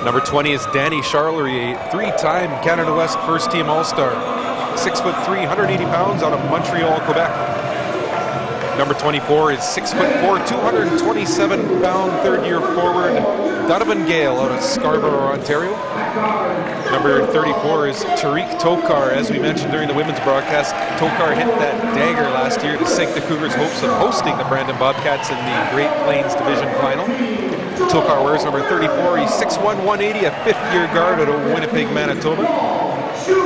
Number 20 is Danny Charlery, a three-time Canada West first-team All-Star. 6'3", 180 pounds out of Montreal, Quebec. Number 24 is 6'4", 227-pound third-year forward Donovan Gale out of Scarborough, Ontario. Number 34 is Tariq Tokar. As we mentioned during the women's broadcast, Tokar hit that dagger last year to sink the Cougars' hopes of hosting the Brandon Bobcats in the Great Plains Division Final. Tokar wears number 34. He's 6'1", 180, a fifth-year guard out of Winnipeg, Manitoba.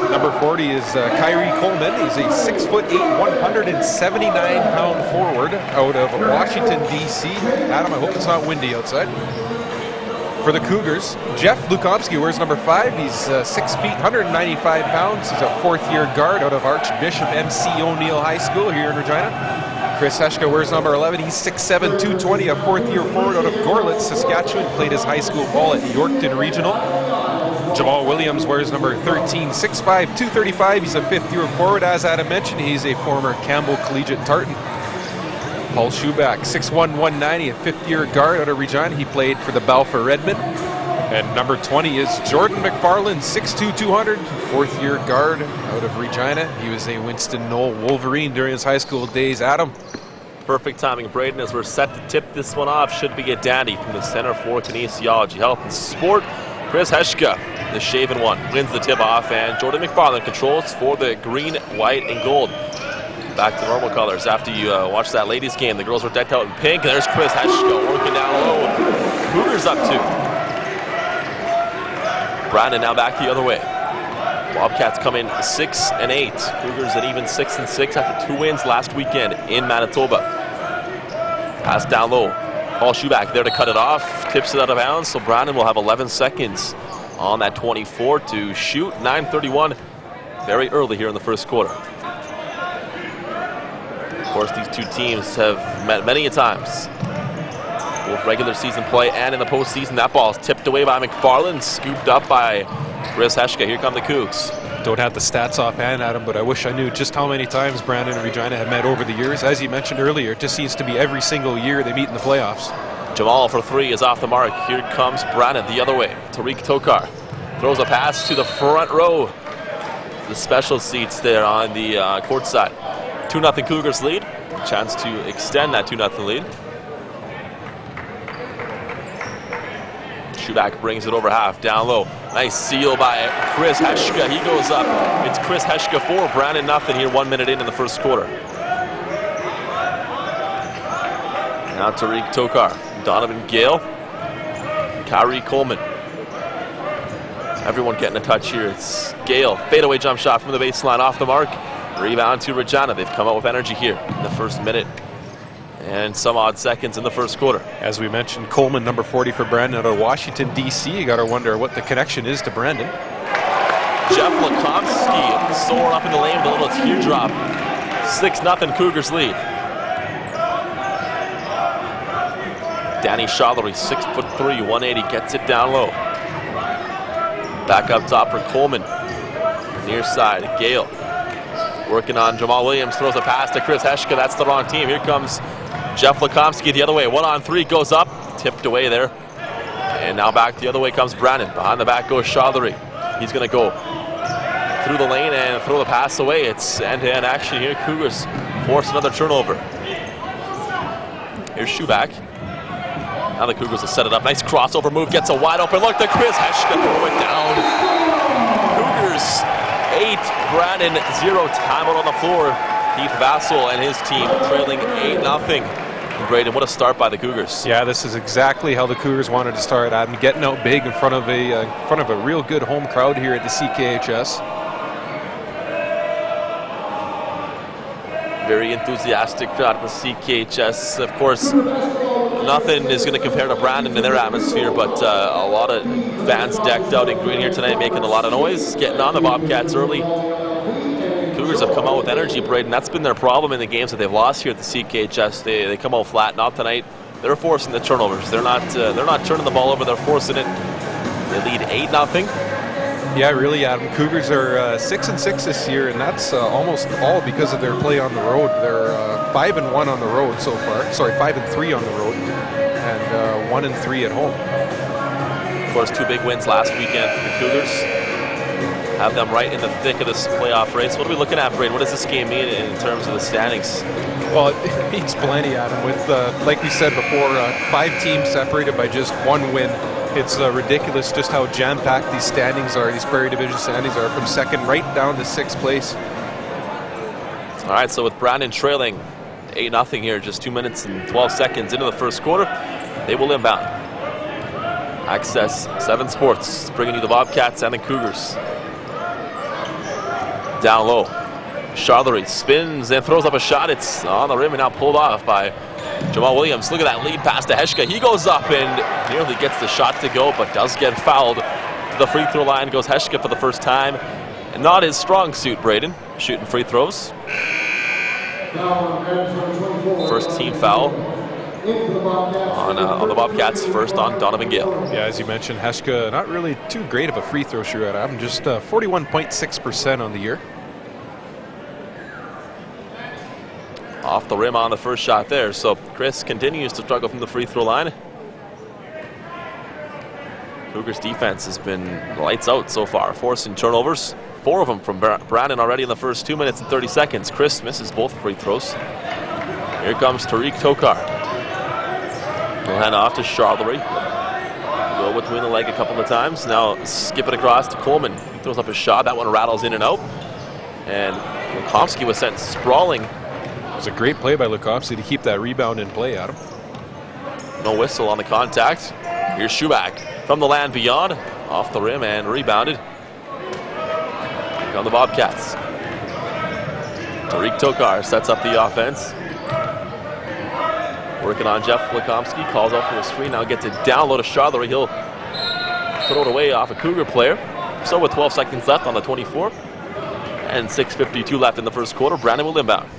Number 40 is Kyrie Coleman. He's a 6'8", 179-pound forward out of Washington, D.C. Adam, I hope it's not windy outside. For the Cougars, Jeff Lukovsky wears number 5. He's 6 feet, 195 pounds. He's a fourth-year guard out of Archbishop M.C. O'Neill High School here in Regina. Chris Heshka wears number 11. He's 6'7", 220, a fourth-year forward out of Gorlitz, Saskatchewan. Played his high school ball at Yorkton Regional. Jamal Williams wears number 13, 6'5", 235. He's a fifth-year forward. As Adam mentioned, he's a former Campbell Collegiate Tartan. Paul Schuback, 6'1", 190, a fifth-year guard out of Regina. He played for the Balfour Redmen. And number 20 is Jordan McFarland, 6'2", 200, fourth-year guard out of Regina. He was a Winston Knoll Wolverine during his high school days. Adam? Perfect timing, Braden, as we're set to tip this one off. Should be a dandy from the Center for Kinesiology, Health and Sport. Chris Heshka, the shaven one, wins the tip-off, and Jordan McFarland controls for the green, white, and gold. Back to normal colors after you watch that ladies game. The girls were decked out in pink, and there's Chris Heshka working down low. Cougars up 2. Brandon now back the other way. Bobcats come in 6-8. Cougars at even 6-6 after 2 wins last weekend in Manitoba. Pass down low. Paul Schuback there to cut it off. Tips it out of bounds, so Brandon will have 11 seconds on that 24 to shoot. 9:31 very early here in the first quarter. Of course, these two teams have met many a times, both regular season play and in the postseason. That ball is tipped away by McFarland, scooped up by Chris Heshka. Here come the Cougs. Don't have the stats offhand, Adam, but I wish I knew just how many times Brandon and Regina have met over the years. As you mentioned earlier, it just seems to be every single year they meet in the playoffs. Jamal for 3 is off the mark. Here comes Brandon the other way. Tariq Tokar throws a pass to the front row. The special seats there on the court side. 2-0 Cougars lead. Chance to extend that 2-0 lead. Schuback brings it over half, down low. Nice seal by Chris Heshka. He goes up. It's Chris Heshka 4, Brandon nothing here 1 minute in the first quarter. Now Tariq Tokar, Donovan Gale, Kyrie Coleman. Everyone getting a touch here. It's Gale, fadeaway jump shot from the baseline off the mark. Rebound to Regina. They've come out with energy here in the first minute and some odd seconds in the first quarter. As we mentioned, Coleman, number 40 for Brandon out of Washington, D.C. You got to wonder what the connection is to Brandon. Jeff Lukovsky soaring up in the lane with a little teardrop. 6-0 Cougars lead. Danny Charlery, 6'3", 180, gets it down low. Back up top for Coleman. Near side, Gale. Working on Jamal Williams, throws a pass to Chris Heshka. That's the wrong team. Here comes Jeff Lukovsky the other way. 1-on-3 goes up, tipped away there. And now back the other way comes Brandon. Behind the back goes Charlery. He's going to go through the lane and throw the pass away. It's end-to-end action here. Cougars force another turnover. Here's Schuback. Now the Cougars will set it up. Nice crossover move. Gets a wide open look to Chris Heshka. Throw it down. Cougars 8, Brandon 0. Timeout on the floor. Keith Vassell and his team trailing 8-0. Braden, what a start by the Cougars. Yeah, this is exactly how the Cougars wanted to start. Adam, getting out big in front of a real good home crowd here at the CKHS. Very enthusiastic crowd at the CKHS. Of course, nothing is going to compare to Brandon in their atmosphere, but a lot of fans decked out in green here tonight, making a lot of noise, getting on the Bobcats early. Cougars have come out with energy, Braden. That's been their problem in the games that they've lost here at the CKHS. They come out flat. Not tonight. They're forcing the turnovers. They're not turning the ball over. They're forcing it. They lead 8-0. Yeah, really, Adam. Cougars are 6-6 this year, and that's almost all because of their play on the road. They're 5-1 on the road so far. Sorry, 5-3 on the road, and 1-3 at home. course, 2 big wins last weekend for the Cougars. Have them right in the thick of this playoff race. What are we looking at, Braden? What does this game mean in terms of the standings? Well, it means plenty, Adam. With, like we said before, 5 teams separated by just 1 win. It's ridiculous just how jam-packed these standings are, these Prairie Division standings are, from second right down to 6th place. All right, so with Brandon trailing 8-0 here, just 2 minutes and 12 seconds into the first quarter, they will inbound. Access 7 Sports, bringing you the Bobcats and the Cougars. Down low, Charlery spins and throws up a shot. It's on the rim and now pulled off by Jamal Williams. Look at that lead pass to Heshka. He goes up and nearly gets the shot to go, but does get fouled. To the free throw line goes Heshka for the first time. And not his strong suit, Braden, shooting free throws. First team foul on the Bobcats, first on Donovan Gale. Yeah, as you mentioned, Heshka not really too great of a free throw shooter at Adam, just 41.6% on the year. Off the rim on the first shot there, so Chris continues to struggle from the free throw line. Cougars defense has been lights out so far, forcing turnovers. 4 of them from Brandon already in the first 2 minutes and 30 seconds. Chris misses both free throws. Here comes Tariq Tokar. He'll hand off to Charlery. Go between the leg a couple of times. Now skip it across to Coleman. He throws up a shot. That one rattles in and out. And Lukomsky was sent sprawling. It was a great play by Lukomsky to keep that rebound in play, Adam. No whistle on the contact. Here's Schubach from the land beyond. Off the rim and rebounded. Here come the Bobcats. Tariq Tokar sets up the offense. Working on Jeff Lukomsky, calls out for the screen, now gets it down low to Charlery. He'll throw it away off a Cougar player. So with 12 seconds left on the 24 and 6:52 left in the first quarter, Brandon will inbound.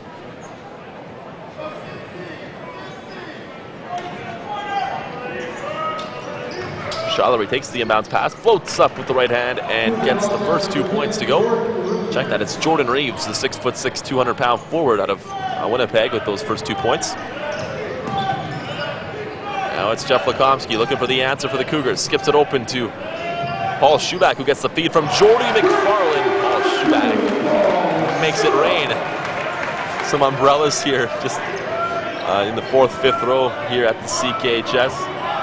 Charlery takes the inbounds pass, floats up with the right hand, and gets the first 2 points to go. Check that, it's Jordan Reeves, the 6'6", 200-pound forward out of Winnipeg with those first 2 points. Now it's Jeff Lukomsky looking for the answer for the Cougars. Skips it open to Paul Schubach, who gets the feed from Jordy McFarland. Paul Schubach makes it rain. Some umbrellas here, just in the 4th, 5th row here at the CKHS.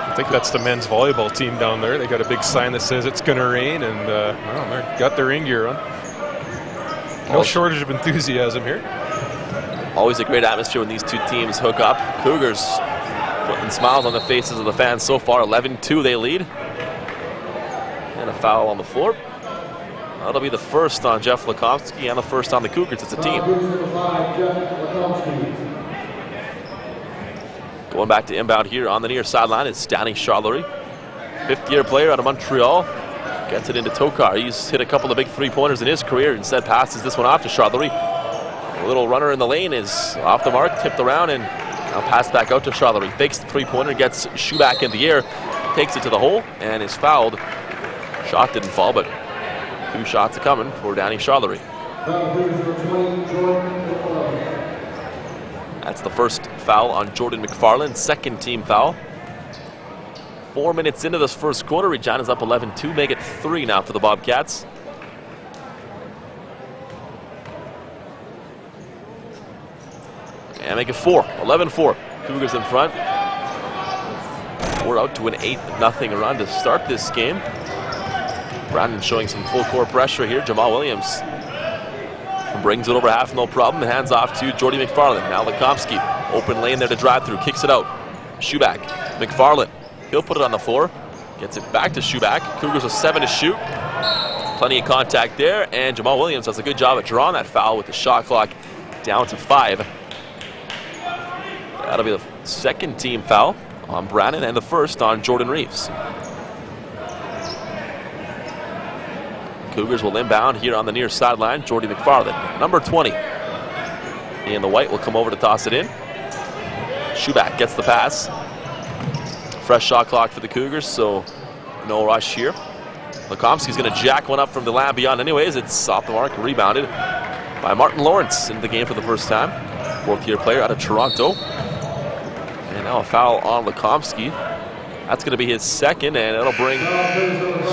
I think that's the men's volleyball team down there. They got a big sign that says it's going to rain, and they've got their rain gear on. No shortage of enthusiasm here. Always a great atmosphere when these 2 teams hook up. Cougars putting smiles on the faces of the fans so far. 11-2 they lead. And a foul on the floor. That'll be the first on Jeff Lukomsky and the first on the Cougars as a team. Going back to inbound here on the near sideline is Danny Charlery. 5th-year player out of Montreal. Gets it into Tokar. He's hit a couple of big 3-pointers in his career. Instead passes this one off to Charlery. A little runner in the lane is off the mark, tipped around, and now passed back out to Charlery. Fakes the 3-pointer, gets Schubach in the air, takes it to the hole, and is fouled. Shot didn't fall, but 2 shots are coming for Danny Charlery. That's the first foul on Jordan McFarland, 2nd team foul. 4 minutes into this first quarter, Regina's up 11-2, make it 3 now for the Bobcats. And make it 4, 11-4. Cougars in front. We're out to an 8-0 run to start this game. Brandon showing some full court pressure here. Jamal Williams brings it over half, no problem. Hands off to Jordy McFarland. Now Lukomsky, open lane there to drive through, kicks it out. Schubach, McFarland, he'll put it on the floor. Gets it back to Schubach. Cougars with 7 to shoot. Plenty of contact there, and Jamal Williams does a good job at drawing that foul with the shot clock down to 5. That'll be the 2nd team foul on Brandon and the 1st on Jordan Reeves. Cougars will inbound here on the near sideline. Jordy McFarland, number 20. And the white will come over to toss it in. Schubach gets the pass. Fresh shot clock for the Cougars, so no rush here. Lukomsky's going to jack one up from the land beyond anyways. It's off the mark, rebounded by Martin Lawrence into the game for the first time. 4th-year player out of Toronto. And now a foul on Lukomsky That's going to be his second, and it'll bring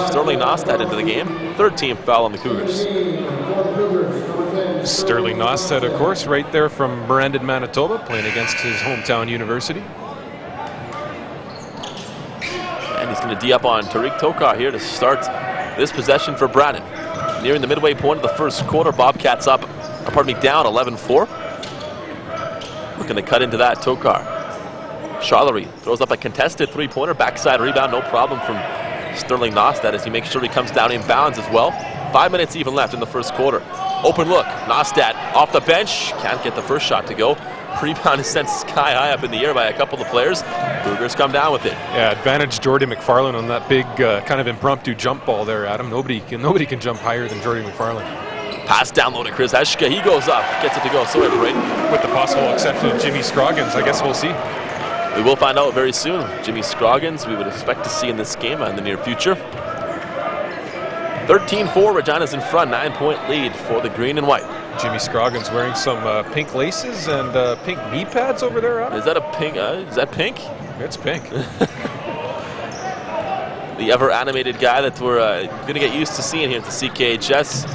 Sterling Nostad into the game. Third team foul on the Cougars. Sterling Nostad, of course, right there from Brandon, Manitoba, playing against his hometown university. And he's going to D up on Tariq Tokar here to start this possession for Brandon. Nearing the midway point of the first quarter, Bobcats down 11-4. Looking to cut into that, Tokar. Charlery throws up a contested three-pointer, backside rebound, no problem from Sterling Nostad as he makes sure he comes down in bounds as well. 5 minutes even left in the first quarter. Open look, Nostad off the bench, can't get the first shot to go. Rebound is sent sky high up in the air by a couple of players. Cougars come down with it. Yeah, advantage Jordy McFarlane on that big kind of impromptu jump ball there, Adam. Nobody can jump higher than Jordy McFarlane. Pass down low to Chris Heshka. He goes up, gets it to go. Sorry, Braden. With the possible exception of Jimmy Scroggins, I guess we'll see. We will find out very soon. Jimmy Scroggins, we would expect to see in this game in the near future. 13-4, Regina's in front, 9-point lead for the green and white. Jimmy Scroggins wearing some pink laces and pink knee pads over there, Adam. Is that a pink? Is that pink? It's pink. The ever-animated guy that we're going to get used to seeing here at the CKHS.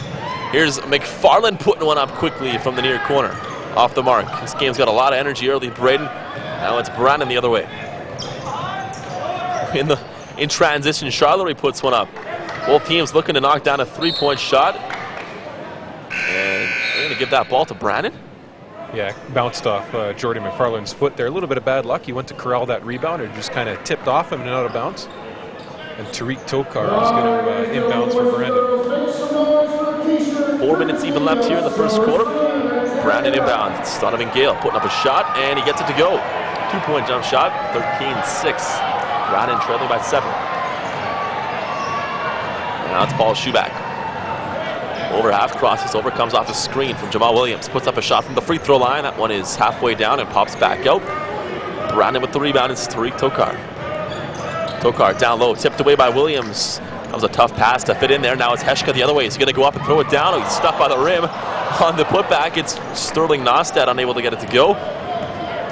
Here's McFarlane putting one up quickly from the near corner. Off the mark. This game's got a lot of energy early, Braden. Now it's Brandon the other way. In transition, Charlery puts one up. Both teams looking to knock down a three-point shot. And they're going to give that ball to Brandon. Yeah, bounced off Jordy McFarlane's foot there. A little bit of bad luck. He went to corral that rebound. It just kind of tipped off him and out of bounds. And Tariq Tokar is going to inbounds for Brandon. 4 minutes even left here in the first quarter. Brandon inbounds. It's Donovan Gale putting up a shot, and he gets it to go. 2-point jump shot, 13-6. Brandon trailing by 7. Now it's Paul Schuback. Over half, crosses over, comes off a screen from Jamal Williams. Puts up a shot from the free throw line. That one is halfway down and pops back out. Brandon with the rebound is Tariq Tokar. Tokar down low, tipped away by Williams. That was a tough pass to fit in there. Now it's Heshka the other way. Is he going to go up and throw it down? Oh, he's stuck by the rim. On the putback, it's Sterling Nostad unable to get it to go.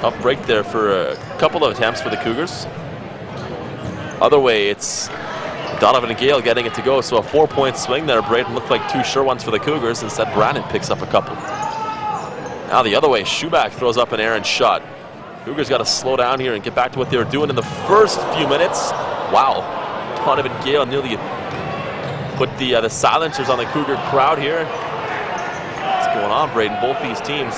Tough break there for a couple of attempts for the Cougars. Other way, it's Donovan Gale getting it to go. So a 4-point swing there. Braden looked like two sure ones for the Cougars. Instead, Brandon picks up a couple. Now the other way, Schuback throws up an errant shot. Cougars got to slow down here and get back to what they were doing in the first few minutes. Wow. Donovan Gale nearly put the silencers on the Cougar crowd here. What's going on, Braden? Both these teams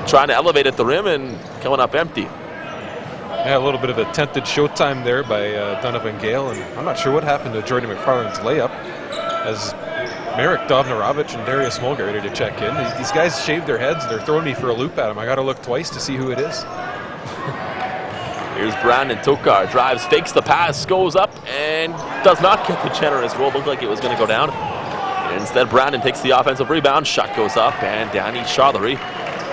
trying to elevate at the rim and coming up empty. Yeah, a little bit of attempted showtime there by Donovan Gale, and I'm not sure what happened to Jordy McFarlane's layup as Marek Dovnarovic and Darius Smolga ready to check in. These guys shaved their heads. They're throwing me for a loop at them. I got to look twice to see who it is. Here's Brandon Tokar, drives, fakes the pass, goes up, and does not get the generous roll. Looked like it was going to go down. And instead, Brandon takes the offensive rebound. Shot goes up, and Danny Charlery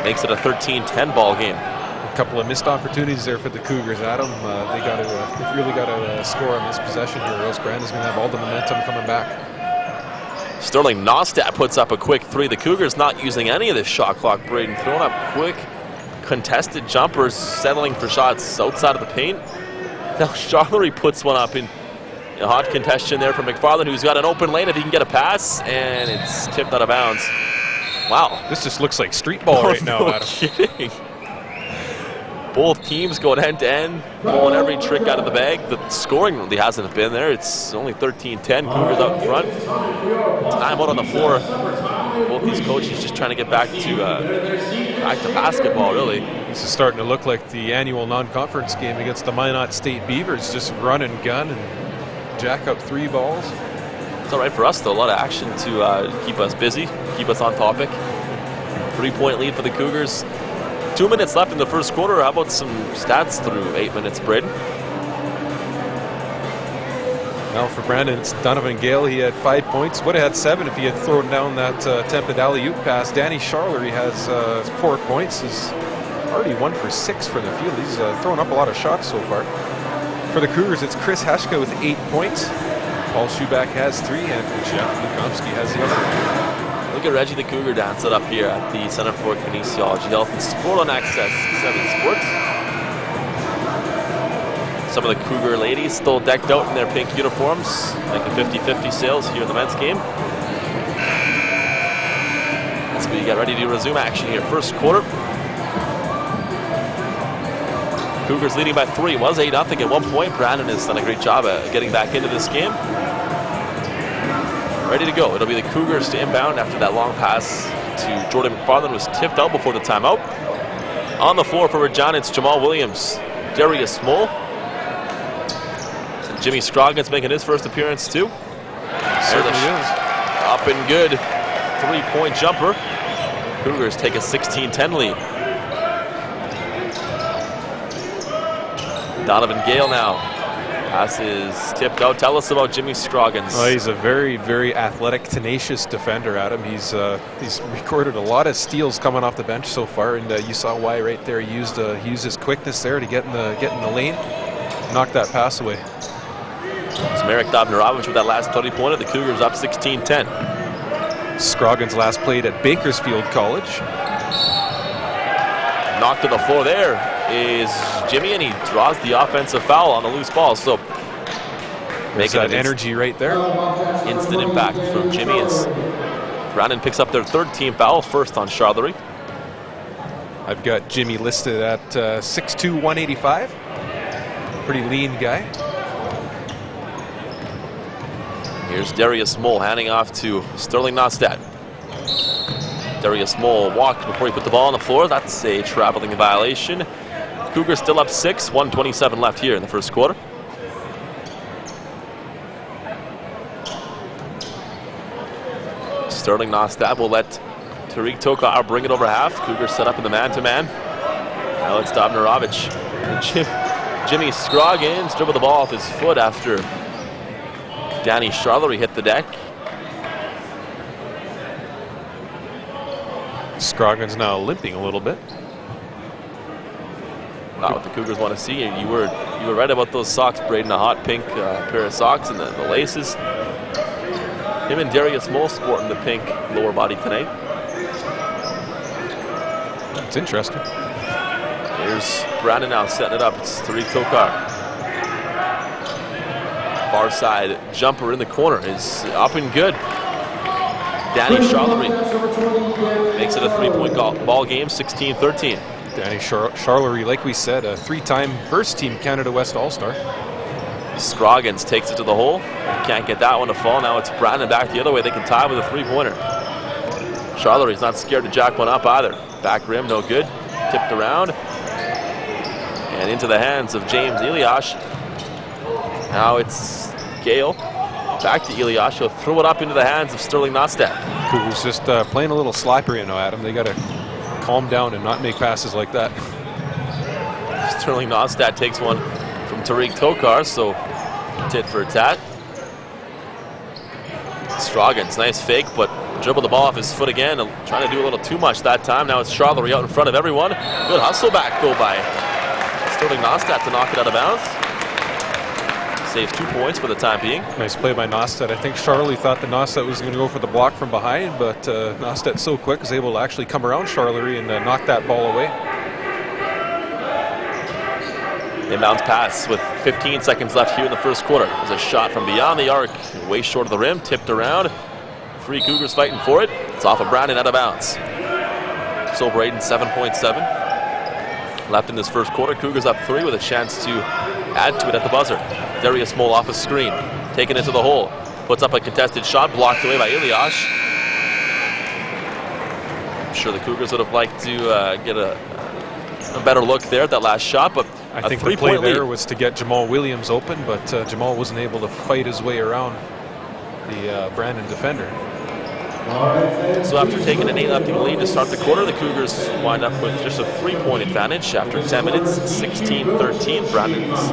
makes it a 13-10 ball game. A couple of missed opportunities there for the Cougars, Adam. They really got to score on this possession here, or else Brandon's going to have all the momentum coming back. Sterling Nostad puts up a quick three. The Cougars not using any of this shot clock, Braden. Throwing up quick contested jumpers, settling for shots outside of the paint. Now Charlery puts one up in a hot contention there from McFarlane, who's got an open lane if he can get a pass, and it's tipped out of bounds. Wow. This just looks like street ball right now, no Adam. Kidding. Both teams going end-to-end, pulling every trick out of the bag. The scoring really hasn't been there. It's only 13-10, Cougars out in front. Time out on the floor. Both these coaches just trying to get back to basketball, really. This is starting to look like the annual non-conference game against the Minot State Beavers. Just run and gun and jack up 3 balls. It's all right for us, though. A lot of action to keep us busy, keep us on topic. 3-point lead for the Cougars. 2 minutes left in the first quarter. How about some stats through 8 minutes, Braden? Now for Brandon, it's Donovan Gale. He had 5 points. Would have had 7 if he had thrown down that attempted alley-oop pass. Danny Charlery has 4 points. He's already 1 for 6 from the field. He's thrown up a lot of shots so far. For the Cougars, it's Chris Heshka with 8 points. Paul Schuback has 3, and Jeff Lukomsky has the other. Look at Reggie the Cougar dance it up here at the Center for Kinesiology, Health and Sport on Access 7 Sports. Some of the Cougar ladies still decked out in their pink uniforms, making 50-50 sales here in the men's game. As we get ready to resume action here, first quarter. Cougars leading by 3. It was 8-0 at one point. Brandon has done a great job at getting back into this game. Ready to go. It'll be the Cougars to inbound after that long pass to Jordan McFarland was tipped out before the timeout. On the floor for Regina, it's Jamal Williams, Darius Small. And Jimmy Scroggins making his first appearance too. Certainly is. Up and good. 3-point jumper. Cougars take a 16-10 lead. Donovan Gale now. Pass is tipped out. Tell us about Jimmy Scroggins. Well, he's a very, very athletic, tenacious defender, Adam. He's recorded a lot of steals coming off the bench so far, and you saw why right there. He used his quickness there to get in the lane, knock that pass away. It's Marek Dobnarovich with that last 30-pointer. The Cougars up 16-10. Scroggins last played at Bakersfield College. Knocked to the floor there is Jimmy, and he draws the offensive foul on the loose ball. So making that energy right there. Instant impact from Jimmy as Brandon picks up their third team foul, first on Charlery. I've got Jimmy listed at 6'2", 185. Pretty lean guy. Here's Darius Moll handing off to Sterling Nostad. Darius Moll walked before he put the ball on the floor. That's a traveling violation. Cougars still up 6, 1:27 left here in the first quarter. Sterling Nostad will let Tariq Tokar bring it over half. Cougars set up in the man-to-man. Now it's Dobnarovich. Jimmy Scroggins dribbled the ball off his foot after Danny Charlery hit the deck. Scroggins now limping a little bit. Not what the Cougars want to see. You were right about those socks, Braden. A hot pink pair of socks and the laces. Him and Darius Moll sporting the pink lower body tonight. That's interesting. Here's Brandon now setting it up. It's Tariq Tokar. Far side jumper in the corner is up and good. Danny Charlery makes it a 3-point ball game, 16-13. Danny Charlery, like we said, a 3-time first-team Canada West All-Star. Scroggins takes it to the hole. Can't get that one to fall. Now it's Brandon back the other way. They can tie with a 3-pointer. Charlery's not scared to jack one up either. Back rim, no good. Tipped around. And into the hands of James Eliash. Now it's Gale. Back to Eliash. He'll throw it up into the hands of Sterling Nostad. Cougars just playing a little slippery, Adam. They got to calm down and not make passes like that. Sterling Nostad takes one from Tariq Tokar, so tit for tat. Scroggins, nice fake, but dribbled the ball off his foot again, trying to do a little too much that time. Now it's Charlery out in front of everyone. Good hustle back though by Sterling Nostad to knock it out of bounds. Saves 2 points for the time being. Nice play by Nostad. I think Charlery thought that Nostad was going to go for the block from behind, but Nostad so quick was able to actually come around Charlery and knock that ball away. Inbounds pass with 15 seconds left here in the first quarter. There's a shot from beyond the arc, way short of the rim, tipped around. 3 Cougars fighting for it. It's off of Brandon, out of bounds. So Braden, 7.7 left in this first quarter. Cougars up 3 with a chance to add to it at the buzzer. Darius Moll off a screen, taking it to the hole. Puts up a contested shot, blocked away by Eliash. I'm sure the Cougars would have liked to get a better look there at that last shot, but I think the play there was to get Jamal Williams open, but Jamal wasn't able to fight his way around the Brandon defender. So after taking an 8-0 lead to start the quarter, the Cougars wind up with just a 3-point advantage after 10 minutes, 16-13. Brandon's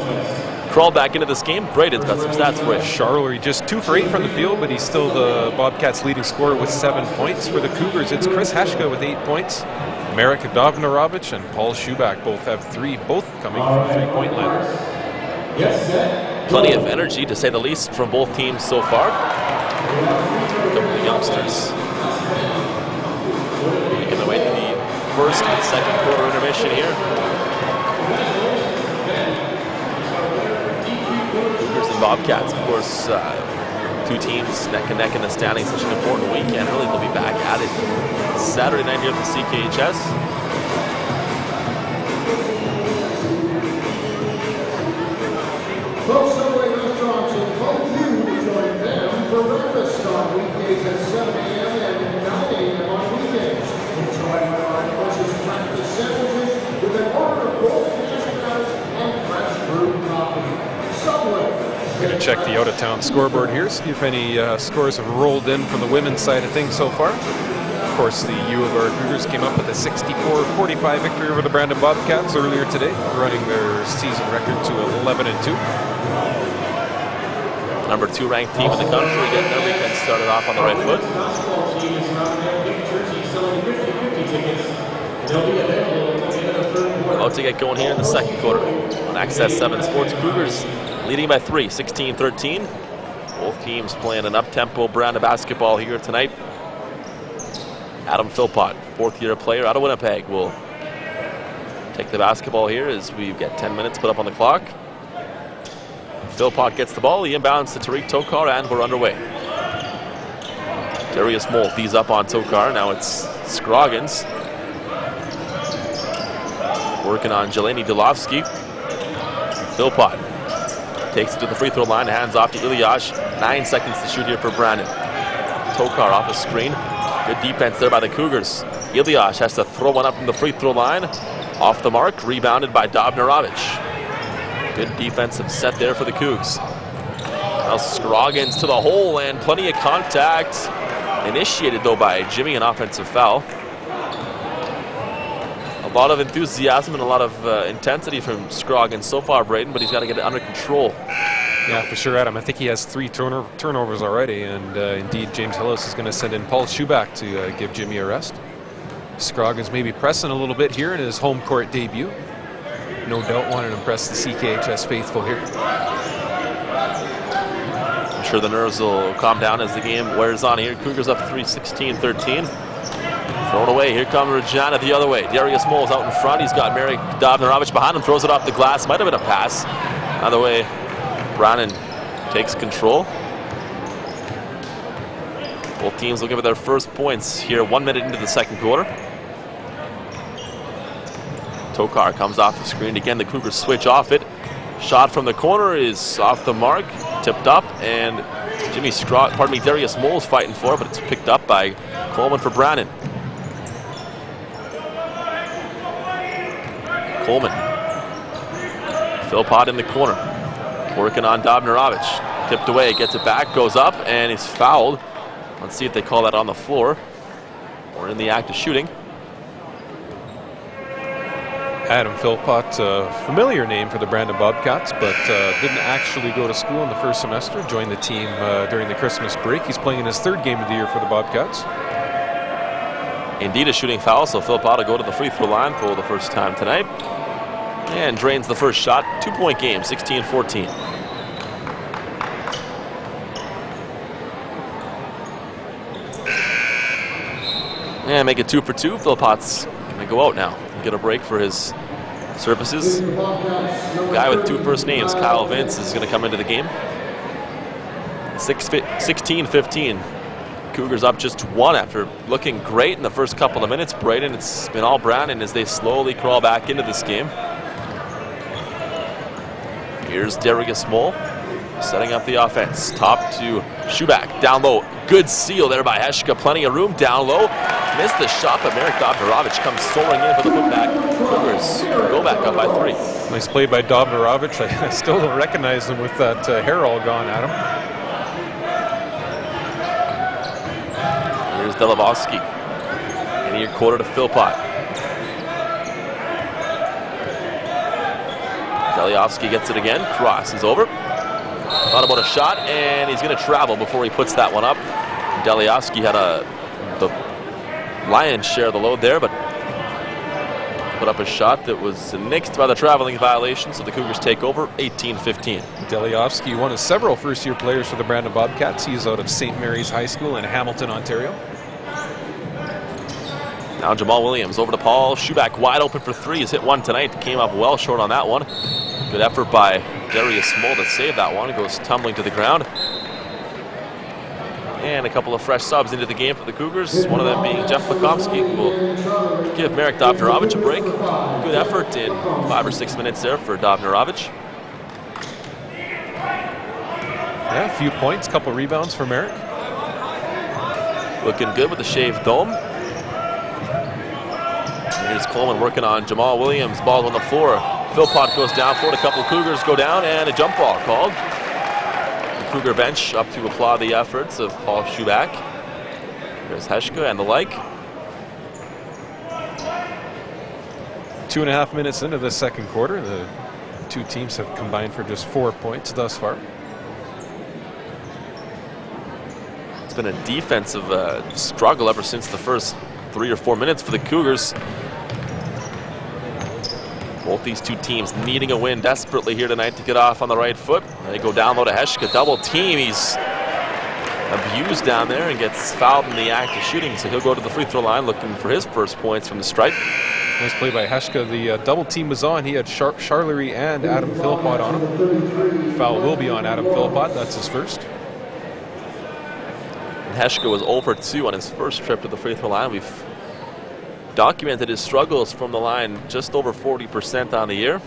crawled back into this game. Braden's got some stats for you. Charlery just 2 for 8 from the field, but he's still the Bobcats' leading scorer with 7 points. For the Cougars, it's Chris Heshka with 8 points. Marek Dovnarovich and Paul Schubach both have 3, both coming from 3-point land. Plenty of energy, to say the least, from both teams so far. A couple of youngsters making their way to the first and second quarter intermission here. Bobcats, of course, two teams neck and neck in the standings. Such an important weekend. Really, they'll be back at it Saturday night here at the CKHS. Subway restaurants in Bellevue join them for breakfast on weekdays at 7 a.m. and 9 a.m. on weekends. Enjoy our delicious breakfast sandwiches with an order of both hash browns and fresh brewed coffee. Subway. Going to check the out-of-town scoreboard here, see if any scores have rolled in from the women's side of things so far. Of course, the U of R Cougars came up with a 64-45 victory over the Brandon Bobcats earlier today, running their season record to 11-2. Number 2 ranked team in the country getting their weekend started off on the right foot. About to get going here in the second quarter on Access 7 Sports. Cougars leading by 3, 16-13. Both teams playing an up-tempo brand of basketball here tonight. Adam Philpott, fourth-year player out of Winnipeg, will take the basketball here as we get 10 minutes put up on the clock. Philpott gets the ball, he inbounds to Tariq Tokar, and we're underway. Darius Moll tees up on Tokar, now it's Scroggins. Working on Jelani Delovsky. Philpott takes it to the free throw line, hands off to Ilyas. 9 seconds to shoot here for Brandon. Tokar off a screen. Good defense there by the Cougars. Ilyas has to throw one up from the free throw line. Off the mark, rebounded by Dobnarovic. Good defensive set there for the Cougs. Now Scroggins to the hole and plenty of contact. Initiated though by Jimmy, an offensive foul. A lot of enthusiasm and a lot of intensity from Scroggins so far, Braden, but he's got to get it under control. Yeah, for sure, Adam. I think he has 3 turnovers already, and indeed James Hillis is going to send in Paul Schubach to give Jimmy a rest. Scroggins maybe pressing a little bit here in his home court debut. No doubt wanting to impress the CKHS faithful here. I'm sure the nerves will calm down as the game wears on here. Cougars up 3, 16-13. Thrown away. Here comes Regina the other way. Darius Moll's out in front. He's got Marek Dobnarovic behind him. Throws it off the glass. Might have been a pass. Either way, Brannon takes control. Both teams will give it their first points here 1 minute into the second quarter. Tokar comes off the screen. Again, the Cougars switch off it. Shot from the corner is off the mark. Tipped up, and Darius Moll's fighting for it, but it's picked up by Coleman for Brannon. Coleman. Philpott in the corner. Working on Dobnarovic. Tipped away, gets it back, goes up, and he's fouled. Let's see if they call that on the floor or in the act of shooting. Adam Philpott, a familiar name for the Brandon Bobcats, but didn't actually go to school in the first semester. Joined the team during the Christmas break. He's playing in his 3rd game of the year for the Bobcats. Indeed a shooting foul, so Philpott will go to the free throw line for the first time tonight. And drains the first shot. 2-point game, 16-14. And make it 2 for 2. Philpott's going to go out now. Get a break for his services. Guy with 2 first names, Kyle Vince, is going to come into the game. 16-15. Cougars up just 1 after looking great in the first couple of minutes. Braden, it's been all Brandon as they slowly crawl back into this game. Here's Darius Moll setting up the offense. Top to Schubach, down low. Good seal there by Heshka. Plenty of room down low. Missed the shot, but Marek Dobnarovic comes soaring in for the putback. Cougars go back up by 3. Nice play by Dobnarovic. I still don't recognize him with that hair all gone, Adam. Here's Delovsky. In your quarter to Philpott. Delovsky gets it again. Crosses over. Thought about a shot, and he's going to travel before he puts that one up. Delovsky had the lion's share of the load there, but put up a shot that was nixed by the traveling violation, so the Cougars take over 18-15. Delovsky, one of several first-year players for the Brandon Bobcats. He's out of St. Mary's High School in Hamilton, Ontario. Now Jamal Williams over to Paul Schubach, wide open for 3. He's hit one tonight, came up well short on that one. Good effort by Darius Small to save that one. It goes tumbling to the ground. And a couple of fresh subs into the game for the Cougars. One of them being Jeff Lukomsky, who will give Marek Dovnarovic a break. Good effort in 5 or 6 minutes there for Dovnarovic. Yeah, a few points, couple rebounds for Marek. Looking good with the shaved dome. Here's Coleman working on Jamal Williams. Ball on the floor. Philpott goes down for it. A couple of Cougars go down, and a jump ball called. The Cougar bench up to applaud the efforts of Paul Schubach. There's Heshka and the like. 2.5 minutes into the second quarter. The two teams have combined for just 4 points thus far. It's been a defensive struggle ever since the first 3 or 4 minutes for the Cougars. Both these two teams needing a win desperately here tonight to get off on the right foot. They go down low to Heshka, double team. He's abused down there and gets fouled in the act of shooting, so he'll go to the free throw line looking for his first points from the stripe. Nice play by Heshka. The double team was on. He had Charlery and Adam Philpott on him. Foul will be on Adam Philpott. That's his first. And Heshka was 0 for 2 on his first trip to the free throw line. We've documented his struggles from the line just over 40% on the year.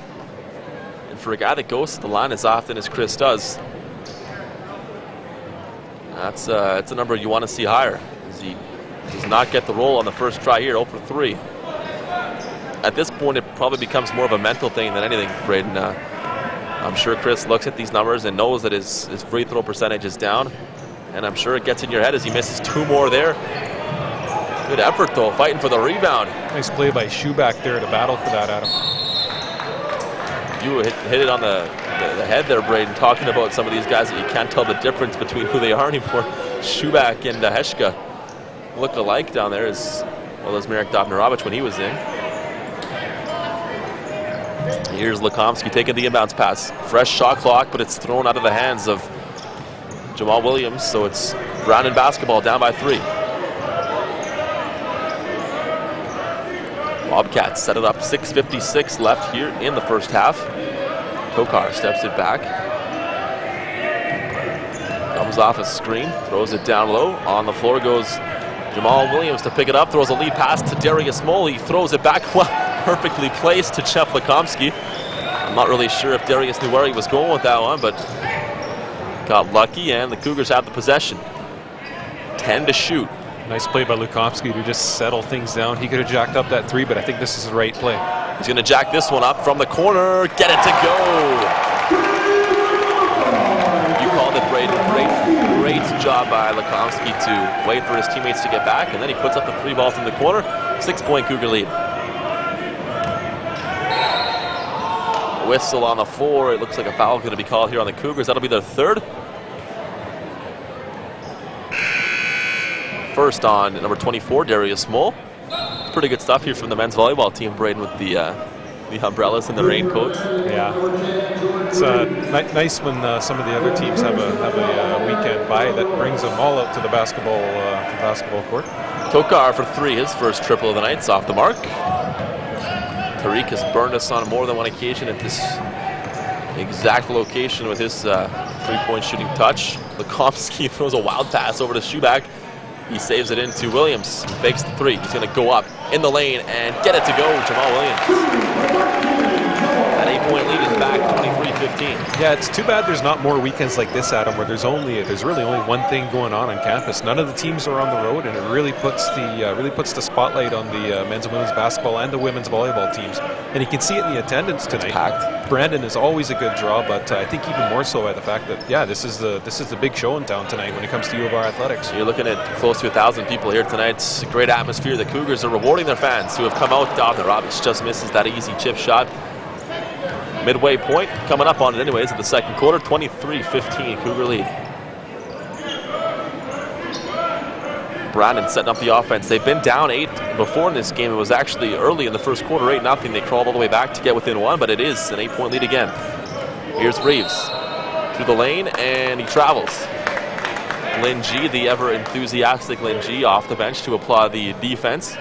And for a guy that goes to the line as often as Chris does, that's a number you want to see higher. As he does not get the roll on the first try here, 0 for 3. At this point, it probably becomes more of a mental thing than anything, Braden. I'm sure Chris looks at these numbers and knows that his free throw percentage is down. And I'm sure it gets in your head as he misses 2 more there. Good effort, though, fighting for the rebound. Nice play by Schubach there to battle for that, Adam. You hit it on the head there, Braden, talking about some of these guys that you can't tell the difference between who they are anymore. Schubach and Heshka look alike down there, as well as Marek Dovnarovic when he was in. Here's Lukomsky taking the inbounds pass. Fresh shot clock, but it's thrown out of the hands of Jamal Williams, so it's Brandon basketball down by 3. Bobcats set it up, 6:56 left here in the first half. Tokar steps it back. Comes off a screen, throws it down low. On the floor goes Jamal Williams to pick it up, throws a lead pass to Darius Mole. He throws it back, well, perfectly placed to Jeff Lukomsky. I'm not really sure if Darius knew where he was going with that one, but got lucky, and the Cougars have the possession. 10 to shoot. Nice play by Lukomsky to just settle things down. He could have jacked up that 3, but I think this is the right play. He's going to jack this one up from the corner. Get it to go. You called it, Braden. Great job by Lukomsky to wait for his teammates to get back, and then he puts up the 3 ball from the corner. 6-point Cougar lead. Whistle on the floor. It looks like a foul going to be called here on the Cougars. That'll be their 3rd. First on number 24, Darius Small. Pretty good stuff here from the men's volleyball team, Braden, with the umbrellas and the raincoats. Yeah, it's nice when some of the other teams have a weekend bye that brings them all out to the basketball court. Tokar for 3, his first triple of the night's off the mark. Tariq has burned us on more than one occasion at this exact location with his 3-point shooting touch. Lukomsky throws a wild pass over to Schubach. He saves it into Williams, fakes the 3. He's going to go up in the lane and get it to go, Jamal Williams. That 8-point lead is back, 23-15. Yeah, it's too bad there's not more weekends like this, Adam, where there's really only one thing going on campus. None of the teams are on the road, and it really puts the spotlight on the men's and women's basketball and the women's volleyball teams. And you can see it in the attendance tonight. It's packed. Brandon is always a good draw, but I think even more so by the fact that this is the big show in town tonight when it comes to U of R athletics. You're looking at close to 1,000 people here tonight. It's a great atmosphere. The Cougars are rewarding their fans who have come out. Dovnarovic just misses that easy chip shot. Midway point coming up on it anyways in the second quarter. 23-15 Cougar lead. Brandon setting up the offense. They've been down 8 before in this game. It was actually early in the first quarter, 8-0. They crawled all the way back to get within 1, but it is an 8-point lead again. Here's Reeves through the lane, and he travels. Lynn G, the ever enthusiastic Lynn G, off the bench to applaud the defense.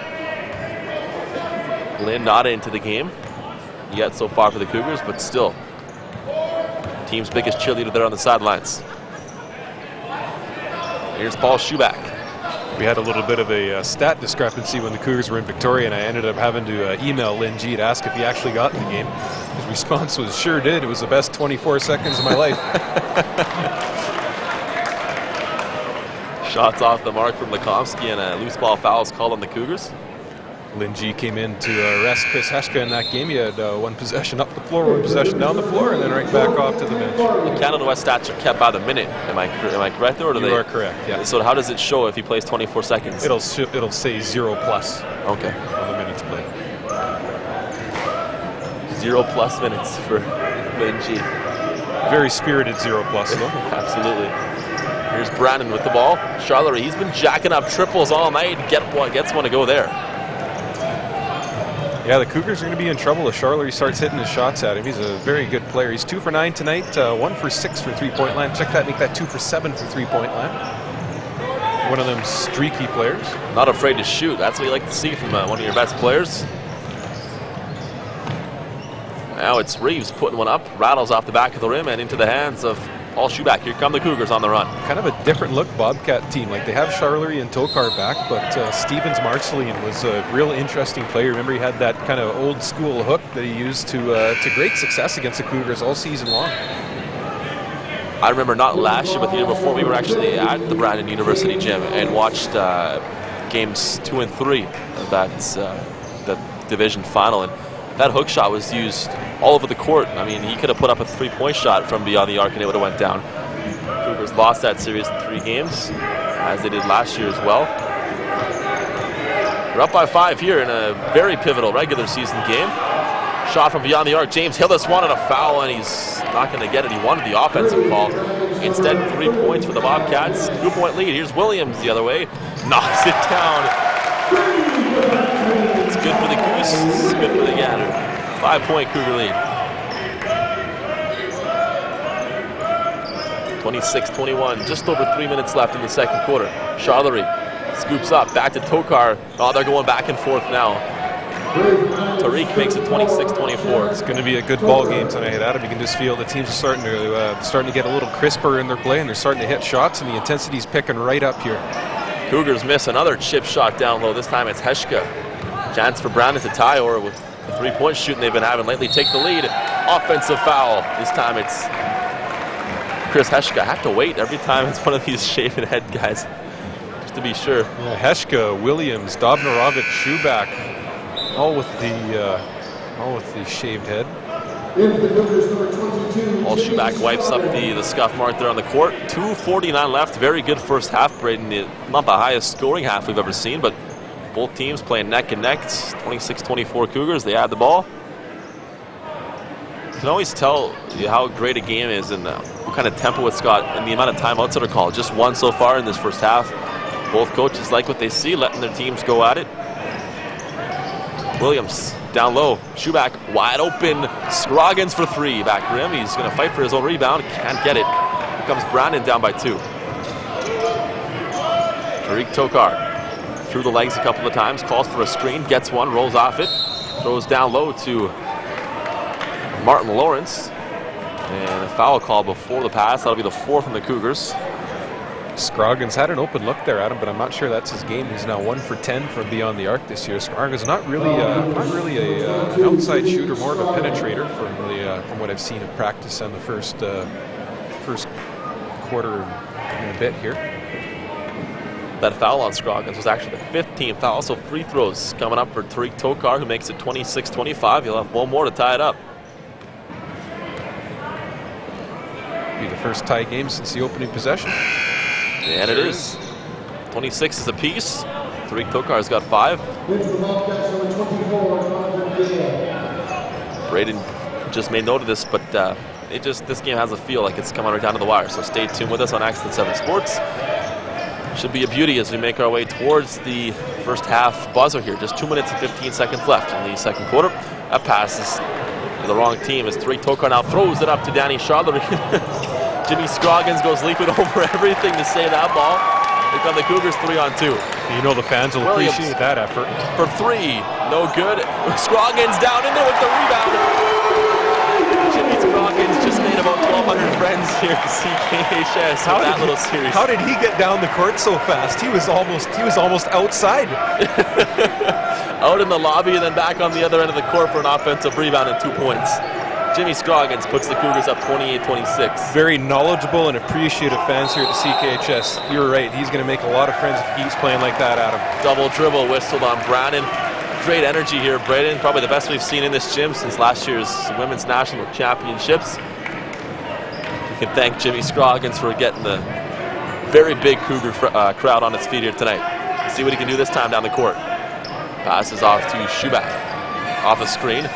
Lynn not into the game yet so far for the Cougars, but still Team's biggest cheerleader there on the sidelines. Here's Paul Schuback. We had a little bit of a stat discrepancy when the Cougars were in Victoria, and I ended up having to email Lynn G to ask if he actually got in the game. His response was, "Sure did. It was the best 24 seconds of my life." Shots off the mark from Lukomsky, and a loose ball foul is called on the Cougars. Lynn G came in to rest Chris Heshka in that game. He had one possession up the floor, one possession down the floor, and then right back off to the bench. The Canada West stats are kept by the minute. Am I correct there? Or You are correct, yeah. So how does it show if he plays 24 seconds? It'll say 0+ Okay. on the minutes played. 0+ minutes for Lynn G. Very spirited 0+ though. Absolutely. Here's Brandon with the ball. Charlery, he's been jacking up triples all night. Gets one to go there. Yeah, the Cougars are going to be in trouble if Charlery starts hitting his shots at him. He's a very good player. He's 2 for 9 tonight, 1 for 6 for three-point land. Check that, make that 2 for 7 for three-point land. One of them streaky players. Not afraid to shoot. That's what you like to see from one of your best players. Now it's Reeves putting one up. Rattles off the back of the rim and into the hands of Paul Schuback. Here come the Cougars on the run. Kind of a different look Bobcat team. Like, they have Charlery and Tokar back, but Stevens Marceline was a real interesting player. Remember, he had that kind of old school hook that he used to great success against the Cougars all season long. I remember not last year, but the year before, we were actually at the Brandon University gym and watched games 2 and 3 of that division final, and that hook shot was used all over the court. I mean, he could have put up a 3-point shot from beyond the arc and it would have went down. Cougars lost that series in 3 games, as they did last year as well. We're up by 5 here in a very pivotal regular season game. Shot from beyond the arc. James Hillis wanted a foul, and he's not going to get it. He wanted the offensive call. Instead, 3 points for the Bobcats. 2-point lead. Here's Williams the other way. Knocks it down. It's good for the Goose. It's good for the Gander. 5-point Cougar lead. 26-21. Just over 3 minutes left in the second quarter. Charlery scoops up. Back to Tokar. Oh, they're going back and forth now. Tariq makes it 26-24. It's going to be a good ball game tonight, Adam. You can just feel the teams are starting to get a little crisper in their play, and they're starting to hit shots, and the intensity's picking right up here. Cougars miss another chip shot down low. This time it's Heshka. Chance for Brandon to tie, or with the 3-point shooting they've been having lately, take the lead. Offensive foul. This time it's Chris Heshka. I have to wait every time it's one of these shaven head guys, just to be sure. Yeah, Heshka, Williams, Dobnarovic, Schuback, all with the shaved head. Paul Schuback wipes up the scuff mark there on the court. 2:49 left. Very good first half, Braden. Not the highest scoring half we've ever seen, but both teams playing neck and neck. 26-24 Cougars. They add the ball. You can always tell how great a game is and what kind of tempo it's got and the amount of timeouts that are called. Just 1 so far in this first half. Both coaches like what they see, letting their teams go at it. Williams down low. Schuback wide open. Scroggins for 3. Back rim. He's going to fight for his own rebound. Can't get it. Here comes Brandon down by 2. Tariq Tokar through the legs a couple of times. Calls for a screen. Gets one. Rolls off it. Throws down low to Martin Lawrence. And a foul call before the pass. That'll be the 4th on the Cougars. Scroggins had an open look there, Adam, but I'm not sure that's his game. He's now 1 for 10 from beyond the arc this year. Scroggins not really an outside shooter, more of a penetrator from what I've seen in practice on the first quarter in a bit here. That foul on Scroggins was actually the 15th foul. So free throws coming up for Tariq Tokar, who makes it 26-25. He'll have 1 more to tie it up. Be the first tie game since the opening possession. And it is. 26 is apiece. Tariq Tokar's got 5. Braden just made note of this, but this game has a feel like it's coming right down to the wire. So stay tuned with us on Accent 7 Sports. Should be a beauty as we make our way towards the first half buzzer here. Just 2 minutes and 15 seconds left in the second quarter. That passes to the wrong team as Tariq Tokar now throws it up to Danny Charlery. Jimmy Scroggins goes leaping over everything to save that ball. Here come the Cougars 3-on-2. You know the fans will Williams appreciate that effort. For 3, no good. Scroggins down in there with the rebound. Jimmy Scroggins just made about 1,200 friends here at CKHS with that little series. How did he get down the court so fast? He was almost outside. Out in the lobby and then back on the other end of the court for an offensive rebound and 2 points. Jimmy Scroggins puts the Cougars up 28-26. Very knowledgeable and appreciative fans here at the CKHS. You're right. He's going to make a lot of friends if he keeps playing like that, Adam. Double dribble whistled on Brandon. Great energy here, Braden. Probably the best we've seen in this gym since last year's Women's National Championships. You can thank Jimmy Scroggins for getting the very big Cougar crowd on its feet here tonight. Let's see what he can do this time down the court. Passes off to Schubach. Off a screen.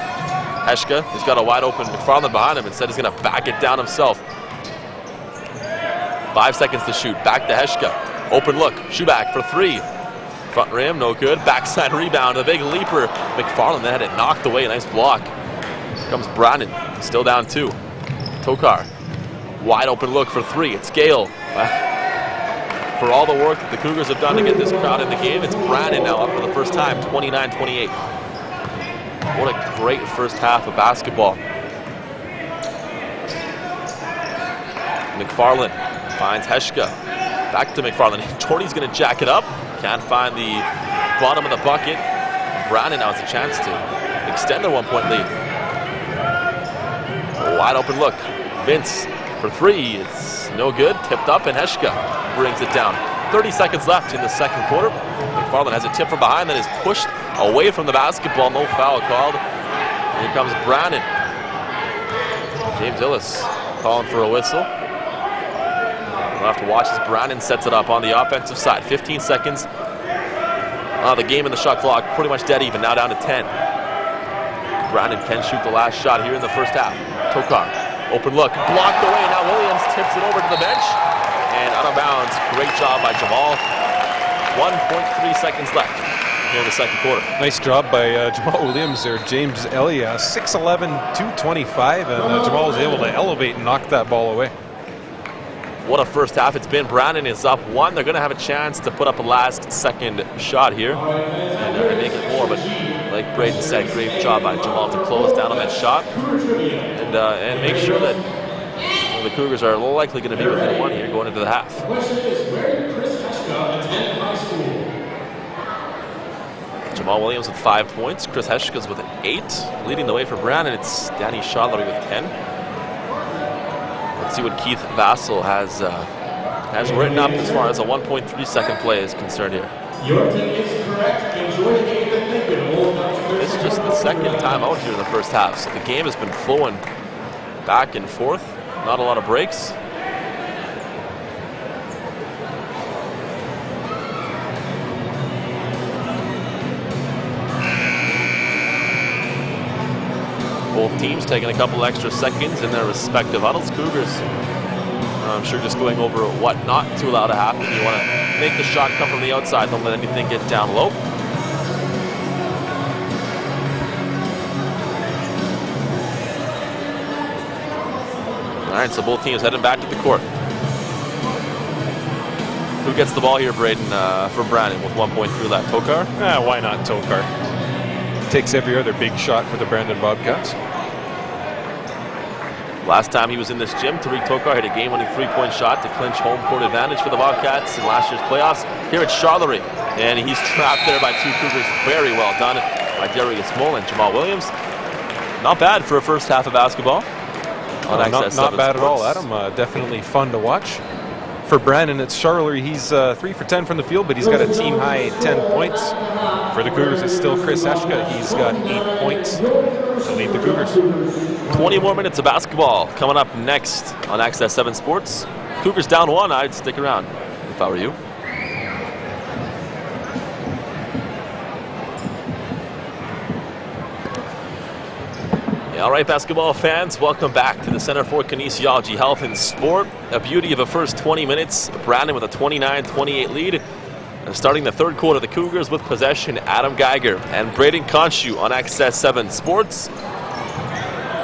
Heshka has got a wide open McFarland behind him. Instead, he's going to back it down himself. 5 seconds to shoot. Back to Heshka. Open look. Schubach for three. Front rim, no good. Backside rebound. A big leaper. McFarland then had it knocked away. Nice block. Here comes Brandon. Still down 2. Tokar. Wide open look for three. It's Gale. For all the work that the Cougars have done to get this crowd in the game, it's Brandon now up for the first time, 29-28. What a great first half of basketball. McFarland finds Heshka. Back to McFarland. Jordy's going to jack it up. Can't find the bottom of the bucket. Brandon now has a chance to extend their 1 point lead. Wide open look. Vince for three. It's no good. Tipped up, and Heshka brings it down. 30 seconds left in the second quarter. McFarland has a tip from behind, then is pushed away from the basketball. No foul called. Here comes Brandon. James Illis calling for a whistle. We'll have to watch as Brandon sets it up on the offensive side. 15 seconds. The game in the shot clock pretty much dead even, now down to 10. Brandon can shoot the last shot here in the first half. Tokar, open look, blocked away. Now Williams tips it over to the bench. And out of bounds. Great job by Jamal. 1.3 seconds left here in the second quarter. Nice job by Jamal Williams there. James Elia, 6'11", 225, and Jamal was able to elevate and knock that ball away. What a first half it's been. Brandon is up 1. They're going to have a chance to put up a last-second shot here and make it more. But like Braden said, great job by Jamal to close down on that shot and make sure that the Cougars are likely going to be within 1 here going into the half. Jamal Williams with 5 points. Chris Heshka's with 8. Leading the way for Brandon, it's Danny Shodlery with 10. Let's see what Keith Vassell has written up as far as a 1.3 second play is concerned here. Your team is correct. Enjoy the game at Lincoln. This is just the second time out here in the first half, so the game has been flowing back and forth. Not a lot of breaks. Both teams taking a couple extra seconds in their respective huddles. Cougars, I'm sure, just going over what not to allow to happen. You want to make the shot come from the outside. Don't let anything get down low. All right, so both teams heading back to the court. Who gets the ball here, Braden, for Brandon with 1.3 left? Tokar? Why not Tokar? Takes every other big shot for the Brandon Bobcats. Last time he was in this gym, Tariq Tokar hit a game-winning three-point shot to clinch home court advantage for the Bobcats in last year's playoffs. Here at Charlery, and he's trapped there by 2 Cougars. Very well done by Darius Mullen. Jamal Williams, not bad for a first half of basketball. Not bad at all, Adam. Definitely fun to watch. For Brandon, it's Charlery. He's 3 for 10 from the field, but he's got a team-high 10 points. For the Cougars, it's still Chris Heshka. He's got 8 points to lead the Cougars. 20 more minutes of basketball coming up next on Access 7 Sports. Cougars down 1. I'd stick around if I were you. All right, basketball fans, welcome back to the Center for Kinesiology, Health and Sport. A beauty of a first 20 minutes. Brandon with a 29-28 lead. And starting the third quarter, the Cougars with possession, Adam Geiger and Braden Conshu on Access 7 Sports.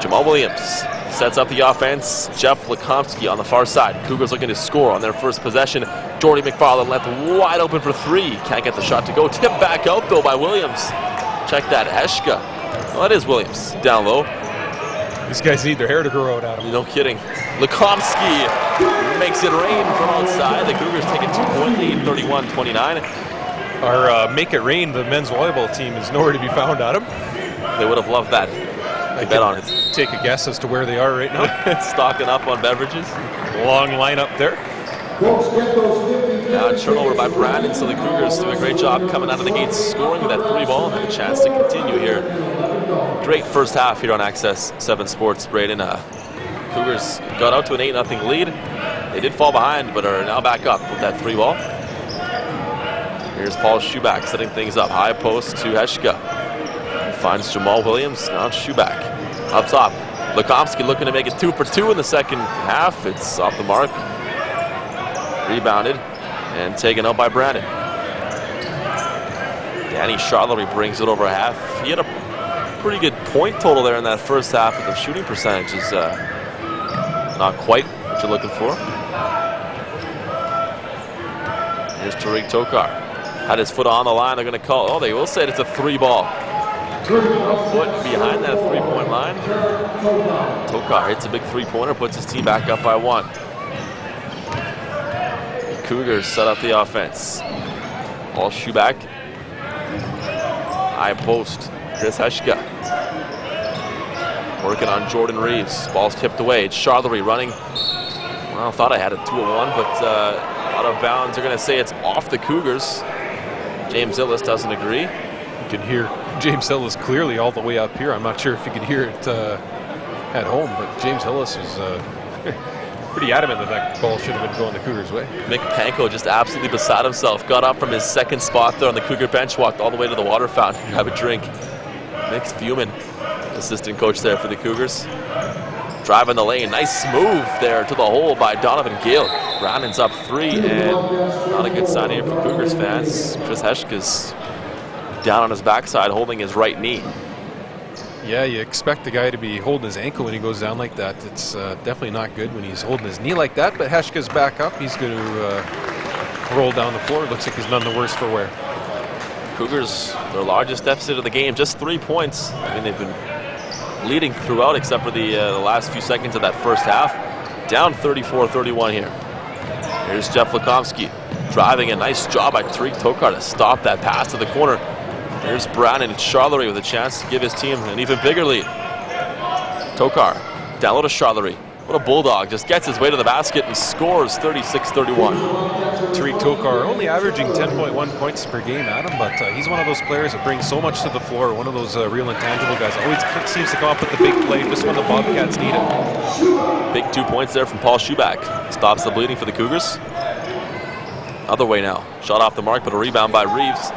Jamal Williams sets up the offense. Jeff Lekomsky on the far side. Cougars looking to score on their first possession. Jordy McFarland left wide open for 3. Can't get the shot to go. Tip back out, though, by Williams. Check that, Heshka. Well, that is Williams down low. These guys need their hair to grow out, Adam. No kidding. Lukomsky makes it rain from outside. The Cougars take a 2-point lead, 31-29. Our Make It Rain, the men's volleyball team, is nowhere to be found, Adam. They would have loved that. I bet on it. Take a guess as to where they are right now. Stocking up on beverages. Long lineup there. Now turnover by Brandon, so the Cougars do a great job coming out of the gates, scoring with that 3-ball, and have a chance to continue here. Great first half here on Access 7 Sports, Braden. Cougars got out to an 8-0 lead. They did fall behind, but are now back up with that 3-ball. Here's Paul Schubach setting things up. High post to Heshka. Finds Jamal Williams. Now Schubach up top. Lukomsky looking to make it 2 for 2 in the second half. It's off the mark. Rebounded and taken out by Brandon. Danny Charlery brings it over half. He had a pretty good point total there in that first half, but the shooting percentage is not quite what you're looking for. Here's Tariq Tokar. Had his foot on the line. They're going to call. Oh, they will say it's a 3-ball. A foot behind that 3-point line. Tokar hits a big 3-pointer, puts his team back up by 1. Cougars set up the offense. Paul Schubach. High post. Chris Heshka. Working on Jordan Reeves. Ball's tipped away. It's Charlery running. Well, I thought I had a 2-1, but out of bounds. They're going to say it's off the Cougars. James Illis doesn't agree. You can hear James Hillis clearly all the way up here. I'm not sure if you could hear it at home, but James Hillis is pretty adamant that ball should have been going the Cougars' way. Mick Panko just absolutely beside himself. Got up from his second spot there on the Cougar bench, walked all the way to the water fountain to have a drink. Mick's fuming. Assistant coach there for the Cougars. Driving the lane. Nice move there to the hole by Donovan Gale. Brandon's up 3, and not a good sign here for Cougars fans. Chris Heshka's down on his backside holding his right knee. Yeah, you expect the guy to be holding his ankle when he goes down like that. It's definitely not good when he's holding his knee like that, but Heshka's back up. He's going to roll down the floor. Looks like he's none the worse for wear. Cougars, their largest deficit of the game, just 3 points. I mean, they've been leading throughout except for the last few seconds of that first half. Down 34-31 here. Here's Jeff Lukomsky driving. A nice job by Tariq Tokar to stop that pass to the corner. Here's Brandon and Charlery with a chance to give his team an even bigger lead. Tokar down low to Charlery. What a bulldog. Just gets his way to the basket and scores 36-31. Tariq Tokar only averaging 10.1 points per game, Adam, but he's one of those players that brings so much to the floor. One of those real intangible guys. Always seems to come up with the big play just when the Bobcats need it. Big 2 points there from Paul Schubach. Stops the bleeding for the Cougars. Other way now. Shot off the mark, but a rebound by Reeves.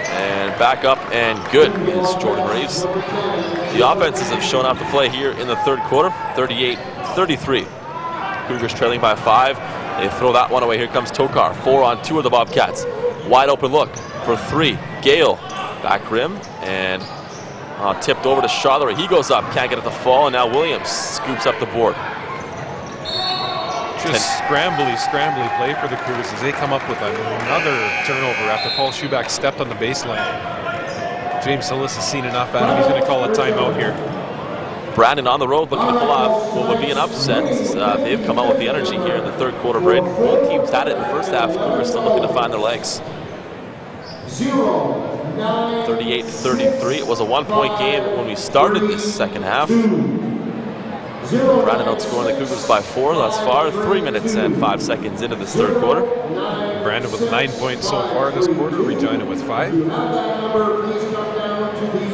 And back up and good is Jordan Reeves. The offenses have shown up to play here in the third quarter, 38-33. Cougars trailing by 5. They throw that one away. Here comes Tokar, 4 on 2 of the Bobcats. Wide open look for 3. Gale, back rim, and tipped over to Charlery. He goes up, can't get it to fall, and now Williams scoops up the board. Just scrambly play for the Cougars as they come up with another turnover after Paul Schubach stepped on the baseline. James Hillis has seen enough at him. He's going to call a timeout here. Brandon on the road looking to pull off what would be an upset. They've come out with the energy here in the third quarter break. Both teams had it in the first half. Cougars still looking to find their legs. 38-33. It was a 1-point game when we started this second half. Brandon outscoring the Cougars by 4 thus far. 3 minutes and 5 seconds into this third quarter. Brandon with 9 points so far this quarter. Regina with 5.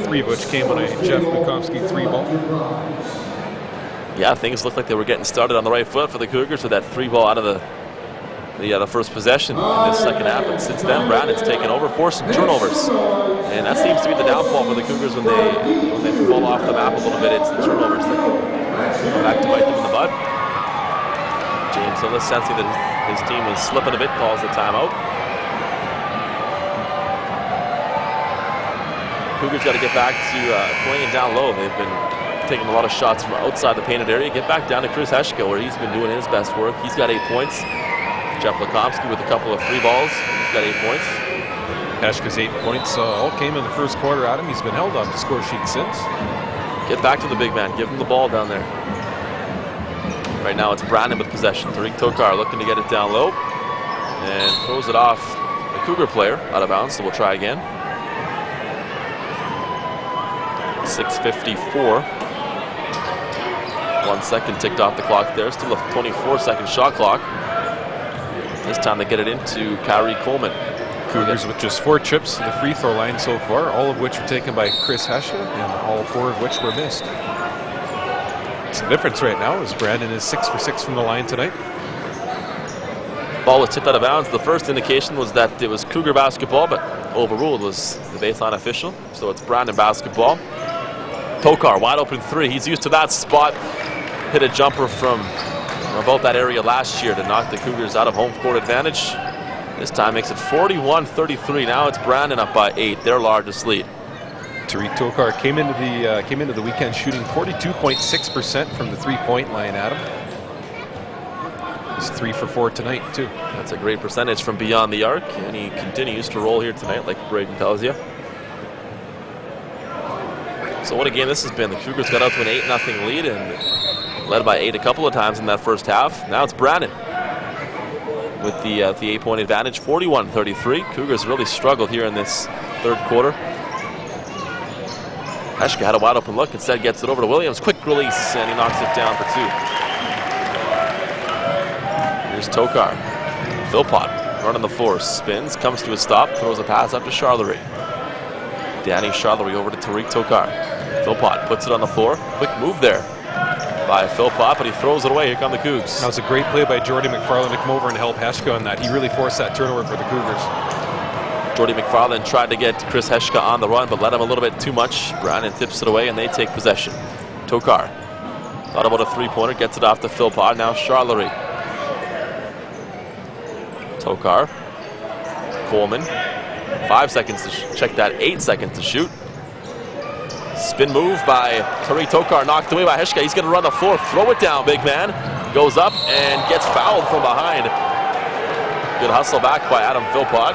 3 of which came on a Jeff Lukomsky 3-ball. Yeah, things looked like they were getting started on the right foot for the Cougars with that 3-ball out of the first possession in this second half. But since then, Brandon's taken over, forcing turnovers. And that seems to be the downfall for the Cougars when they fall off the map a little bit. It's the turnovers that come back to bite them in the butt. James Hillis, sensing that his team was slipping a bit, calls the timeout. Cougars got to get back to playing down low. They've been taking a lot of shots from outside the painted area. Get back down to Chris Heshka, where he's been doing his best work. He's got 8 points. Jeff Lukomsky with a couple of 3 balls. He's got 8 points. Heshka's 8 points all came in the first quarter, Adam. He's been held off the score sheet since. Get back to the big man. Give him the ball down there. Right now it's Brandon with possession. Tariq Tokar looking to get it down low. And throws it off the Cougar player out of bounds, so we'll try again. 6:54. 1 second ticked off the clock there. Still a 24-second shot clock. This time they get it into Kyrie Coleman. Cougars with just 4 trips to the free throw line so far, all of which were taken by Chris Hesha, and all 4 of which were missed. It's the difference right now is Brandon is 6 for 6 from the line tonight. Ball was tipped out of bounds. The first indication was that it was Cougar basketball, but overruled was the baseline official. So it's Brandon basketball. Tokar, wide open 3. He's used to that spot. Hit a jumper from about that area last year to knock the Cougars out of home court advantage. This time makes it 41-33. Now it's Brandon up by 8, their largest lead. Tariq Tokar came into the weekend shooting 42.6% from the 3-point line, Adam. He's 3 for 4 tonight, too. That's a great percentage from beyond the arc, and he continues to roll here tonight, like Braden tells you. So what a game this has been. The Cougars got out to an 8-0 lead and led by 8 a couple of times in that first half. Now it's Brandon with the 8-point advantage, 41-33. Cougars really struggled here in this third quarter. Heshka had a wide open look, instead gets it over to Williams. Quick release, and he knocks it down for 2. Here's Tokar. Philpott running the floor, spins, comes to a stop, throws a pass up to Charlery. Danny Charlery over to Tariq Tokar. Philpott puts it on the floor. Quick move there by Philpott, but he throws it away. Here come the Cougs. That was a great play by Jordy McFarland to come over and help Heshka on that. He really forced that turnover for the Cougars. Jordy McFarland tried to get Chris Heshka on the run, but let him a little bit too much. Brandon tips it away, and they take possession. Tokar thought about a 3-pointer, gets it off to Philpott. Now Charlery. Tokar. Coleman. 5 seconds to check that. 8 seconds to shoot. Spin move by Tariq Tokar, knocked away by Heshka. He's going to run the floor, throw it down, big man. Goes up and gets fouled from behind. Good hustle back by Adam Philpott.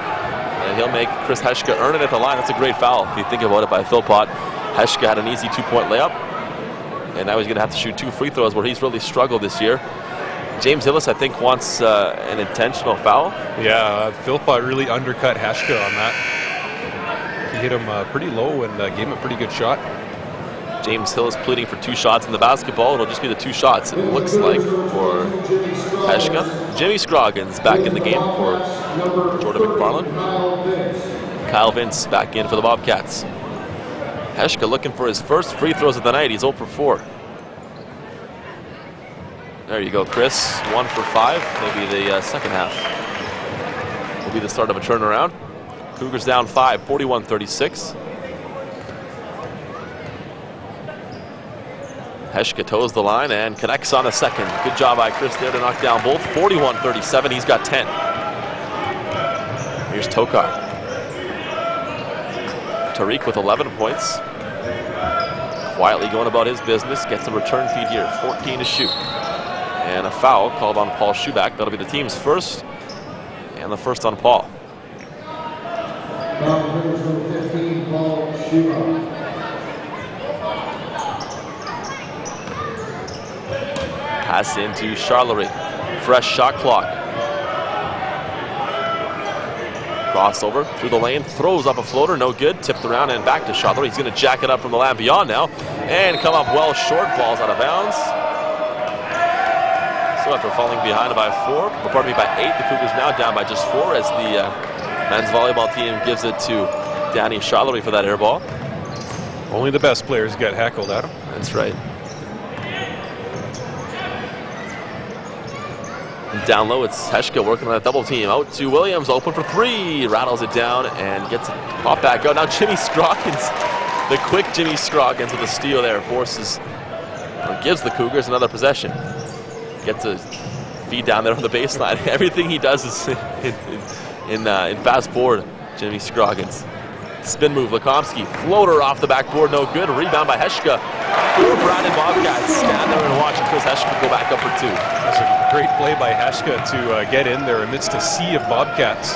And he'll make Chris Heshka earn it at the line. That's a great foul if you think about it by Philpott. Heshka had an easy 2-point layup. And now he's going to have to shoot 2 free throws where he's really struggled this year. James Hillis, I think, wants an intentional foul. Yeah, Philpott really undercut Heshka on that. He hit him pretty low and gave him a pretty good shot. James Hillis pleading for 2 shots in the basketball. It'll just be the 2 shots, it looks like, for Heshka. Jimmy Scroggins back in the game for Jordan McFarland. Kyle Vince back in for the Bobcats. Heshka looking for his first free throws of the night. He's 0 for 4. There you go, Chris. 1 for 5. Maybe the second half will be the start of a turnaround. Cougars down 5, 41-36. Heshka toes the line and connects on the second. Good job by Chris there to knock down both. 41-37. He's got 10. Here's Tokar. Tariq with 11 points. Quietly going about his business. Gets a return feed here. 14 to shoot. And a foul called on Paul Schuback. That'll be the team's first. And the first on Paul. Pass into Charlery. Fresh shot clock. Crossover through the lane. Throws up a floater. No good. Tipped around and back to Charlery. He's going to jack it up from the line beyond now. And come up well short. Ball's out of bounds. So after falling behind by 8, the Cougars now down by just 4 as the men's volleyball team gives it to Danny Charlery for that air ball. Only the best players get heckled, Adam. That's right. And down low, it's Heshka working on a double team. Out to Williams, open for 3. Rattles it down and gets it popped back out. Now Jimmy Scroggins, the quick Jimmy Scroggins with a steal there, gives the Cougars another possession. Gets a feed down there on the baseline. Everything he does is in fast forward. Jimmy Scroggins. Spin move, Lukomsky. Floater off the backboard, no good. Rebound by Heshka. 4 Brandon Bobcats. Stand there and watch Chris Heshka go back up for 2. That's a great play by Heshka to get in there amidst a sea of Bobcats.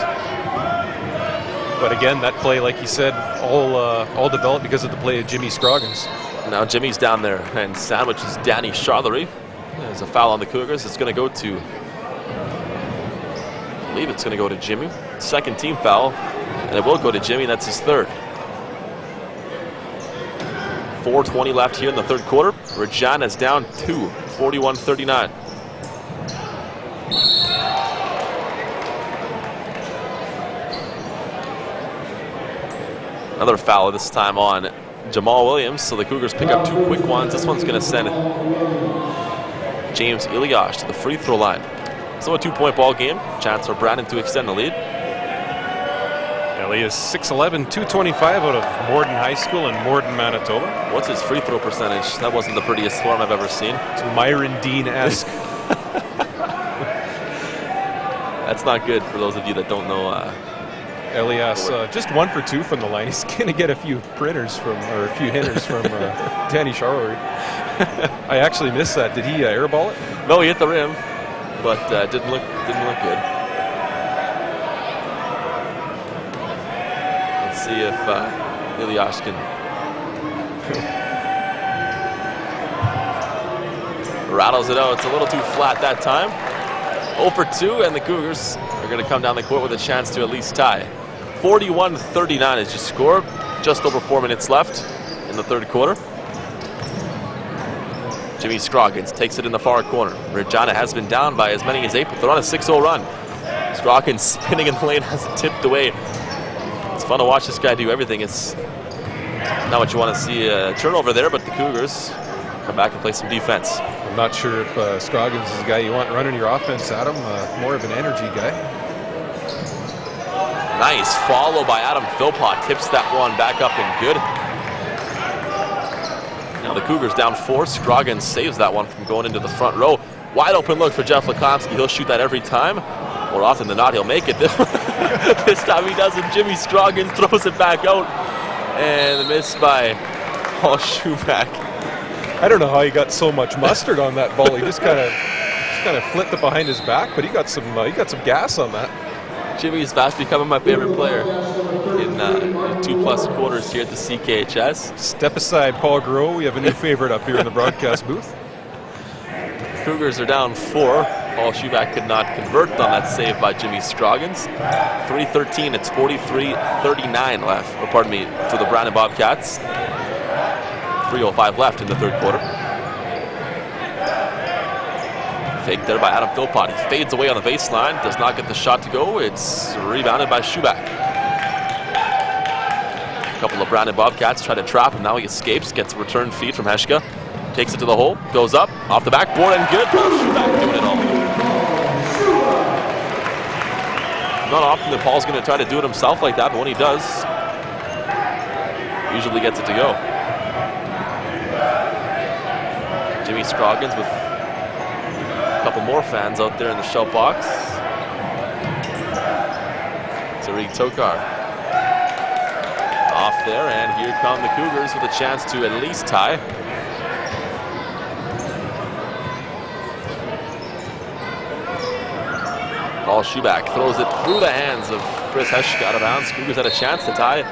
But again, that play, like you said, all developed because of the play of Jimmy Scroggins. Now Jimmy's down there and sandwiches Danny Charlery. There's a foul on the Cougars. It's going to go to, I believe it's going to go to Jimmy. Second team foul, and it will go to Jimmy. That's his third. 4:20 left here in the third quarter. Regina's down 2, 41-39. Another foul this time on Jamal Williams, so the Cougars pick up 2 quick ones. This one's going to send James Iliash to the free throw line. So a 2-point ball game. Chance for Brandon to extend the lead. Ellie is 6'11", 225 out of Morden High School in Morden, Manitoba. What's his free throw percentage? That wasn't the prettiest form I've ever seen. It's Myron Dean-esque. That's not good for those of you that don't know. Elias, just 1 for 2 from the line. He's going to get a few printers from, or a few hitters from Danny Charlery. I actually missed that. Did he airball it? No, he hit the rim, but didn't look good. Let's see if Iliash can rattles it out. It's a little too flat that time. 0 for 2, and the Cougars are going to come down the court with a chance to at least tie. 41-39 is your score. Just over 4 minutes left in the third quarter. Jimmy Scroggins takes it in the far corner. Regina has been down by as many as 8, but they're on a 6-0 run. Scroggins spinning in the lane, has it tipped away. It's fun to watch this guy do everything. It's not what you want to see, a turnover there, but the Cougars come back and play some defense. I'm not sure if Scroggins is the guy you want running your offense, Adam. More of an energy guy. Nice follow by Adam Philpott. Tips that one back up and good. Now the Cougars down 4. Scroggins saves that one from going into the front row. Wide open look for Jeff Lukomsky. He'll shoot that every time. More often than not, he'll make it. This time he doesn't. Jimmy Scroggins throws it back out. And missed by Paul Schuback. I don't know how he got so much mustard on that ball. He just kind of flipped it behind his back, but he got some gas on that. Jimmy's fast becoming my favorite player in 2+ quarters here at the CKHS. Step aside, Paul Gros. We have a new favorite up here in the broadcast booth. Cougars are down 4. Paul Schuback could not convert on that save by Jimmy Scroggins. 3:13. It's 43-39 left. Or pardon me, for the Brandon Bobcats. 3:05 left in the third quarter. Fake there by Adam Philpott. He fades away on the baseline. Does not get the shot to go. It's rebounded by Schuback. A couple of Brandon Bobcats try to trap him. Now he escapes. Gets a return feed from Heshka. Takes it to the hole. Goes up. Off the backboard and good. Paul Schuback doing it all. Not often that Paul's going to try to do it himself like that, but when he does, usually gets it to go. Jimmy Scroggins with a couple more fans out there in the shell box. Tariq Tokar off there, and here come the Cougars with a chance to at least tie. Paul Schuback throws it through the hands of Chris Heshka out of bounds. Cougars had a chance to tie.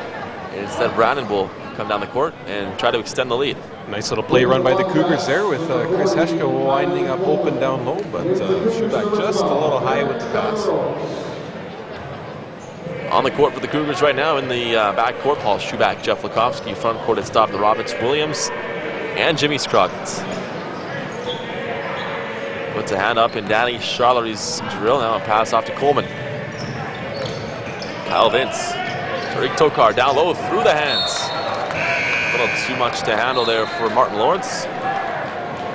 Instead, Brandon will come down the court and try to extend the lead. Nice little play run by the Cougars there with Chris Heshka winding up open down low, but Schuback just a little high with the pass. On the court for the Cougars right now in the back court, Paul Schuback, Jeff Lukomsky. Front court has stopped the Roberts Williams and Jimmy Scroggins. Puts a hand up in Danny Charlery's drill. Now a pass off to Coleman. Kyle Vince. Tariq Tokar down low through the hands. A little too much to handle there for Martin Lawrence.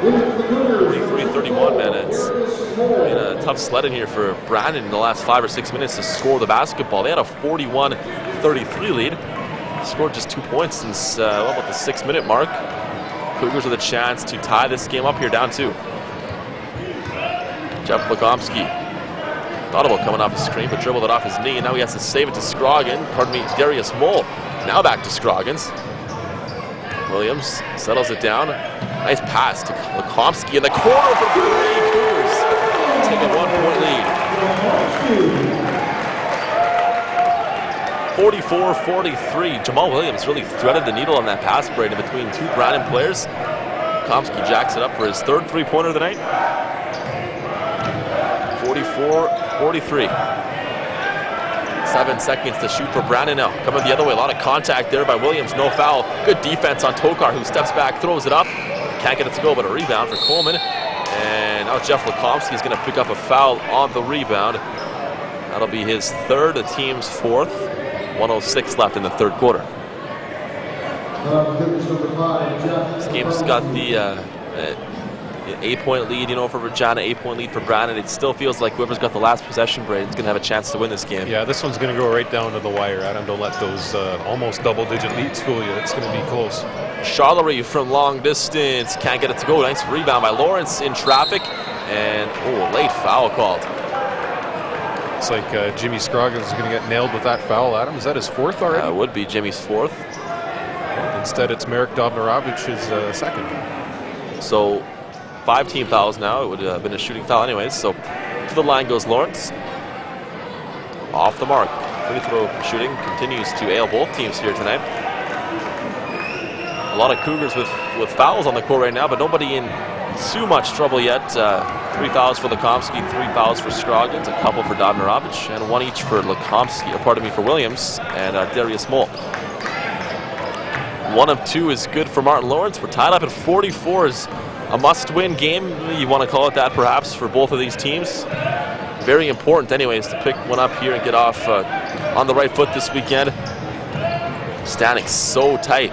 43-31, man. It's been a tough sled in here for Brandon in the last 5 or 6 minutes to score the basketball. They had a 41-33 lead. Scored just 2 points since about the 6-minute mark. Cougars with a chance to tie this game up here, down 2. Jeff Lukomsky thought about coming off his screen, but dribbled it off his knee, and now he has to save it to Scroggins. Pardon me, Darius Moll. Now back to Scroggins. Williams settles it down. Nice pass to Lukomsky in the corner for 3. Cougars take a 1-point lead. 44-43. Jamal Williams really threaded the needle on that pass break in between two Brandon players. Komsky jacks it up for his third three-pointer of the night. 44-43. 7 seconds to shoot for Brandon now. Coming the other way, a lot of contact there by Williams, no foul. Good defense on Tokar, who steps back, throws it up. Can't get it to go, but a rebound for Coleman. And now Jeff Lukomsky is going to pick up a foul on the rebound. That'll be his third, the team's fourth. 1:06 left in the third quarter. This game's got the 8-point lead, for Regina, 8-point lead for Brandon. It still feels like whoever's got the last possession, Brady, is going to have a chance to win this game. Yeah, this one's going to go right down to the wire, Adam. Don't let those almost double-digit leads fool you. It's going to be close. Charlery from long distance, can't get it to go. Nice rebound by Lawrence in traffic, and late foul called. It's like Jimmy Scroggins is going to get nailed with that foul, Adam. Is that his fourth already? It would be Jimmy's fourth. Instead, it's Marek Dobnarovic's second. So 5 team fouls now. It would have been a shooting foul anyways. So to the line goes Lawrence. Off the mark. Free throw shooting continues to ail both teams here tonight. A lot of Cougars with fouls on the court right now, but nobody in too much trouble yet. 3 fouls for Lukomsky, 3 fouls for Scroggins, a couple for Dobnarovic, and 1 each for for Williams and Darius Moll. 1 of 2 is good for Martin Lawrence. We're tied up at 44. Is a must-win game, you want to call it that perhaps, for both of these teams. Very important anyways to pick one up here and get off on the right foot this weekend. Standing so tight.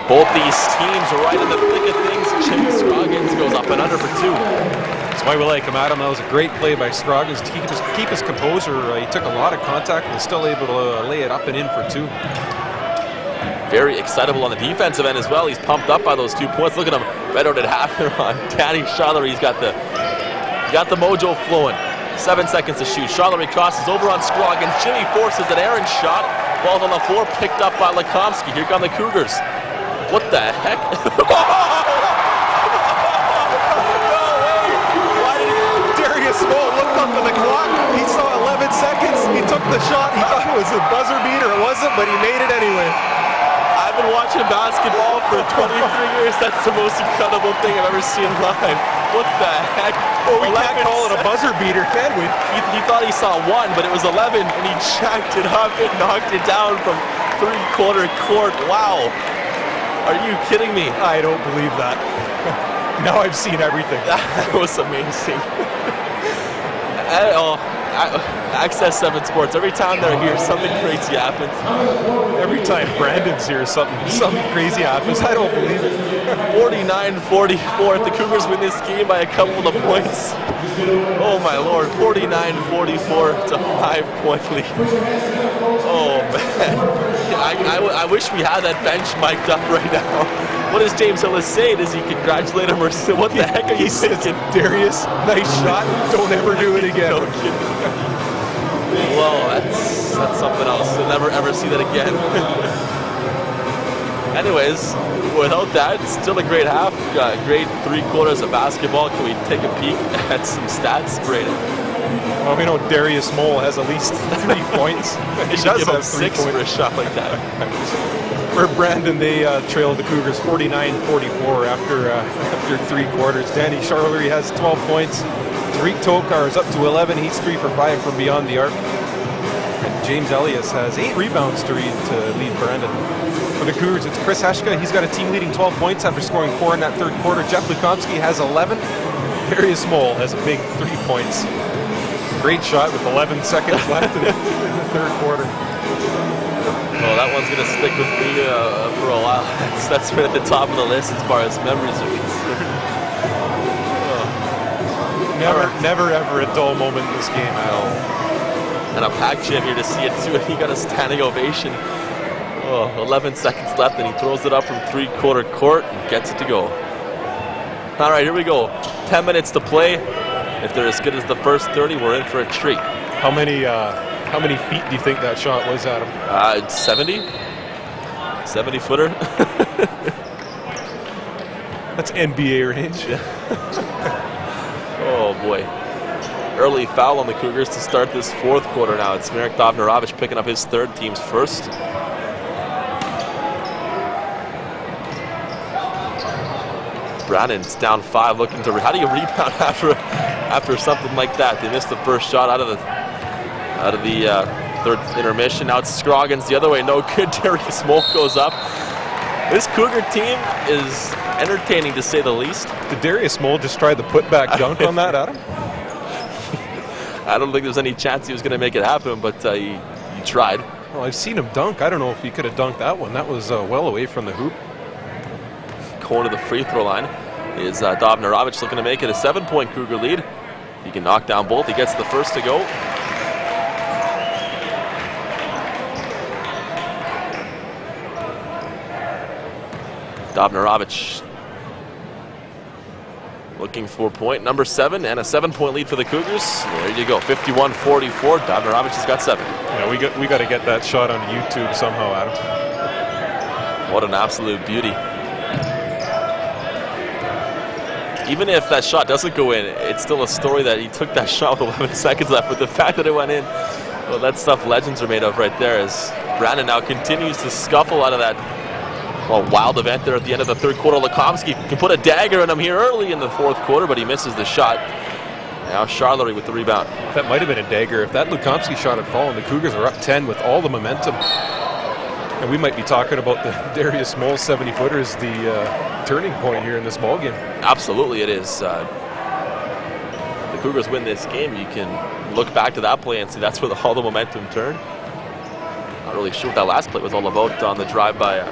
Both these teams are right in the thick of things. Jimmy Scroggins goes up and under for 2. That's why we like him, Adam. That was a great play by Scroggins to keep his composure. He took a lot of contact and was still able to lay it up and in for 2. Very excitable on the defensive end as well. He's pumped up by those 2 points. Look at him. Red-outed half on Danny Charlery. He's got the mojo flowing. 7 seconds to shoot. Charlery crosses over on Scroggins. Jimmy forces an errant shot. Ball on the floor, picked up by Lukomsky. Here come the Cougars. What the heck? Darius Moll looked up at the clock. He saw 11 seconds. He took the shot. He thought it was a buzzer beater. It wasn't, but he made it anyway. I've been watching basketball for 23 years. That's the most incredible thing I've ever seen live. What the heck? Well, we can't call it a buzzer beater, can we? He thought he saw 1, but it was 11, and he jacked it up and knocked it down from 3/4 court. Wow. Are you kidding me? I don't believe that. Now I've seen everything. That was amazing. Access 7 Sports. Every time they're here, something crazy happens. Every time Brandon's here, something crazy happens. I don't believe it. 49-44. If the Cougars win this game by a couple of points, oh my Lord, 49-44. It's a 5-point lead. Oh man, I wish we had that bench mic'd up right now. What does James Ellis say? Does he congratulate him or say, what the heck are you thinking? Darius, nice shot. Don't ever do it again. No kidding. Whoa, that's something else. You'll never ever see that again. Anyways, without that, it's still a great half. Great 3 quarters of basketball. Can we take a peek at some stats, Brady? Well, we know Darius Moll has at least 3 points. He should give him 6 for a shot like that. For Brandon, they trailed the Cougars 49-44 after 3 quarters. Danny Charlery has 12 points. Tariq Tokar is up to 11. He's 3 for 5 from beyond the arc. And James Elias has 8 rebounds to lead Brandon. For the Cougars, it's Chris Heshka. He's got a team-leading 12 points after scoring 4 in that third quarter. Jeff Lukomsky has 11. Darius Moll has a big 3 points. Great shot with 11 seconds left in the third quarter. Well, that one's going to stick with me for a while. That's right at the top of the list as far as memories are concerned. Never ever a dull moment in this game at all. And a packed gym here to see it too, and he got a standing ovation. 11 seconds left, and he throws it up from 3/4 court and gets it to go. All right, here we go. 10 minutes to play. If they're as good as the first 30, we're in for a treat. How many feet do you think that shot was, Adam? 70? 70-footer. That's NBA range. Oh boy. early foul on the Cougars to start this fourth quarter now. It's Marek Dovnarovic picking up his third, team's first. Brandon's down 5, looking to. How do you rebound after something like that? They missed the first shot out of the third intermission. Now it's Scroggins the other way. No good. Darius Moll goes up. This Cougar team is entertaining, to say the least. Did Darius Moll just try the putback dunk on that, Adam? I don't think there's any chance he was going to make it happen, but he tried. Well, I've seen him dunk. I don't know if he could have dunked that one. That was well away from the hoop. Going to the free throw line is Dovnarovic, looking to make it a 7-point Cougar lead. He can knock down both. He gets the first to go. Dovnarovic looking for point number 7 and a 7-point lead for the Cougars. There you go, 51-44. Dovnarovic has got 7. Yeah, we got to get that shot on YouTube somehow, Adam. What an absolute beauty. Even if that shot doesn't go in, it's still a story that he took that shot with 11 seconds left. But the fact that it went in, well, that stuff legends are made of right there, as Brandon now continues to scuffle out of that wild event there at the end of the third quarter. Lukomsky can put a dagger in him here early in the fourth quarter, but he misses the shot. Now Charlery with the rebound. That might have been a dagger. If that Lukomsky shot had fallen, the Cougars are up 10 with all the momentum. And we might be talking about the Darius Moll 70-footer as the turning point here in this ballgame. Absolutely it is. The Cougars win this game. You can look back to that play and see that's where all the momentum turned. Not really sure what that last play was all about on the drive by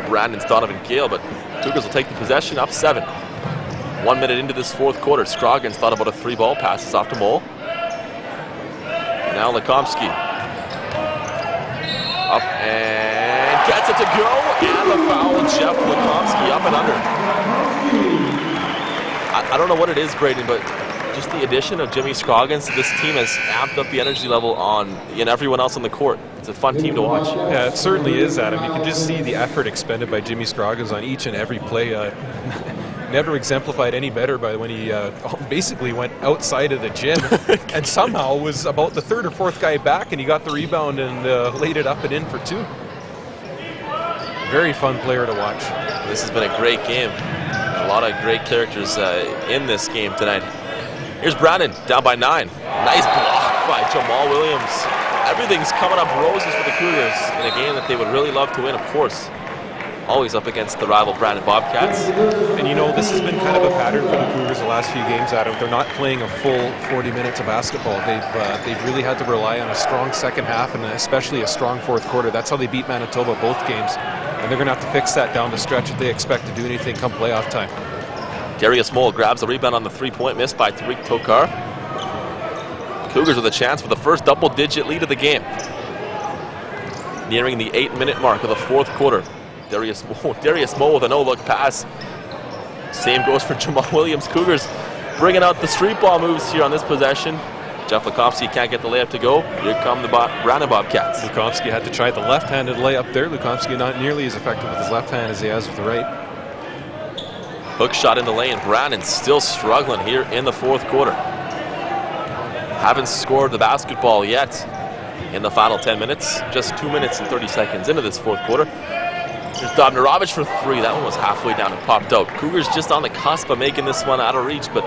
Brandon's Donovan Gale, but Cougars will take the possession up 7. 1 minute into this fourth quarter. Scroggins thought about a 3-ball pass. It's off to Moll. Now Lukomsky. Up and gets it to go, and the foul. Jeff Lukomsky up and under. I don't know what it is, Braden, but just the addition of Jimmy Scroggins to this team has amped up the energy level in everyone else on the court. It's a fun team to watch. Yeah, it certainly is, Adam. You can just see the effort expended by Jimmy Scroggins on each and every play. Never exemplified any better by when he basically went outside of the gym and somehow was about the third or fourth guy back, and he got the rebound and laid it up and in for 2. Very fun player to watch. This has been a great game. A lot of great characters in this game tonight. Here's Brandon, down by 9. Nice block by Jamal Williams. Everything's coming up roses for the Cougars in a game that they would really love to win, of course. Always up against the rival Brandon Bobcats. And you know, this has been kind of a pattern for the Cougars the last few games, Adam. They're not playing a full 40 minutes of basketball. They've really had to rely on a strong second half and especially a strong fourth quarter. That's how they beat Manitoba both games. And they're going to have to fix that down the stretch if they expect to do anything come playoff time. Darius Moll grabs the rebound on the 3-point miss by Tariq Tokar. Cougars with a chance for the first double-digit lead of the game. Nearing the 8-minute mark of the fourth quarter. Darius Moll with a no-look pass. Same goes for Jamal Williams. Cougars bringing out the street ball moves here on this possession. Jeff Lukomsky can't get the layup to go. Here come the Brandon Bobcats. Lukomsky had to try the left-handed layup there. Lukomsky not nearly as effective with his left hand as he has with the right. Hook shot in the lane. Brandon still struggling here in the fourth quarter. Haven't scored the basketball yet in the final 10 minutes. Just 2 minutes and 30 seconds into this fourth quarter. There's Dovnarovic for 3. That one was halfway down and popped out. Cougars just on the cusp of making this one out of reach, but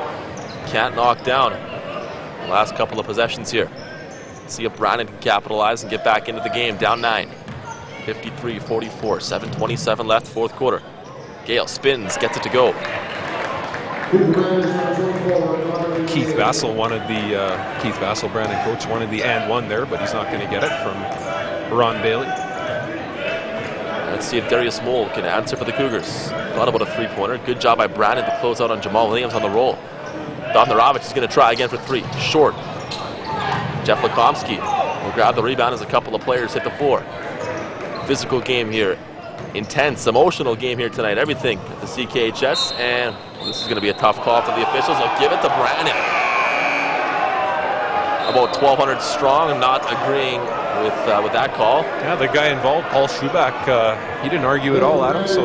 can't knock down. Last couple of possessions here. See if Brandon can capitalize and get back into the game. Down 9. 53-44. 7:27 left, fourth quarter. Gale spins, gets it to go. Keith Vassell, Brandon coach, wanted the and one there, but he's not going to get it from Ron Bailey. Let's see if Darius Moll can answer for the Cougars. Thought about a 3-pointer. Good job by Brandon to close out on Jamal Williams on the roll. Dovnarovic is going to try again for 3. Short. Jeff Lukomsky will grab the rebound as a couple of players hit the floor. Physical game here. Intense, emotional game here tonight. Everything at the CKHS, and this is going to be a tough call for the officials. They'll give it to Brandon. About 1,200 strong, not agreeing with that call. Yeah, the guy involved, Paul Schubach, he didn't argue at all, Adam, so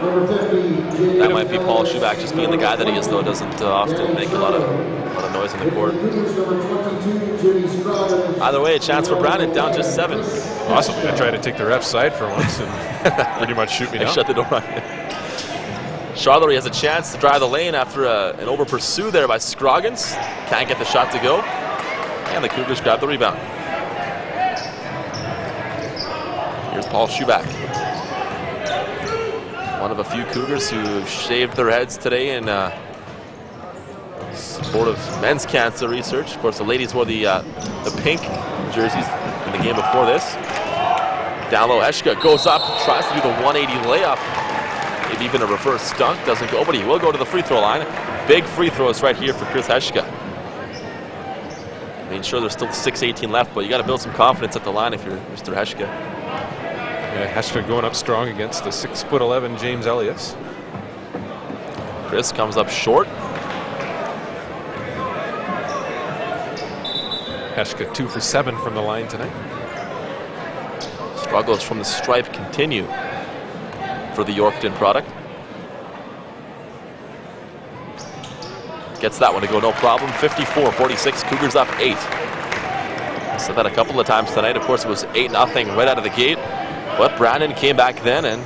Number 50, That might be Paul Schuback just being the guy that he is, though. Doesn't often make a lot of noise in the court. Either way, a chance for Brandon, down just 7. Awesome. I tried to take the ref's side for once and pretty much shoot me They down. shut the door on him. Charlery has a chance to drive the lane after an over pursue there by Scroggins. Can't get the shot to go. And the Cougars grab the rebound. Here's Paul Schuback. One of a few Cougars who shaved their heads today in support of men's cancer research. Of course, the ladies wore the pink jerseys in the game before this. Down low, Heshka goes up, tries to do the 180 layup. Maybe even a reverse dunk, doesn't go, but he will go to the free throw line. Big free throws right here for Chris Heshka. I mean, sure, there's still 6:18 left, but you got to build some confidence at the line if you're Mr. Heshka. Yeah, Heshka going up strong against the 6'11" James Elias. Chris comes up short. Heshka 2 for 7 from the line tonight. Struggles from the stripe continue for the Yorkton product. Gets that one to go, no problem. 54-46, Cougars up 8. Said that a couple of times tonight. Of course, it was 8-0 right out of the gate. But Brandon came back then, and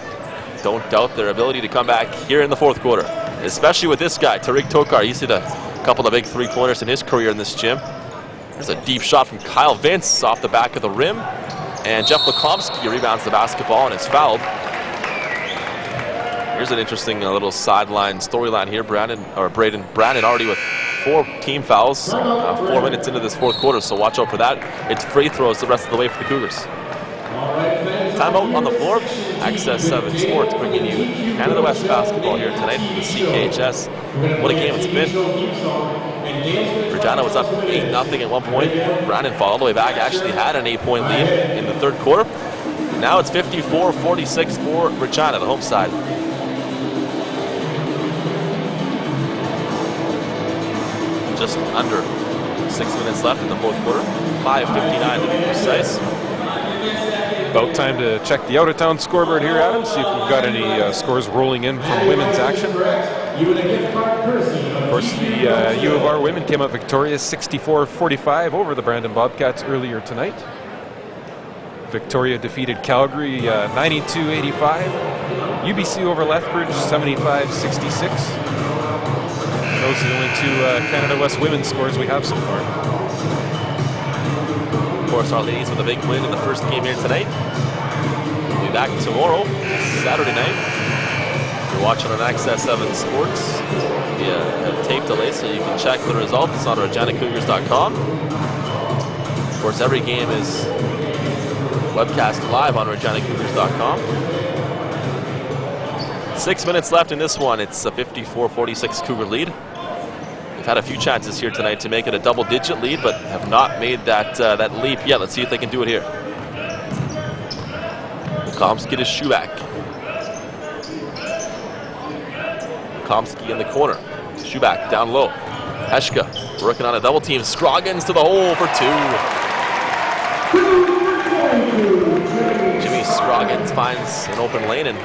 don't doubt their ability to come back here in the fourth quarter. Especially with this guy, Tariq Tokar. He's hit a couple of big three-pointers in his career in this gym. There's a deep shot from Kyle Vince off the back of the rim. And Jeff Lukomsky rebounds the basketball and is fouled. Here's an interesting little sideline storyline here. Brandon already with 4 team fouls, 4 minutes into this fourth quarter, so watch out for that. It's free throws the rest of the way for the Cougars. Timeout on the floor. Access 7 Sports bringing you Canada West basketball here tonight from the CKHS. What a game it's been. Regina was up 8-0 at one point. Brandon fought all the way back, actually had an 8-point lead in the third quarter. Now it's 54-46 for Regina, the home side. Just under 6 minutes left in the fourth quarter. 5:59 to be precise. About time to check the out-of-town scoreboard here, Adam. See if we've got any scores rolling in from women's action. Of course, the U of R women came out victorious 64-45 over the Brandon Bobcats earlier tonight. Victoria defeated Calgary 92-85. UBC over Lethbridge 75-66. Those are the only 2 Canada West women's scores we have so far. Of course, our ladies with a big win in the first game here tonight. We'll be back tomorrow, Saturday night. You're watching on Access 7 Sports via a tape delay, so you can check the results on reginacougars.com. Of course, every game is webcast live on reginacougars.com. 6 minutes left in this one. It's a 54-46 Cougar lead. They've had a few chances here tonight to make it a double-digit lead, but have not made that leap yet. Let's see if they can do it here. Lukomsky to Schuback. Lukomsky in the corner. Schuback down low. Heshka working on a double team. Scroggins to the hole for 2. Jimmy Scroggins finds an open lane and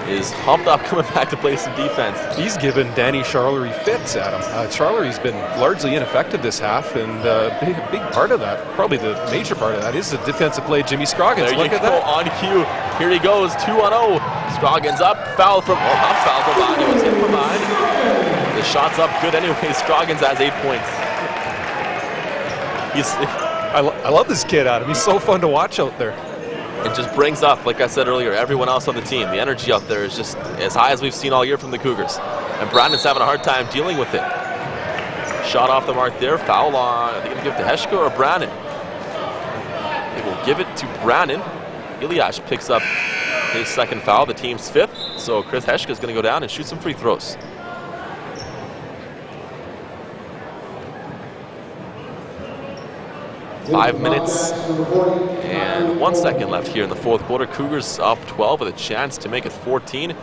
is pumped up coming back to play some defense. He's given Danny Charlery fits, Adam. Charlery's been largely ineffective this half, and a big part of that, probably the major part of that, is the defensive play Jimmy Scroggins. There Look you at go, that. on cue. Here he goes, 2-0. Scroggins up, foul from, not foul from behind, he was hit from behind. The shot's up good anyway. Scroggins has 8 points. I love this kid, Adam. He's so fun to watch out there. It just brings up, like I said earlier, everyone else on the team. The energy out there is just as high as we've seen all year from the Cougars. And Brandon's having a hard time dealing with it. Shot off the mark there. Foul on, are they going to give it to Heshka or Brandon? They will give it to Brandon. Eliash picks up his second foul, the team's 5th. So Chris Heshka is going to go down and shoot some free throws. Five minutes and 1 second left here in the fourth quarter. Cougars up 12 with a chance to make it 14.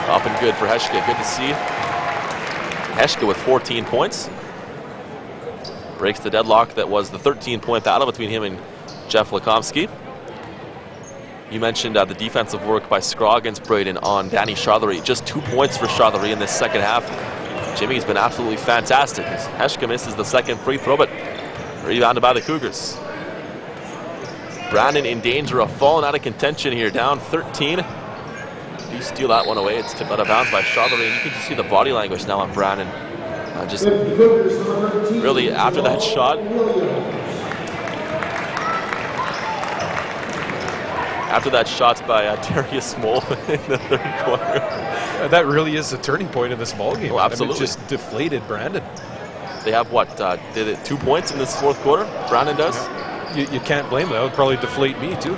Up and good for Heshka. Good to see Heshka with 14 points. Breaks the deadlock that was the 13-point battle between him and Jeff Lukomsky. You mentioned the defensive work by Scroggins, Braden, on Danny Charlery. Just 2 points for Charlery in this second half. Jimmy's been absolutely fantastic. Heshka misses the second free throw, but rebounded by the Cougars. Brandon in danger of falling out of contention here, down 13. If you steal that one away, it's tipped out of bounds by Charlery, and you can just see the body language now on Brandon. Just really after that shot. After that shot by Darius Small in the third quarter. That really is the turning point of this ballgame. Oh, absolutely. I mean, it just deflated Brandon. They have what? Did it 2 points in this fourth quarter? Brandon does? Yeah. You can't blame them. That would probably deflate me too.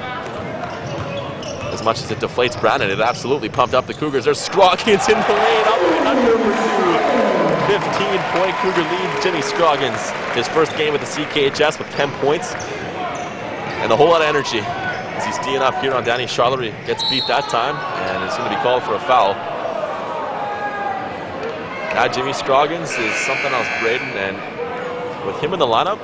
As much as it deflates Brandon, it absolutely pumped up the Cougars. There's Scroggins in the lane, up and under for 2. 15-point Cougar lead. Jimmy Scroggins, his first game with the CKHS with 10 points. And a whole lot of energy as he's teeing up here on Danny Charlery. Gets beat that time, and it's going to be called for a foul. Now Jimmy Scroggins is something else, Braden, and with him in the lineup,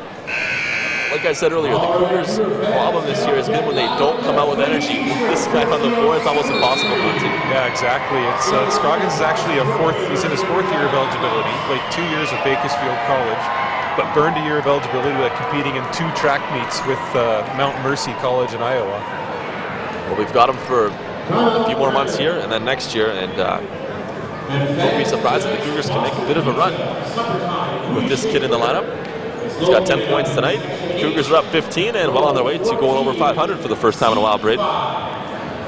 like I said earlier, the Cougars' problem this year has been when they don't come out with energy. This guy on the floor, it's almost impossible not to. Yeah, exactly. It's Scroggins is actually he's in his fourth year of eligibility. Played 2 years at Bakersfield College, but burned a year of eligibility with competing in 2 track meets with Mount Mercy College in Iowa. Well, we've got him for a few more months here, and then next year, and don't be surprised if the Cougars can make a bit of a run with this kid in the lineup. He's got 10 points tonight. Cougars are up 15 and well on their way to going over 500 for the first time in a while, Braden.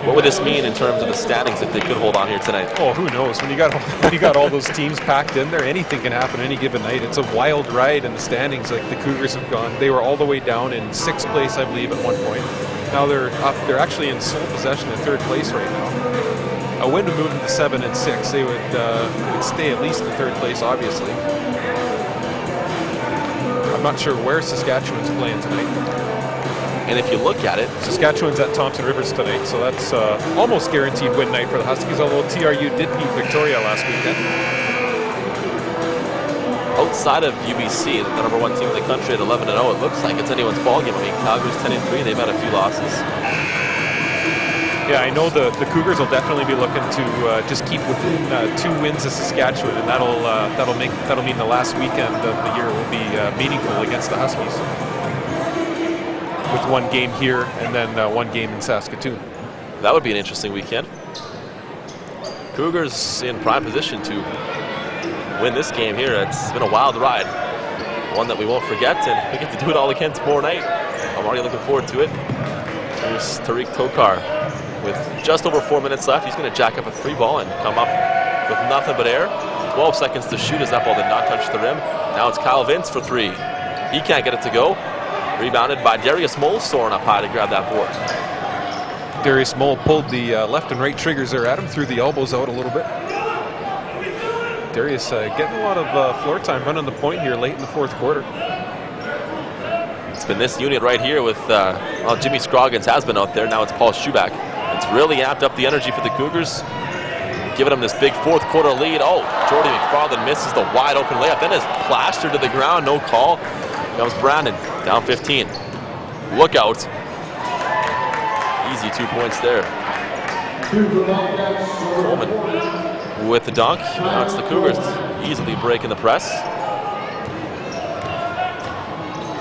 What would this mean in terms of the standings if they could hold on here tonight? Oh, who knows? When you got all those teams packed in there, anything can happen any given night. It's a wild ride in the standings. Like the Cougars have gone, they were all the way down in 6th place, I believe, at one point. Now they're up. They're actually in sole possession in 3rd place right now. A win would move them to 7 and 6. They would stay at least in 3rd place, obviously. I'm not sure where Saskatchewan's playing tonight. And if you look at it, Saskatchewan's at Thompson Rivers tonight, so that's almost guaranteed win night for the Huskies, although TRU did beat Victoria last weekend. Outside of UBC, the number 1 team in the country at 11-0, it looks like it's anyone's ballgame. I mean, Calgary's 10-3, they've had a few losses. Yeah, I know the Cougars will definitely be looking to just keep within 2 wins of Saskatchewan, and that'll mean the last weekend of the year will be meaningful against the Huskies, with 1 game here and then 1 game in Saskatoon. That would be an interesting weekend. Cougars in prime position to win this game here. It's been a wild ride, one that we won't forget, and we get to do it all again tomorrow night. I'm already looking forward to it. Here's Tariq Tokar with just over 4 minutes left. He's going to jack up a 3 ball and come up with nothing but air. 12 seconds to shoot as that ball did not touch the rim. Now it's Kyle Vince for 3. He can't get it to go. Rebounded by Darius Moll, soaring up high to grab that board. Darius Moll pulled the left and right triggers there at him, threw the elbows out a little bit. Darius getting a lot of floor time running the point here late in the 4th quarter. It's been this unit right here with, well, Jimmy Scroggins has been out there. Now it's Paul Schubach. It's really amped up the energy for the Cougars, giving them this big 4th quarter lead. Oh, Jordy McFarland misses the wide open layup, then is plastered to the ground, no call. Comes Brandon, down 15. Look out. Easy 2 points there. Coleman with the dunk. Now it's the Cougars easily breaking the press.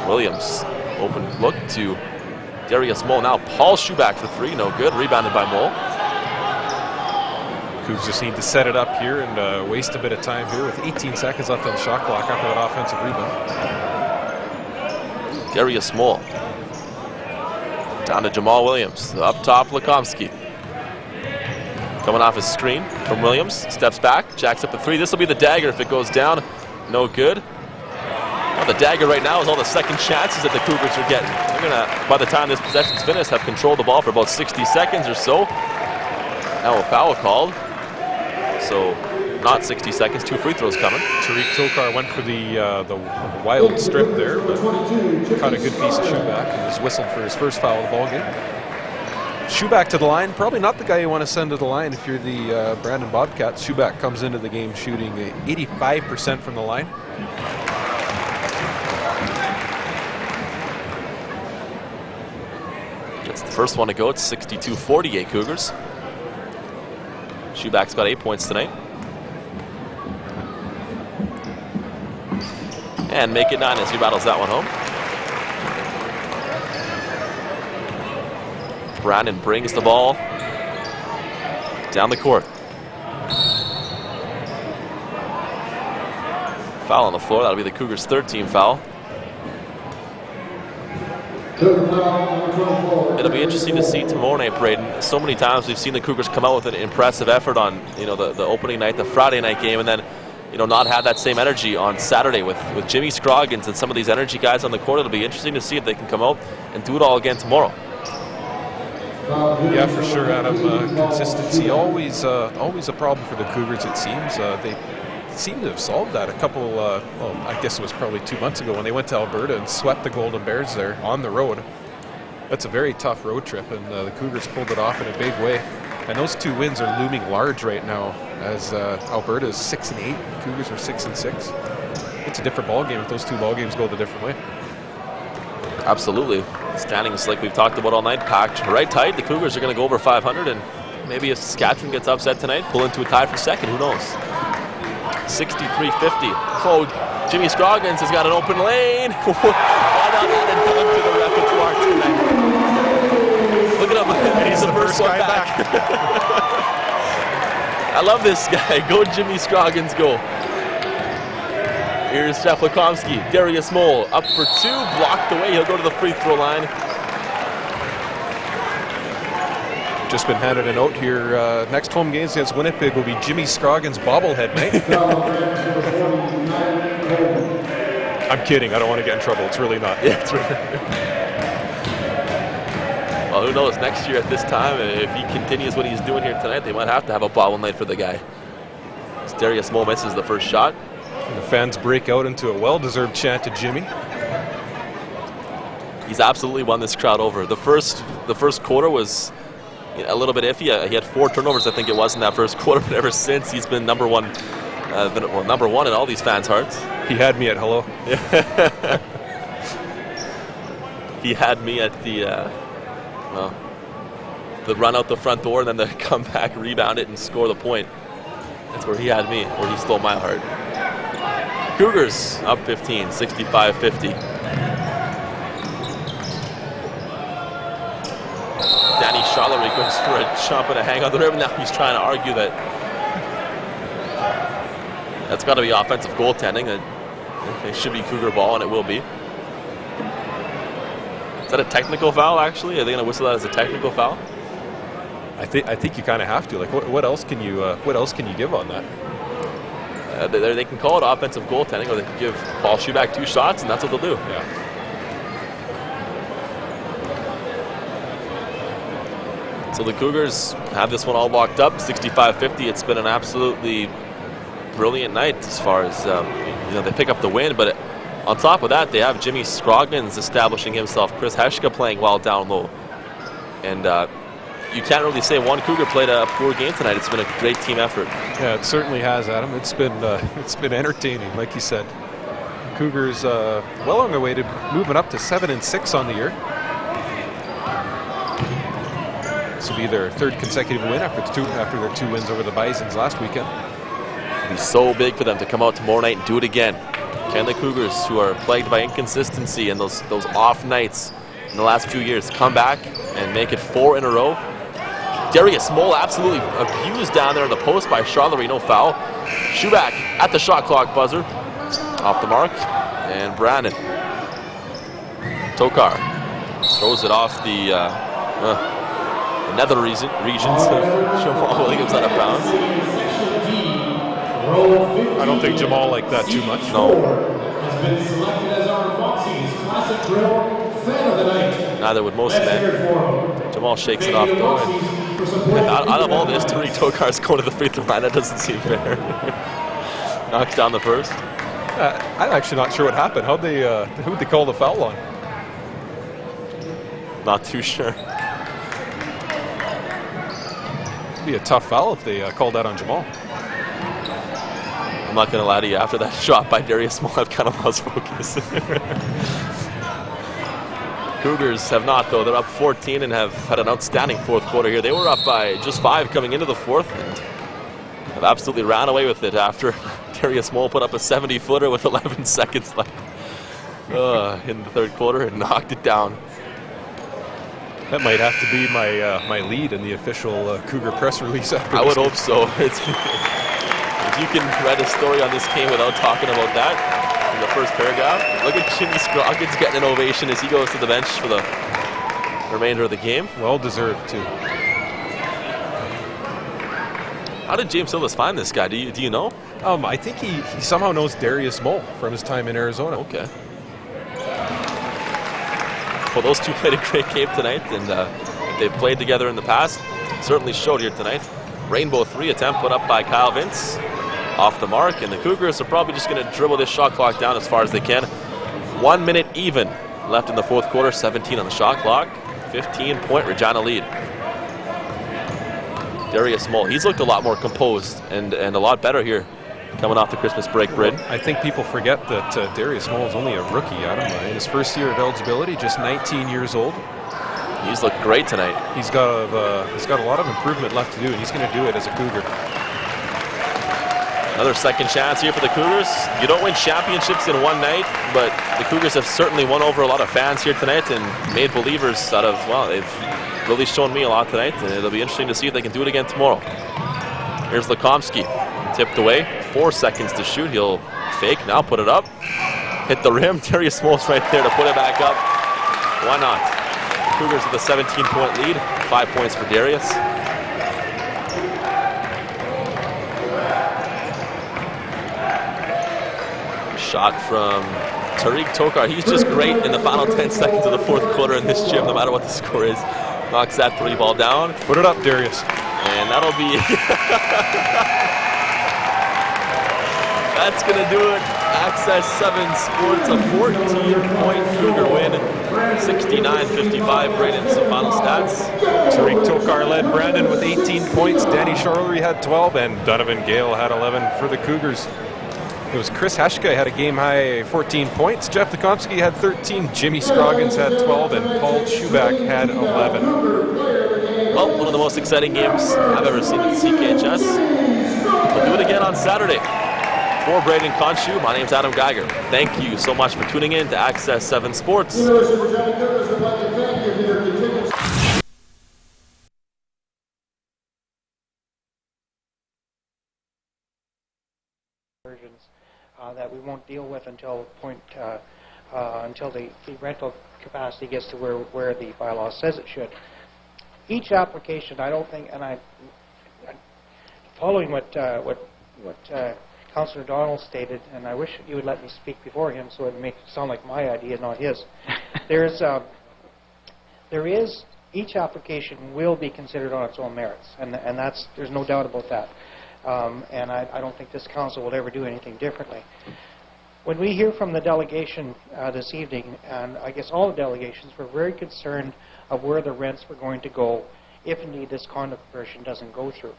Williams, open look to Darius Moll. Now Paul Schubach for 3, no good. Rebounded by Moll. Cougs just need to set it up here and waste a bit of time here with 18 seconds left on the shot clock after that offensive rebound. Darius Moll. Down to Jamal Williams. Up top, Lukomsky. Coming off his screen from Williams. Steps back, jacks up the 3. This will be the dagger if it goes down. No good. Well, the dagger right now is all the second chances that the Cougars are getting. They're going to, by the time this possession's finished, have controlled the ball for about 60 seconds or so. Now a foul called. So not 60 seconds, 2 free throws coming. Tariq Tokar went for the wild strip there, but caught a good piece of Schubach and was whistled for his first foul of the ball game. Schubach to the line, probably not the guy you want to send to the line if you're the Brandon Bobcats. Schubach comes into the game shooting 85% from the line. Gets the first one to go. It's 62-48 Cougars. Schuback's got 8 points tonight. And make it 9 as he rattles that one home. Brandon brings the ball down the court. Foul on the floor. That'll be the Cougars' third team foul. It'll be interesting to see tomorrow night, Braden. So many times we've seen the Cougars come out with an impressive effort on, you know, the opening night, the Friday night game, and then, you know, not have that same energy on Saturday with Jimmy Scroggins and some of these energy guys on the court. It'll be interesting to see if they can come out and do it all again tomorrow. Yeah, for sure, Adam. Consistency always a problem for the Cougars, it seems. They seem to have solved that a couple, well, I guess it was probably 2 months ago when they went to Alberta and swept the Golden Bears there on the road. That's a very tough road trip, and the Cougars pulled it off in a big way. And those 2 wins are looming large right now, as Alberta is 6-8, Cougars are 6-6. It's a different ball game if those 2 ball games go the different way. Absolutely. Standings, like we've talked about all night, packed right tight. The Cougars are going to go over 500, and maybe if Saskatchewan gets upset tonight, pull into a tie for second. Who knows? 63-50. Oh, Jimmy Scroggins has got an open lane. Why not add a dunk to the repertoire tonight? Look at him. He's the first one back. I love this guy. Go Jimmy Scroggins, go. Here's Jeff Lukomsky. Darius Mole up for 2, blocked away. He'll go to the free throw line. Just been handed a note here. Next home games against Winnipeg will be Jimmy Scroggins bobblehead night. I'm kidding. I don't want to get in trouble. It's really not. Yeah, it's really. Well, who knows? Next year at this time, if he continues what he's doing here tonight, they might have to have a bobble night for the guy. As Darius Mole misses the first shot. And the fans break out into a well-deserved chant to Jimmy. He's absolutely won this crowd over. The first quarter was a little bit iffy. He had 4 turnovers, I think it was, in that first quarter. But ever since, he's been number one in all these fans' hearts. He had me at hello. He had me at the run out the front door and then the comeback, rebound it, and score the point. That's where he had me, where he stole my heart. Cougars up 15, 65-50. Danny Charlery goes for a jump and a hang on the rim. Now he's trying to argue that that's got to be offensive goaltending. That it should be Cougar ball, and it will be. Is that a technical foul, actually? Are they going to whistle that as a technical foul? I think you kind of have to. Like, what else can you give on that? They can call it offensive goaltending, or they can give Paul Schuback 2 shots, and that's what they'll do. Yeah. So the Cougars have this one all locked up, 65-50. It's been an absolutely brilliant night as far as they pick up the win. But on top of that, they have Jimmy Scroggins establishing himself, Chris Heshka playing well down low, and you can't really say one Cougar played a poor game tonight. It's been a great team effort. Yeah, it certainly has, Adam. It's been entertaining, like you said. Cougars well on their way to moving up to 7-6 on the year. This will be their 3rd consecutive win after their 2 wins over the Bisons last weekend. It'll be so big for them to come out tomorrow night and do it again. Can the Cougars, who are plagued by inconsistency and those off nights in the last few years, come back and make it 4 in a row? Darius Mole absolutely abused down there in the post by Charlery, no foul. Schuback at the shot clock buzzer. Off the mark. And Brandon. Tokar throws it off the nether regions of Jamal Williams out of bounds. I don't think Jamal liked that too much. No. Neither would most men. Jamal shakes it off though. And out of all this, Tony Tokar's going to the free throw line. That doesn't seem fair. Knocks down the first. I'm actually not sure what happened. Who'd they call the foul on? Not too sure. It'd be a tough foul if they called that on Jamal. I'm not going to lie to you. After that shot by Darius Mole, I've kind of lost focus. Cougars have not, though. They're up 14 and have had an outstanding fourth quarter here. They were up by just 5 coming into the fourth and have absolutely ran away with it after Darius Moll put up a 70-footer with 11 seconds left in the third quarter and knocked it down. That might have to be my lead in the official Cougar press release. I would hope so. If you can write a story on this game without talking about that in the first paragraph, look at Jimmy Scroggins getting an ovation as he goes to the bench for the remainder of the game. Well deserved, too. How did James Hillis find this guy? Do you know? I think he somehow knows Darius Moll from his time in Arizona. Okay. Well, those two played a great game tonight, and if they've played together in the past, certainly showed here tonight. Rainbow 3 attempt put up by Kyle Vince, off the mark, and the Cougars are probably just going to dribble this shot clock down as far as they can. 1 minute even left in the fourth quarter, 17 on the shot clock, 15-point Regina lead. Darius Moll, he's looked a lot more composed and a lot better here coming off the Christmas break, Brid. I think people forget that Darius Moll is only a rookie, Adam. In his first year of eligibility, just 19 years old. He's looked great tonight. He's got a lot of improvement left to do, and he's going to do it as a Cougar. Another second chance here for the Cougars. You don't win championships in one night, but the Cougars have certainly won over a lot of fans here tonight and made believers out of, well, they've really shown me a lot tonight, and it'll be interesting to see if they can do it again tomorrow. Here's Lukomsky, tipped away, 4 seconds to shoot. He'll fake, now put it up, hit the rim. Darius Moll's right there to put it back up. Why not? Cougars with a 17-point lead, 5 points for Darius. Shot from Tariq Tokar. He's just great in the final 10 seconds of the fourth quarter in this gym, no matter what the score is. Knocks that 3-ball down. Put it up, Darius. And that'll be... That's going to do it. Access 7 Sports, a 14-point Cougar win. 69-55, Braden, some final stats. Tariq Tokar led Brandon with 18 points. Danny Charlery had 12, and Donovan Gale had 11 for the Cougars. It was Chris Heshka had a game-high 14 points. Jeff Lukomsky had 13. Jimmy Scroggins had 12, and Paul Schubach had 11. Well, one of the most exciting games I've ever seen at the CKHS. We'll do it again on Saturday. For Braden Conshu, my name's Adam Geiger. Thank you so much for tuning in to Access 7 Sports. That we won't deal with until until the rental capacity gets to where the bylaw says it should. Each application, I don't think, and following what Councillor Donald stated, and I wish you would let me speak before him so it makes it sound like my idea, not his. There is each application will be considered on its own merits, and there's no doubt about that. And I don't think this council will ever do anything differently. When we hear from the delegation this evening, and I guess all the delegations were very concerned of where the rents were going to go if indeed this condo conversion doesn't go through.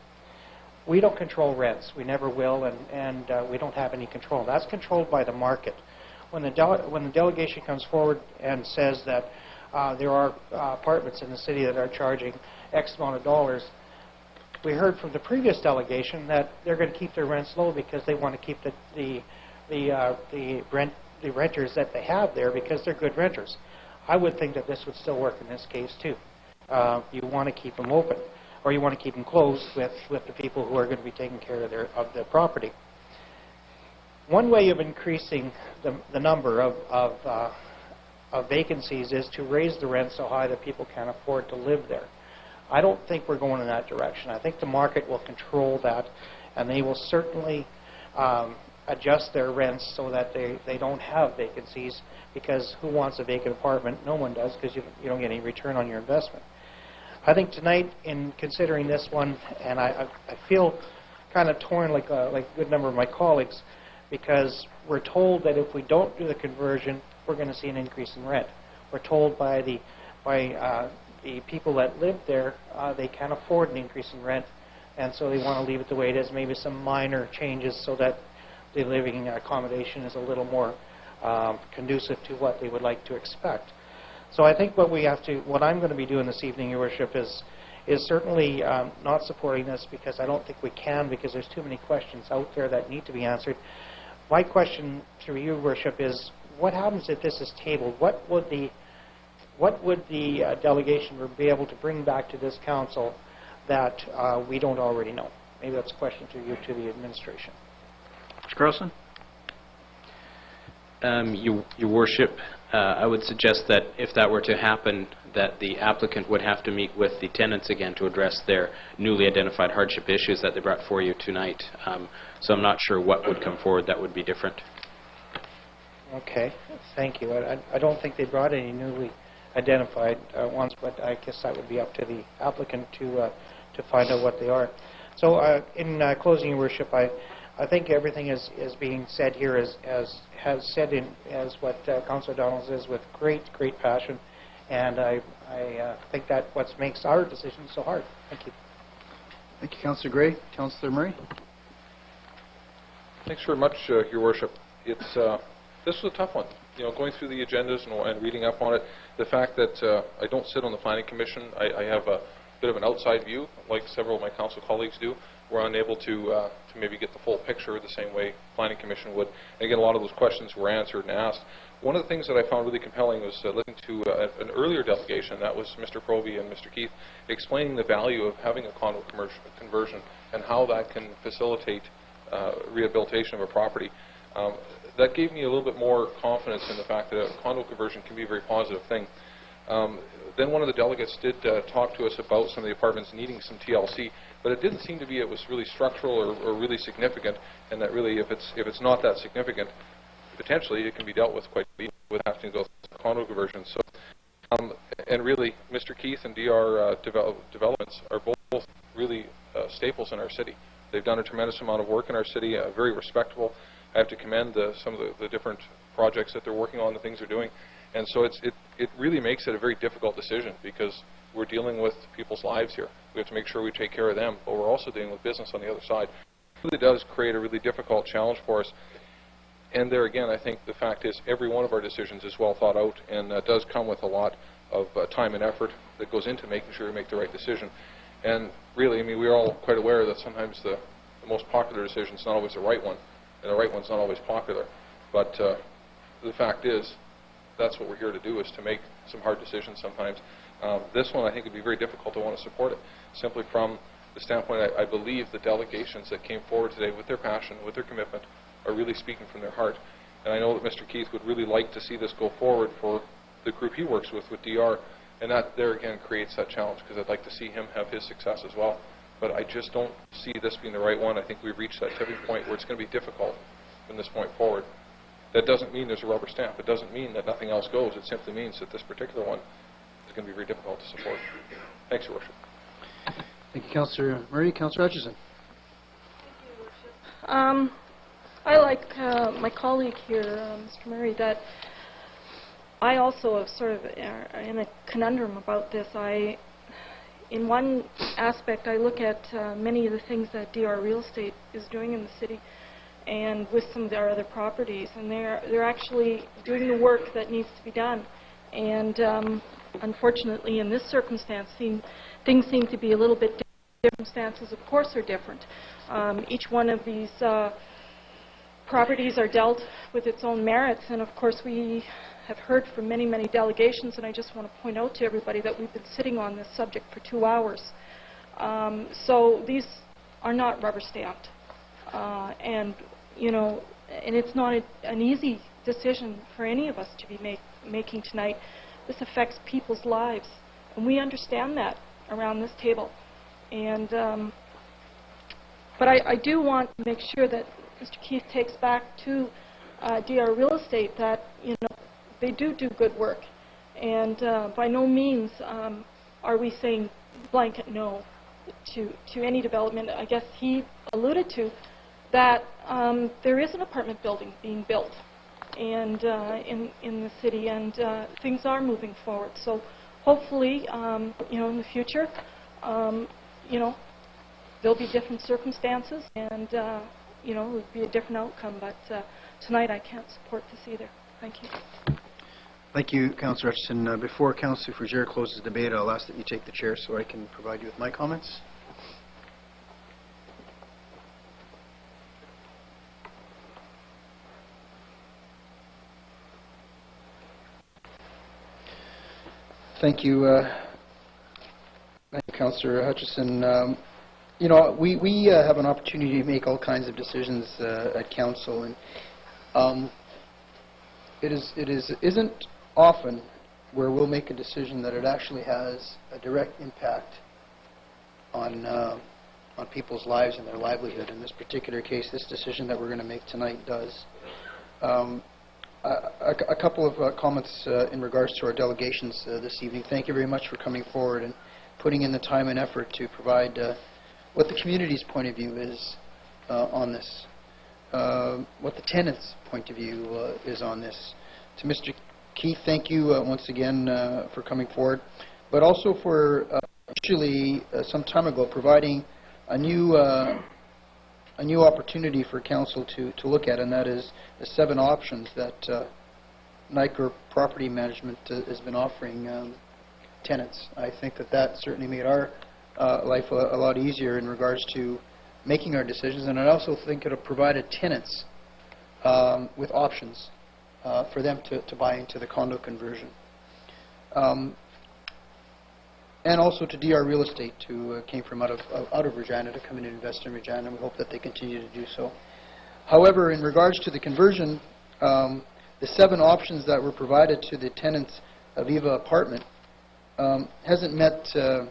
We don't control rents. We never will, and we don't have any control. That's controlled by the market. When the delegation comes forward and says that there are apartments in the city that are charging X amount of dollars, we heard from the previous delegation that they're going to keep their rents low because they want to keep the renters that they have there because they're good renters. I would think that this would still work in this case too. You want to keep them open, or you want to keep them closed with the people who are going to be taking care of their property. One way of increasing the number of vacancies is to raise the rent so high that people can't afford to live there. I don't think we're going in that direction. I think the market will control that, and they will certainly adjust their rents so that they don't have vacancies, because who wants a vacant apartment? No one does, because you don't get any return on your investment. I think tonight, in considering this one, and I feel kind of torn like a good number of my colleagues, because we're told that if we don't do the conversion, we're going to see an increase in rent. We're told by the people that live there, they can't afford an increase in rent, and so they want to leave it the way it is, maybe some minor changes so that the living accommodation is a little more conducive to what they would like to expect. So I think what I'm going to be doing this evening, Your Worship, is certainly not supporting this, because I don't think we can, because there's too many questions out there that need to be answered. My question to Your Worship is, what happens if this is tabled? What would the delegation be able to bring back to this council that we don't already know? Maybe that's a question to you, to the administration. Mr. Carlson? Your Worship, I would suggest that if that were to happen, that the applicant would have to meet with the tenants again to address their newly identified hardship issues that they brought for you tonight. So I'm not sure what would come forward that would be different. Okay, thank you. I don't think they brought any newly identified ones, but I guess that would be up to the applicant to find out what they are. So in closing, Your Worship, I think everything is being said here as what Councillor Donald says with great passion, and I think that what makes our decision so hard. Thank you. Thank you, Councillor Gray. Councillor Murray. Thanks very much, Your Worship. This was a tough one. Going through the agendas and reading up on it, the fact that I don't sit on the Planning Commission, I have a bit of an outside view, like several of my council colleagues do. We're unable to maybe get the full picture the same way Planning Commission would. And again, a lot of those questions were answered and asked. One of the things that I found really compelling was listening to an earlier delegation, that was Mr. Proby and Mr. Keith, explaining the value of having a condo conversion and how that can facilitate rehabilitation of a property. That gave me a little bit more confidence in the fact that a condo conversion can be a very positive thing. Then one of the delegates did talk to us about some of the apartments needing some TLC, but it didn't seem to be it was really structural or really significant, and that really if it's not that significant, potentially it can be dealt with quite easily without having to go through condo conversion. So, and really, Mr. Keith and DR Developments are both really staples in our city. They've done a tremendous amount of work in our city, very respectable. I have to commend some of the different projects that they're working on, the things they're doing. And so it really makes it a very difficult decision, because we're dealing with people's lives here. We have to make sure we take care of them, but we're also dealing with business on the other side. It really does create a really difficult challenge for us. And there again, I think the fact is every one of our decisions is well thought out, and does come with a lot of time and effort that goes into making sure we make the right decision. And really, I mean, we're all quite aware that sometimes the most popular decision is not always the right one, and the right one's not always popular. But the fact is, that's what we're here to do, is to make some hard decisions sometimes. This one I think would be very difficult to want to support it, simply from the standpoint I believe the delegations that came forward today with their passion, with their commitment, are really speaking from their heart. And I know that Mr. Keith would really like to see this go forward for the group he works with DR, and that there again creates that challenge, because I'd like to see him have his success as well. But I just don't see this being the right one. I think we've reached that tipping point where it's going to be difficult from this point forward. That doesn't mean there's a rubber stamp. It doesn't mean that nothing else goes. It simply means that this particular one is going to be very difficult to support. Thanks, Your Worship. Thank you, Councillor Murray. Councillor Hutchison. Thank you, Your Worship. I like my colleague here, Mr. Murray, that I also have sort of in a conundrum about this. In one aspect, I look at many of the things that DR Real Estate is doing in the city, and with some of their other properties, and they're actually doing the work that needs to be done. And unfortunately, in this circumstance, things seem to be a little bit different. Circumstances, of course, are different. Each one of these properties are dealt with its own merits, and of course, we have heard from many delegations, and I just want to point out to everybody that we've been sitting on this subject for 2 hours. So these are not rubber stamped, and it's not an easy decision for any of us to be making tonight. This affects people's lives, and we understand that around this table. And but I do want to make sure that Mr. Keith takes back to DR Real Estate that they do good work, and by no means are we saying blanket no to any development. I guess he alluded to that there is an apartment building being built, and in the city, and things are moving forward. So hopefully, in the future, there'll be different circumstances, and it would be a different outcome. But tonight, I can't support this either. Thank you. Thank you, Councillor Hutchison. Before Councillor Frugere closes the debate, I'll ask that you take the chair so I can provide you with my comments. Thank you, Councillor Hutchison. You know, we have an opportunity to make all kinds of decisions at council, and it isn't often where we'll make a decision that it actually has a direct impact on people's lives and their livelihood. In this particular case, this decision that we're going to make tonight does. A couple of comments in regards to our delegations this evening. Thank you very much for coming forward and putting in the time and effort to provide what the community's point of view is on this, what the tenants' point of view is on this. To Mr. Keith, thank you once again for coming forward, but also for actually some time ago providing a new opportunity for council to look at, and that is the 7 options that Niagara Property Management has been offering tenants. I think that certainly made our life a lot easier in regards to making our decisions, and I also think it'll provide tenants with options for them to buy into the condo conversion. And also to DR Real Estate, who came from out of Regina to come in and invest in Regina, and we hope that they continue to do so. However, in regards to the conversion, the 7 options that were provided to the tenants of Viva Apartment hasn't met to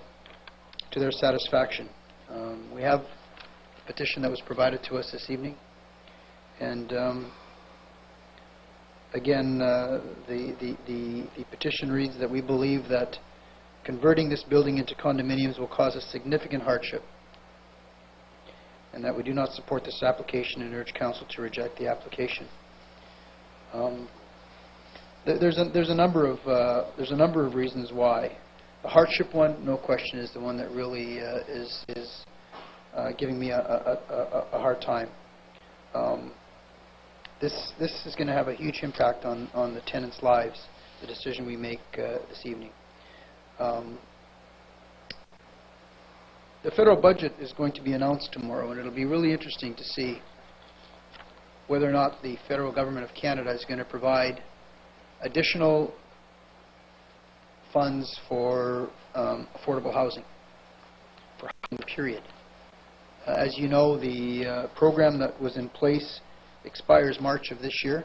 their satisfaction. We have a petition that was provided to us this evening, and again, the petition reads that we believe that converting this building into condominiums will cause a significant hardship, and that we do not support this application and urge council to reject the application. There's a number of reasons why. The hardship one, no question, is the one that really is giving me a hard time. This is going to have a huge impact on the tenants' lives, the decision we make this evening. The federal budget is going to be announced tomorrow, and it'll be really interesting to see whether or not the federal government of Canada is going to provide additional funds for affordable housing, for housing period. As you know, the program that was in place expires March of this year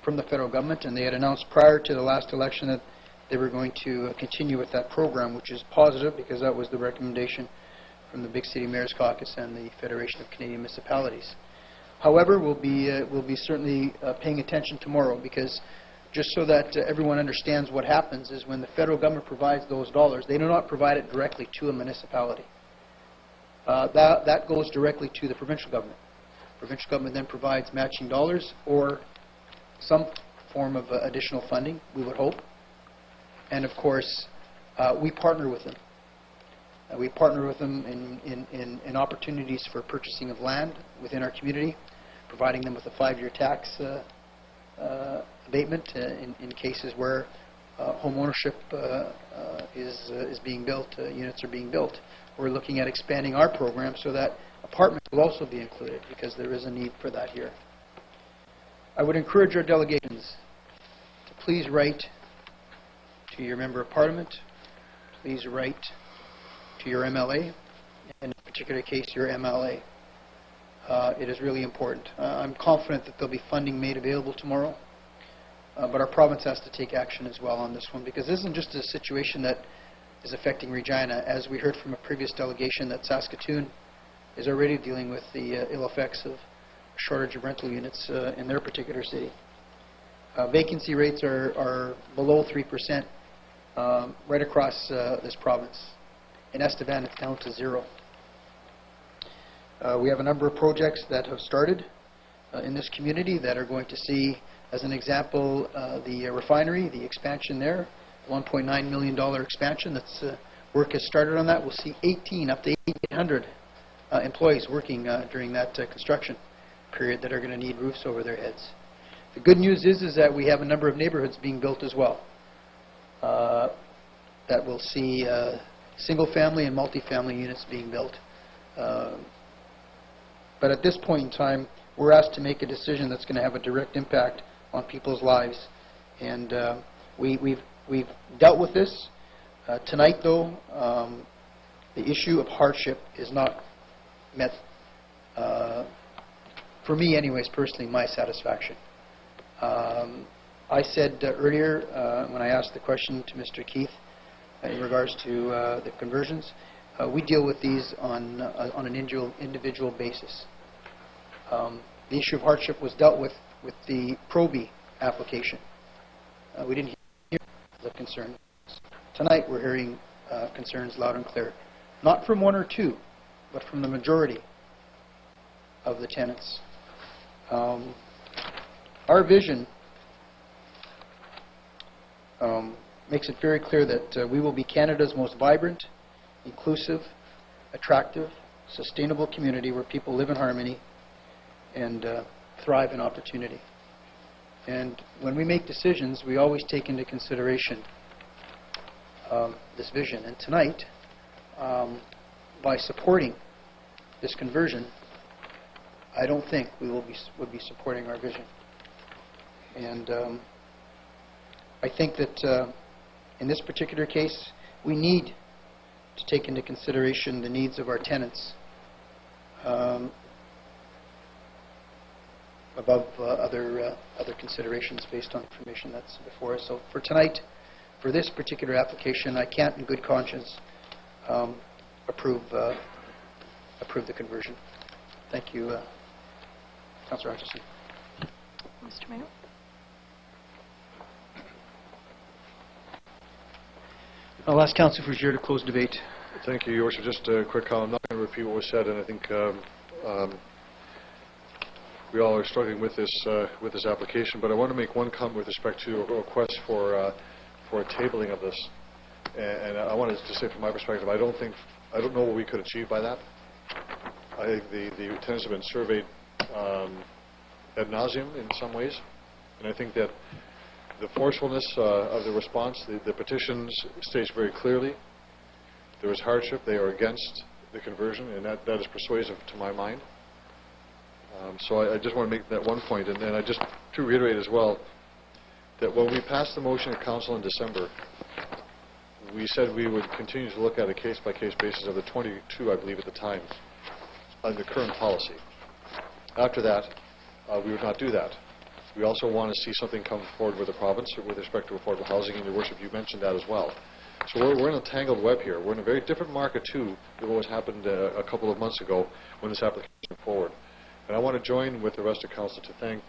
from the federal government, and they had announced prior to the last election that they were going to continue with that program, which is positive because that was the recommendation from the Big City Mayors Caucus and the Federation of Canadian Municipalities. However, we'll be certainly paying attention tomorrow, because just so that everyone understands what happens is when the federal government provides those dollars, they do not provide it directly to a municipality. That goes directly to the provincial government. Provincial government then provides matching dollars or some form of additional funding, we would hope. And of course, we partner with them. We partner with them in opportunities for purchasing of land within our community, providing them with a 5-year tax abatement in cases where home ownership is being built, units are being built. We're looking at expanding our program so that apartments will also be included, because there is a need for that here. I would encourage our delegations to please write to your Member of Parliament, please write to your MLA, in this particular case your MLA. It is really important. I'm confident that there'll be funding made available tomorrow, but our province has to take action as well on this one, because this isn't just a situation that is affecting Regina. As we heard from a previous delegation, that Saskatoon is already dealing with the ill effects of a shortage of rental units in their particular city. Vacancy rates are below 3% right across this province. In Estevan, it's down to 0. We have a number of projects that have started in this community that are going to see, as an example, the refinery, the expansion there, $1.9 million expansion. That's work has started on that. We'll see 18 up to 800 employees working during that construction period that are going to need roofs over their heads. The good news is that we have a number of neighborhoods being built as well that will see single-family and multi-family units being built. But at this point in time, we're asked to make a decision that's going to have a direct impact on people's lives. And we've dealt with this. Tonight, though, the issue of hardship is not met, for me anyways, personally, my satisfaction. I said earlier, when I asked the question to Mr. Keith in regards to the conversions, we deal with these on an individual basis. The issue of hardship was dealt with the Proby application. We didn't hear the concern. Tonight we're hearing concerns loud and clear, not from one or two, but from the majority of the tenants. Our vision makes it very clear that we will be Canada's most vibrant, inclusive, attractive, sustainable community where people live in harmony and thrive in opportunity. And when we make decisions, we always take into consideration this vision. And tonight, by supporting this conversion, I don't think we would be supporting our vision. And I think that in this particular case, we need to take into consideration the needs of our tenants above other considerations based on information that's before us. So for tonight, for this particular application, I can't in good conscience approve the conversion. Thank you, Councillor Hutchison. Mr. Mayor? I'll ask Councillor Fougere to close debate. Thank you, Your Worship. Just a quick comment. I'm not going to repeat what was said, and I think we all are struggling with this application. But I want to make one comment with respect to a request for a tabling of this. And I wanted to say, from my perspective, I don't know what we could achieve by that. I think the tenants have been surveyed ad nauseum in some ways, and I think that the forcefulness of the response, the petition states very clearly there is hardship. They are against the conversion, and that is persuasive to my mind. So I just want to make that one point, and I just to reiterate as well that when we passed the motion at Council in December, we said we would continue to look at a case-by-case basis of the 22, I believe, at the time, under current policy. After that, we would not do that. We also want to see something come forward with the province with respect to affordable housing, and Your Worship, you mentioned that as well. So we're in a tangled web here. We're in a very different market, too, than what happened a couple of months ago when this application came forward. And I want to join with the rest of Council to thank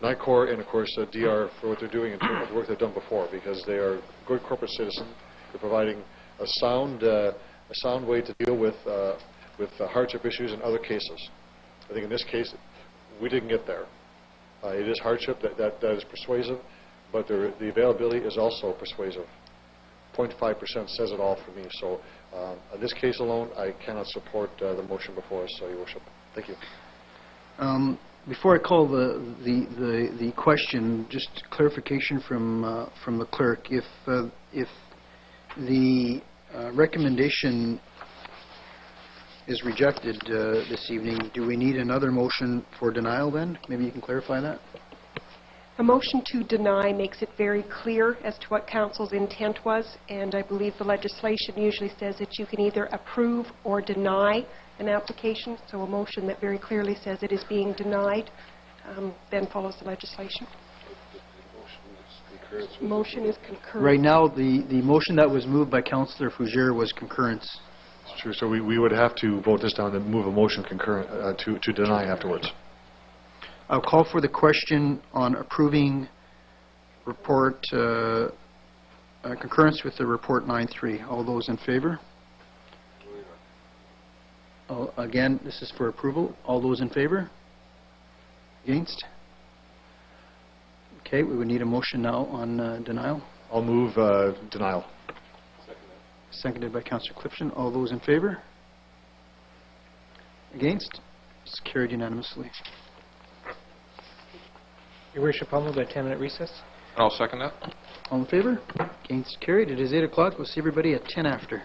NICOR and, of course, DR for what they're doing in terms of the work they've done before, because they are a good corporate citizen. They're providing a sound way to deal with hardship issues in other cases. I think in this case, we didn't get there. It is hardship that is persuasive, but the availability is also persuasive. 0.5% says it all for me. So in this case alone, I cannot support the motion before us, Your Worship. Thank you. Before I call the question, just clarification from the clerk. If the recommendation is rejected this evening, do we need another motion for denial then? Maybe you can clarify that? A motion to deny makes it very clear as to what Council's intent was, and I believe the legislation usually says that you can either approve or deny an application, so a motion that very clearly says it is being denied then follows the legislation. Motion is concurrent. Right now, the motion that was moved by Councillor Fougere was concurrence. It's true. So we would have to vote this down and move a motion concurrent to deny afterwards. I'll call for the question on approving report concurrence with the report 9.3. All those in favor? Again, this is for approval. All those in favor? Against? Okay, we would need a motion now on denial. I'll move denial. Seconded by Councillor Clifton. All those in favor? Against? It's carried unanimously. Your worship, I'll move a 10-minute recess. I'll second that. All in favor? Against, carried. It is 8 o'clock. We'll see everybody at 10 after.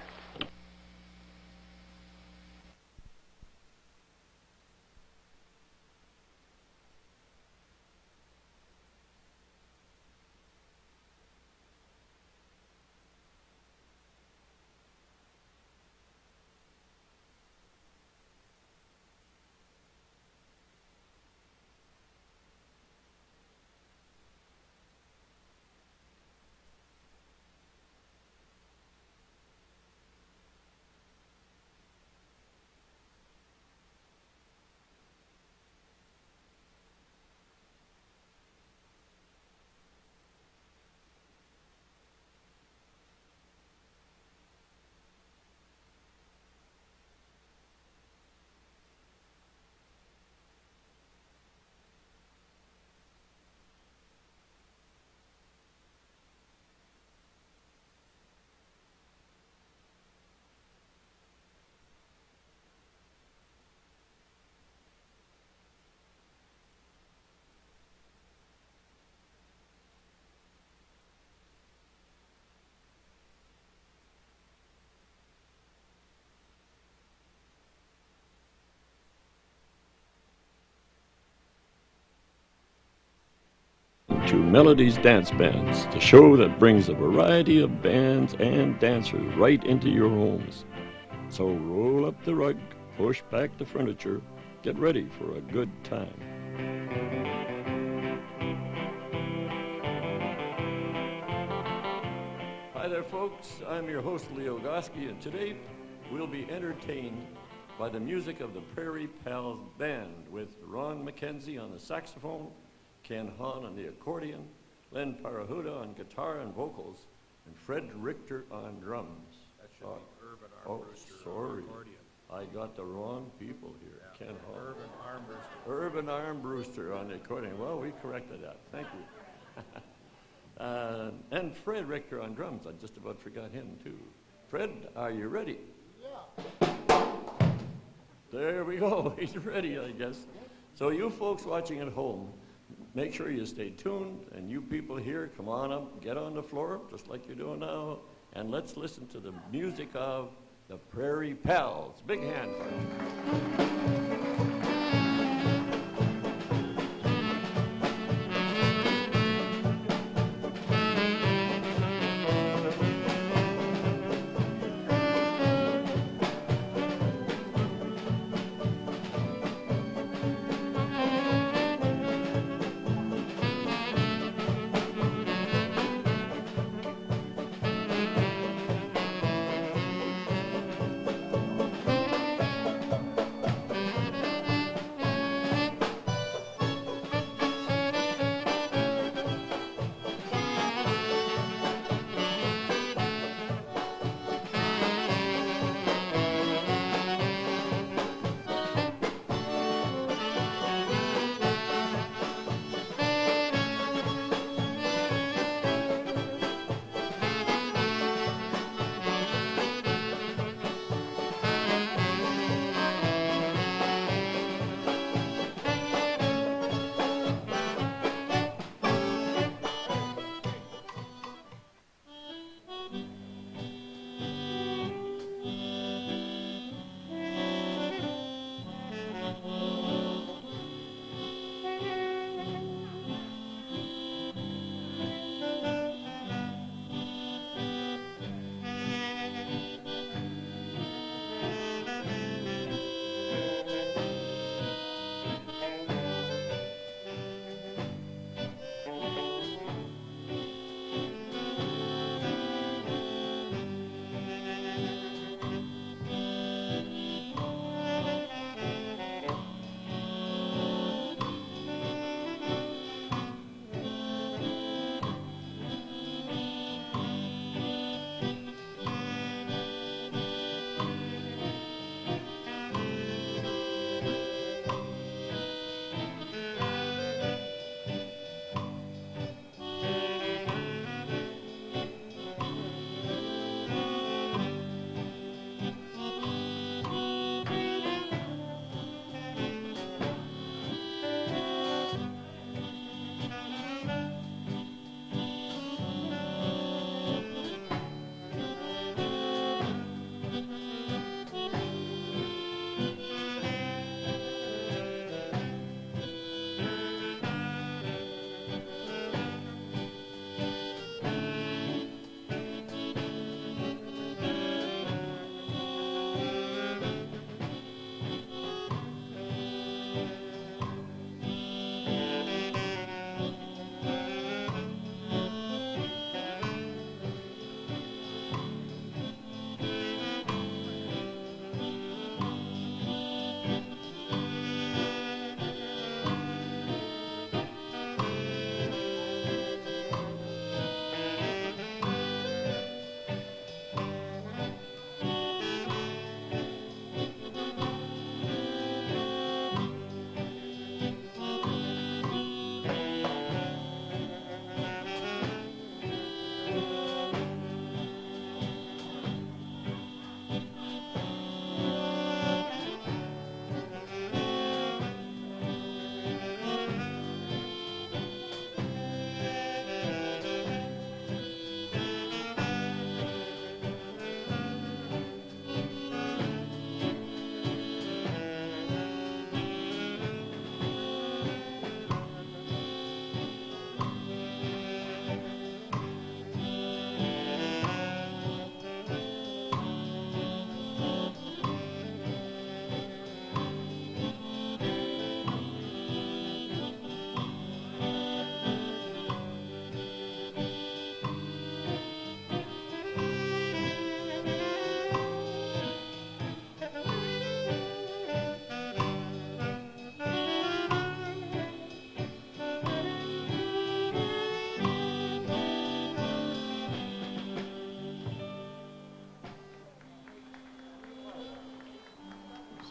To Melody's Dance Bands, the show that brings a variety of bands and dancers right into your homes. So roll up the rug, push back the furniture, get ready for a good time. Hi there, folks. I'm your host, Leo Goski, and today we'll be entertained by the music of the Prairie Pals Band with Ron McKenzie on the saxophone, Ken Hahn on the accordion, Len Parahuda on guitar and vocals, and Fred Richter on drums. That should be Urban Armbruster sorry. on accordion. I got the wrong people here. Yeah, Ken Hahn. Urban Armbruster. Urban Armbruster on the accordion. Well, we corrected that. Thank you. And Fred Richter on drums. I just about forgot him, too. Fred, are you ready? Yeah. There we go. He's ready, I guess. So you folks watching at home, make sure you stay tuned, and you people here, come on up, get on the floor, just like you're doing now, and let's listen to the music of the Prairie Pals. Big hand for them.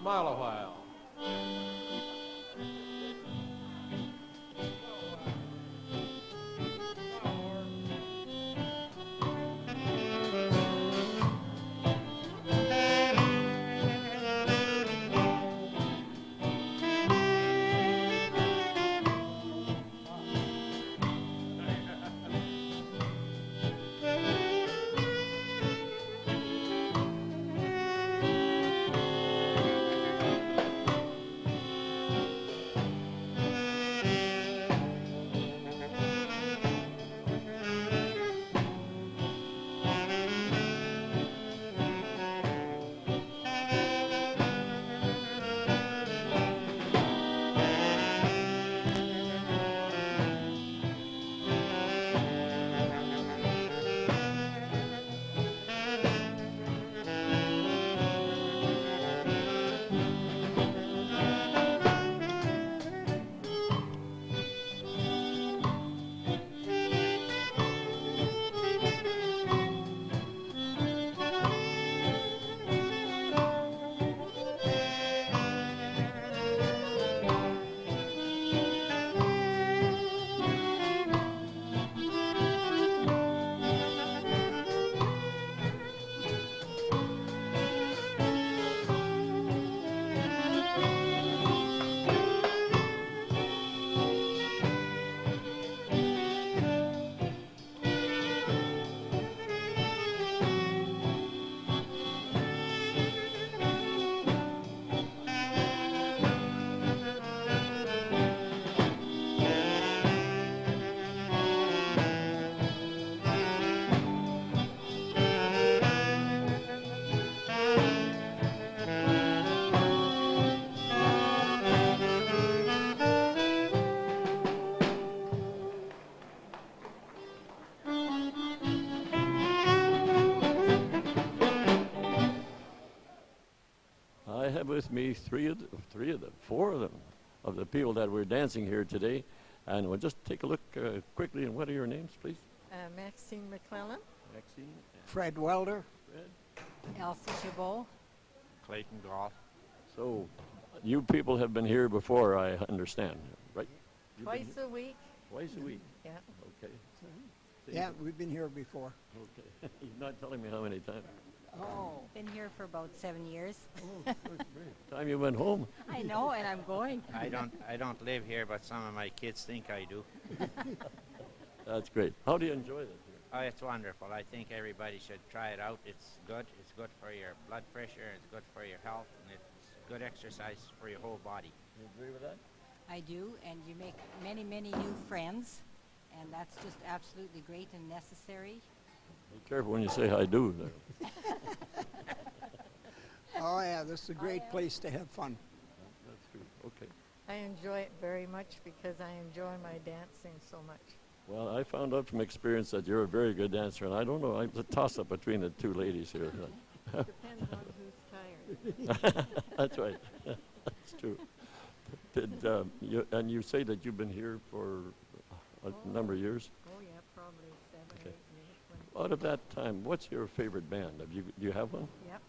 smile a while. I have with me four of the people that were dancing here today. And we'll just take a look quickly. And what are your names, please? Maxine McClellan. Maxine. Fred Welder. Fred. Elsie Chabot. Clayton Goff. So you people have been here before, I understand, right? Twice a week. Twice a week? Yeah. Okay. Yeah, we've been here before. Okay. You're not telling me how many times. Oh, been here for about 7 years. Oh, that's great. Time you went home. I know, and I'm going. I don't live here, but some of my kids think I do. That's great. How do you enjoy this here? Oh, it's wonderful. I think everybody should try it out. It's good. It's good for your blood pressure. It's good for your health, and it's good exercise for your whole body. You agree with that? I do, and you make many, many new friends, and that's just absolutely great and necessary. Be careful when you say I do there. Oh, yeah, this is a great place to have fun. That's true. Okay. I enjoy it very much because I enjoy my dancing so much. Well, I found out from experience that you're a very good dancer, and I don't know, it's a toss-up between the two ladies here. Depends on who's tired. That's right. That's true. And you say that you've been here for a number of years? Oh, yeah, probably 7, 8 years. Out of that time, what's your favorite band? Do you have one? Yep.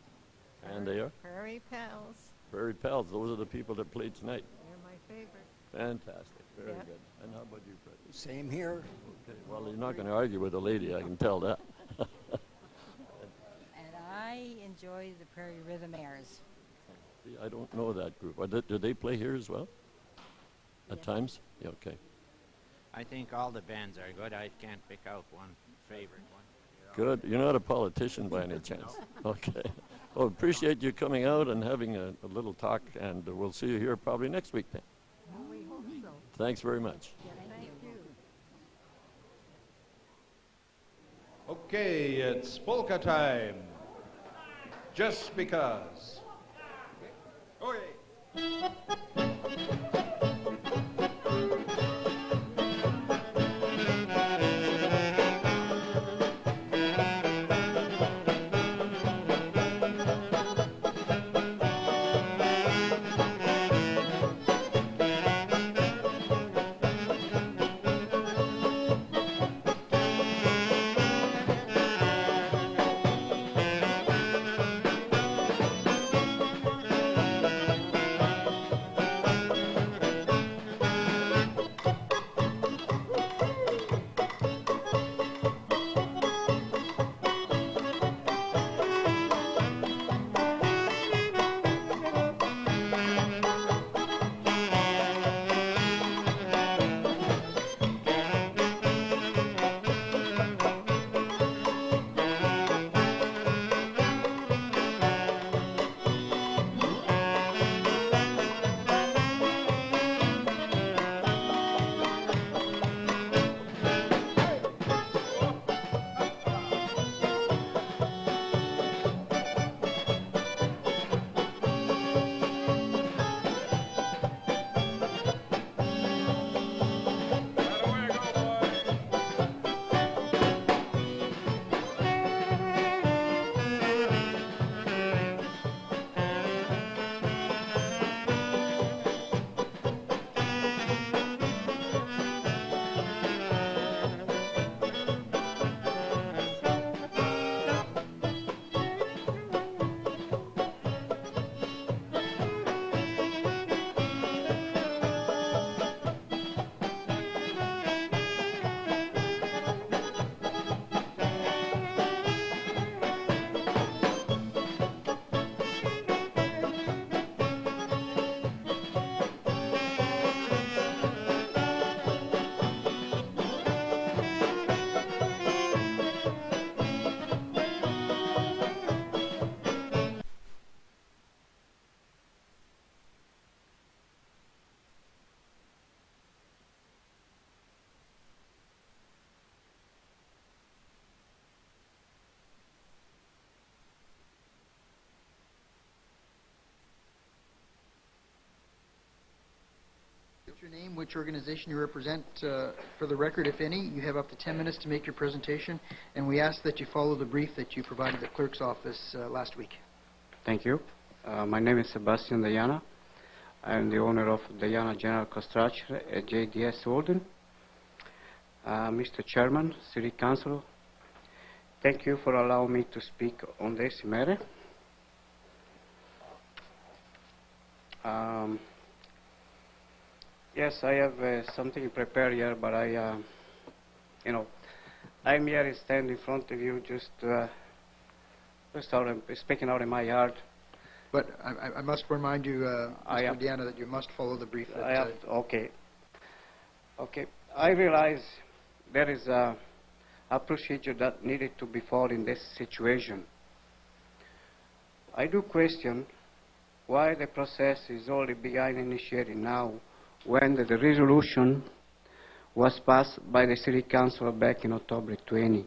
And they are? Prairie Pals. Prairie Pals. Those are the people that played tonight. They're my favorite. Fantastic. Very Yep. good. And how about you, Fred? Same here. Okay. Well, you're not going to argue with a lady, I can tell that. And I enjoy the Prairie Rhythm Airs. See, I don't know that group. Do they play here as well? At times? Yeah, okay. I think all the bands are good. I can't pick out one favorite one. Good. You're not a politician by any chance. Okay. Well, appreciate you coming out and having a little talk, and we'll see you here probably next week then. Well, we hope so. Thanks very much. Thank you. Okay, it's polka time. Just because. Okay. your name, which organization you represent for the record, if any. You have up to 10 minutes to make your presentation, and we ask that you follow the brief that you provided the clerk's office last week. Thank you. My name is Sebastian Dayana. I am the owner of Dayana General Construction at JDS Walden. Mr. Chairman, City Council, thank you for allowing me to speak on this matter. Yes, I have something prepared here, but I'm here stand in front of you just speaking out of my heart. But I must remind you, Mr. Deanna, that you must follow the brief. Okay. I realize there is a procedure that needed to be followed in this situation. I do question why the process is only being initiated now when the resolution was passed by the City Council back in October 20.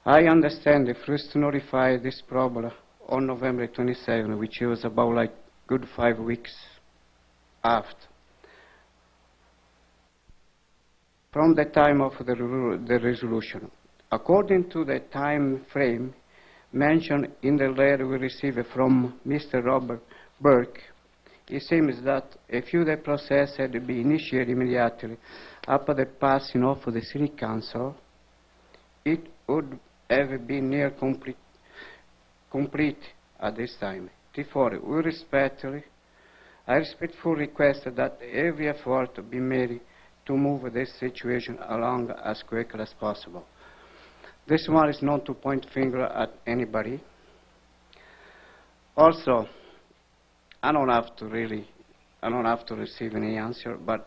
I understand they first notified this problem on November 27, which was about like good 5 weeks after. From the time of the resolution. According to the time frame mentioned in the letter we received from Mr. Robert Burke, it seems that if the process had to be initiated immediately after the passing of the City Council, it would have been near complete at this time. Therefore, I respectfully request that every effort be made to move this situation along as quickly as possible. This one is not to point finger at anybody. Also, I don't have to receive any answer, but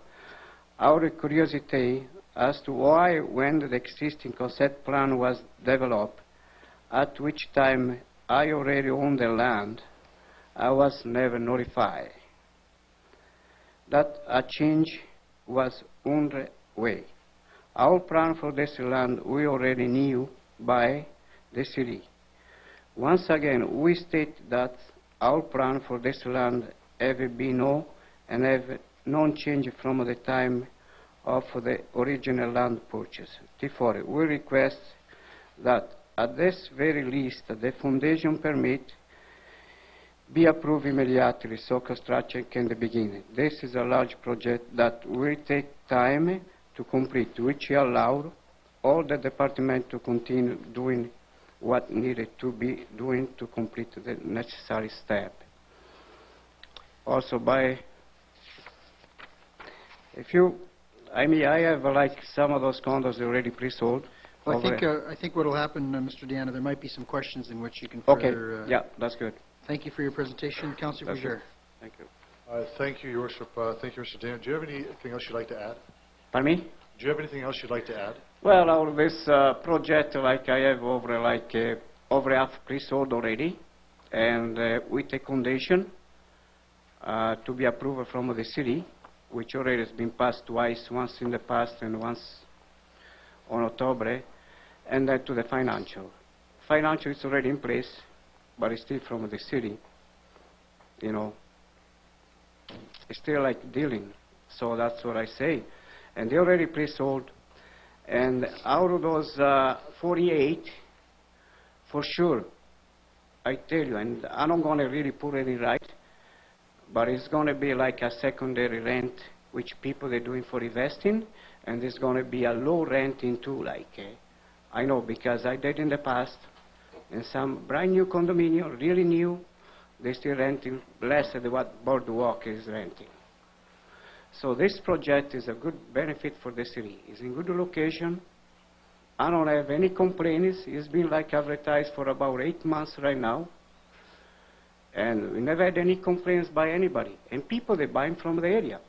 out of curiosity as to why when the existing concept plan was developed, at which time I already owned the land, I was never notified that a change was underway. Our plan for this land we already knew by the city. Once again, we state that our plan for this land have been no and have non change from the time of the original land purchase. Therefore, we request that at this very least the foundation permit be approved immediately so construction can begin. This is a large project that will take time to complete, which allowed all the department to continue doing what needed to be doing to complete the necessary step. Also, I have like some of those condos already pre-sold. Well, I think what will happen, Mr. Deanna, there might be some questions in which you can further... Okay, yeah, that's good. Thank you for your presentation. Councillor Bouger. Thank you. Thank you, Your Worship. Thank you, Mr. Deanna. Do you have anything else you'd like to add? Pardon me? Do you have anything else you'd like to add? Well, out of this project, like I have over half pre-sold already, and with a condition to be approved from the city, which already has been passed twice, once in the past and once on October, and then to the financial. Financial is already in place, but it's still from the city. It's still like dealing. So that's what I say. And they already pre-sold. And out of those 48, for sure, I tell you, and I'm not going to really put any right, but it's going to be like a secondary rent, which people are doing for investing, and there's going to be a low rent into I know because I did in the past, and some brand new condominium, really new, they're still renting less than what Boardwalk is renting. So this project is a good benefit for the city. It's in good location. I don't have any complaints. It's been like advertised for about 8 months right now. And we never had any complaints by anybody. And people, they're buying from the area.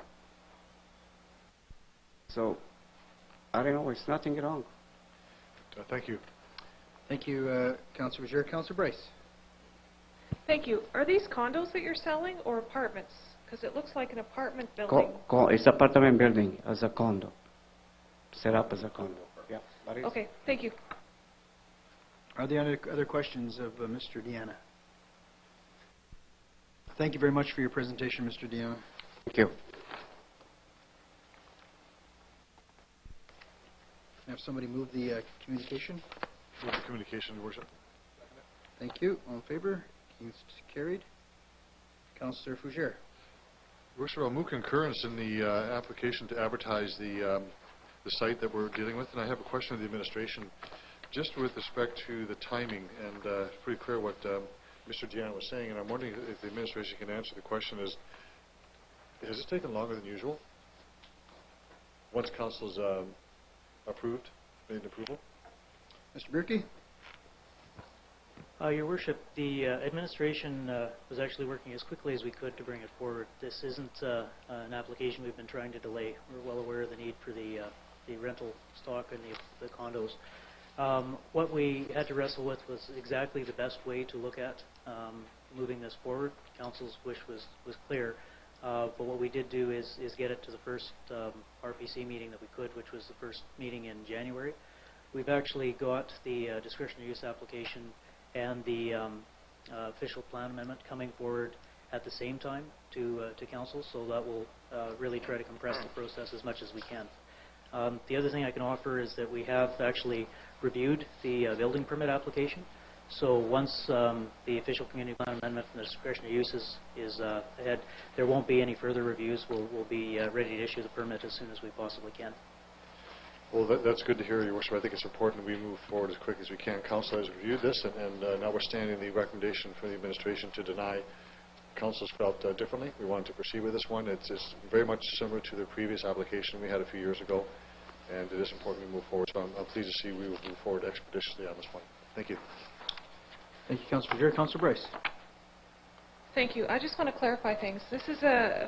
So, I don't know, it's nothing wrong. Thank you. Thank you, Councillor Bouger. Councillor Bryce. Thank you. Are these condos that you're selling or apartments? Because it looks like an apartment building. It's apartment building as a condo. Set up as a condo. Yeah. Okay, thank you. Are there other questions of Mr. Deanna? Thank you very much for your presentation, Mr. Deanna. Thank you. have somebody move the communication? Move the communication, Your Worship. Thank you. All in favor? It's carried. Councillor Fougere. Your Worship, I'll move concurrence in the application to advertise the site that we're dealing with, and I have a question of the administration, just with respect to the timing, and it's pretty clear what Mr. Deanna was saying, and I'm wondering if the administration can answer the question is, has this taken longer than usual? Once council's approved, made an approval? Mr. Birkey? Your Worship, the administration was actually working as quickly as we could to bring it forward. This isn't an application we've been trying to delay. We're well aware of the need for the rental stock and the condos. What we had to wrestle with was exactly the best way to look at moving this forward. Council's wish was clear, but what we did do is get it to the first RPC meeting that we could, which was the first meeting in January. We've actually got the discretionary use application and the official plan amendment coming forward at the same time to Council, so that will really try to compress the process as much as we can. The other thing I can offer is that we have actually reviewed the building permit application. So once the official community plan amendment and the discretionary use is ahead, there won't be any further reviews. We'll be ready to issue the permit as soon as we possibly can. Well, that's good to hear, Your Worship. I think it's important we move forward as quick as we can. Council has reviewed this, and notwithstanding the recommendation from the administration to deny, Council's felt differently. We wanted to proceed with this one. It's very much similar to the previous application we had a few years ago, and it is important we move forward. So I'm pleased to see we will move forward expeditiously on this one. Thank you. Thank you, Councillor Fougere. Councillor Bryce. Thank you. I just want to clarify things. This is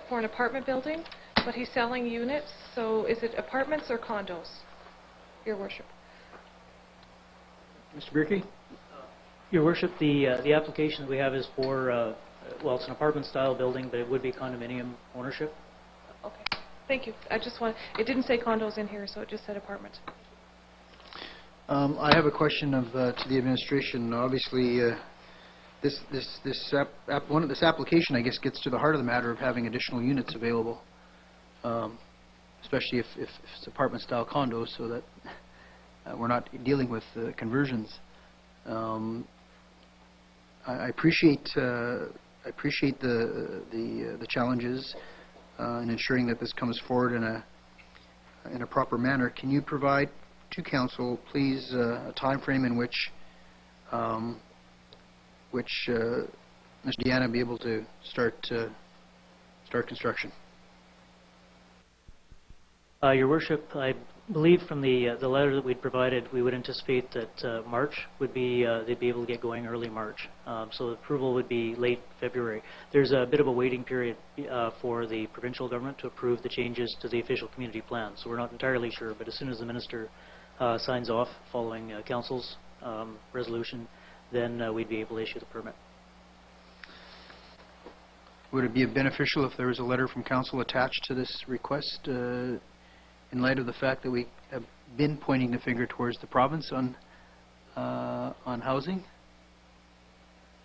for an apartment building, but he's selling units. So is it apartments or condos, Your Worship? Mr. Birkey? Your Worship, the application that we have is for, well, it's an apartment-style building, but it would be condominium ownership. Okay. Thank you. I just want, it didn't say condos in here, so it just said apartment. I have a question to the administration. Obviously, this application, I guess, gets to the heart of the matter of having additional units available, especially if it's apartment-style condos, so that we're not dealing with conversions. I appreciate the challenges in ensuring that this comes forward in a proper manner. Can you provide to Council, please, a time frame in which Mr. Deanna be able to start construction? Your Worship, I believe from the letter that we'd provided, we would anticipate that March would be they'd be able to get going early March. So the approval would be late February. There's a bit of a waiting period for the provincial government to approve the changes to the official community plan. So we're not entirely sure, but as soon as the minister signs off following Council's resolution, then we'd be able to issue the permit. Would it be beneficial if there was a letter from Council attached to this request in light of the fact that we have been pointing the finger towards the province on housing?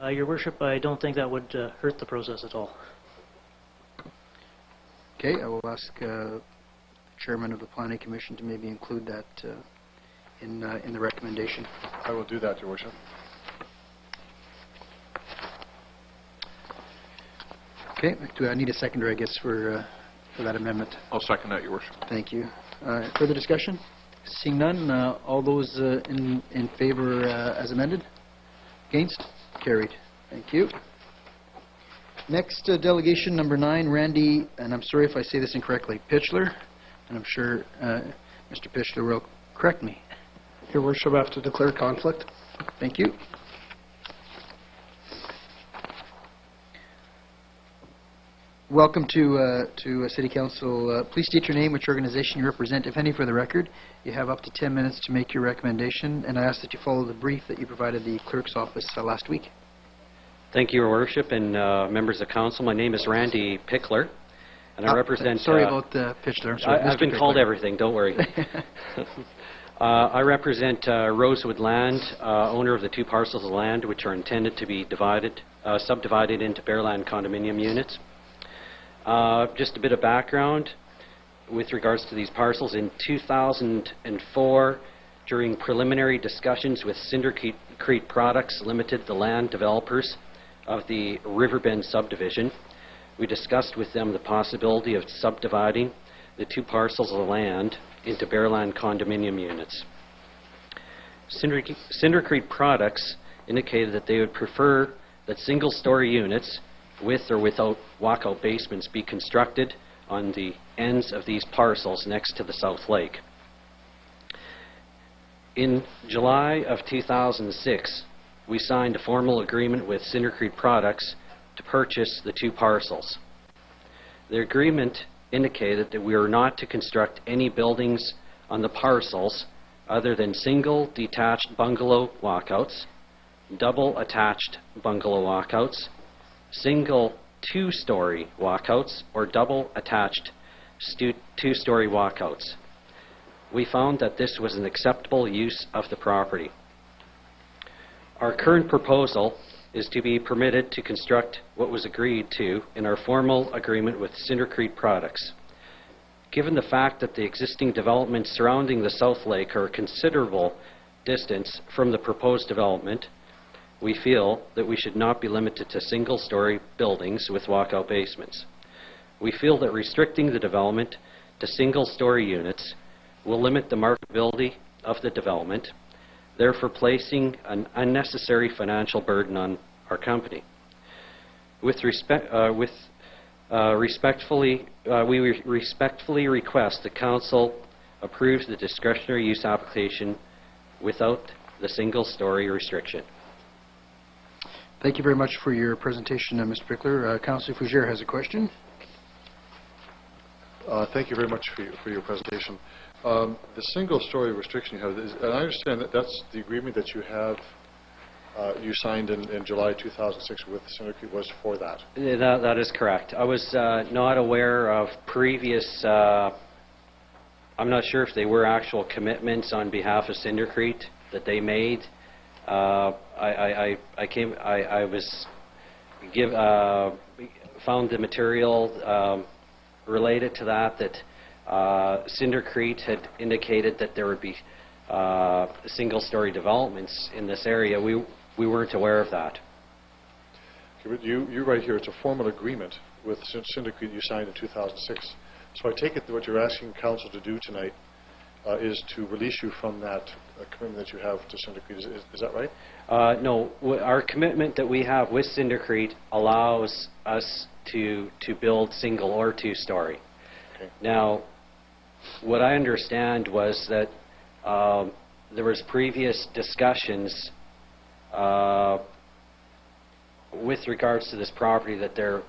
Your Worship, I don't think that would hurt the process at all. Okay, I will ask Chairman of the Planning Commission to maybe include that in the recommendation. I will do that, Your Worship. Okay, do I need a seconder, I guess, for that amendment? I'll second that, Your Worship. Thank you. Further discussion? Seeing none, all those in favor as amended? Against? Carried. Thank you. Next, delegation number 9, Randy, and I'm sorry if I say this incorrectly, Pitchler, and I'm sure Mr. Pitchler will correct me. Your Worship, I have to declare conflict. Thank you. Welcome to City Council. Please state your name, which organization you represent, if any, for the record. You have up to 10 minutes to make your recommendation, and I ask that you follow the brief that you provided the clerk's office last week. Thank you, Your Worship, and members of Council. My name is Randy Pickler, and I represent... Sorry about Pitchler. I'm sorry. I've been called everything, don't worry. I represent Rosewood Land, owner of the 2 parcels of land which are intended to be subdivided into Bearland condominium units. Just a bit of background. with regards to these parcels. In 2004, during preliminary discussions with Syndicate Products Limited, the land developers of the Riverbend subdivision, we discussed with them the possibility of subdividing the 2 parcels of land into Bearland condominium units. Syndicate Products indicated that they would prefer that single-story units with or without walkout basements be constructed on the ends of these parcels next to the South Lake. In July of 2006, we signed a formal agreement with Syndicate Products to purchase the 2 parcels. The agreement indicated that we were not to construct any buildings on the parcels other than single detached bungalow walkouts, double attached bungalow walkouts, single 2-story walkouts, or double attached 2-story walkouts. We found that this was an acceptable use of the property. Our current proposal is to be permitted to construct what was agreed to in our formal agreement with Syndicate Products. Given the fact that the existing developments surrounding the South Lake are a considerable distance from the proposed development, we feel that we should not be limited to single-story buildings with walkout basements. We feel that restricting the development to single-story units will limit the marketability of the development, therefore placing an unnecessary financial burden on our company. We respectfully request the Council approves the discretionary use application without the single-story restriction. Thank you very much for your presentation, Mr. Pickler. Councillor Fougere has a question. Thank you very much for your presentation. The single-story restriction you have, and I understand that that's the agreement that you have, you signed in July 2006 with Syndicate was for that. That is correct. I was not aware of previous, I'm not sure if they were actual commitments on behalf of Syndicate that they made. I found the material related to that Syndicate had indicated that there would be single-story developments in this area. We weren't aware of that. Okay, but you right here, it's a formal agreement with Syndicate you signed in 2006. So I take it that what you're asking Council to do tonight is to release you from that commitment that you have to Syndicate. Is that right? No. Our commitment that we have with Syndicate allows us to build single or 2-story. Okay. Now, what I understand was that there was previous discussions with regards to this property that there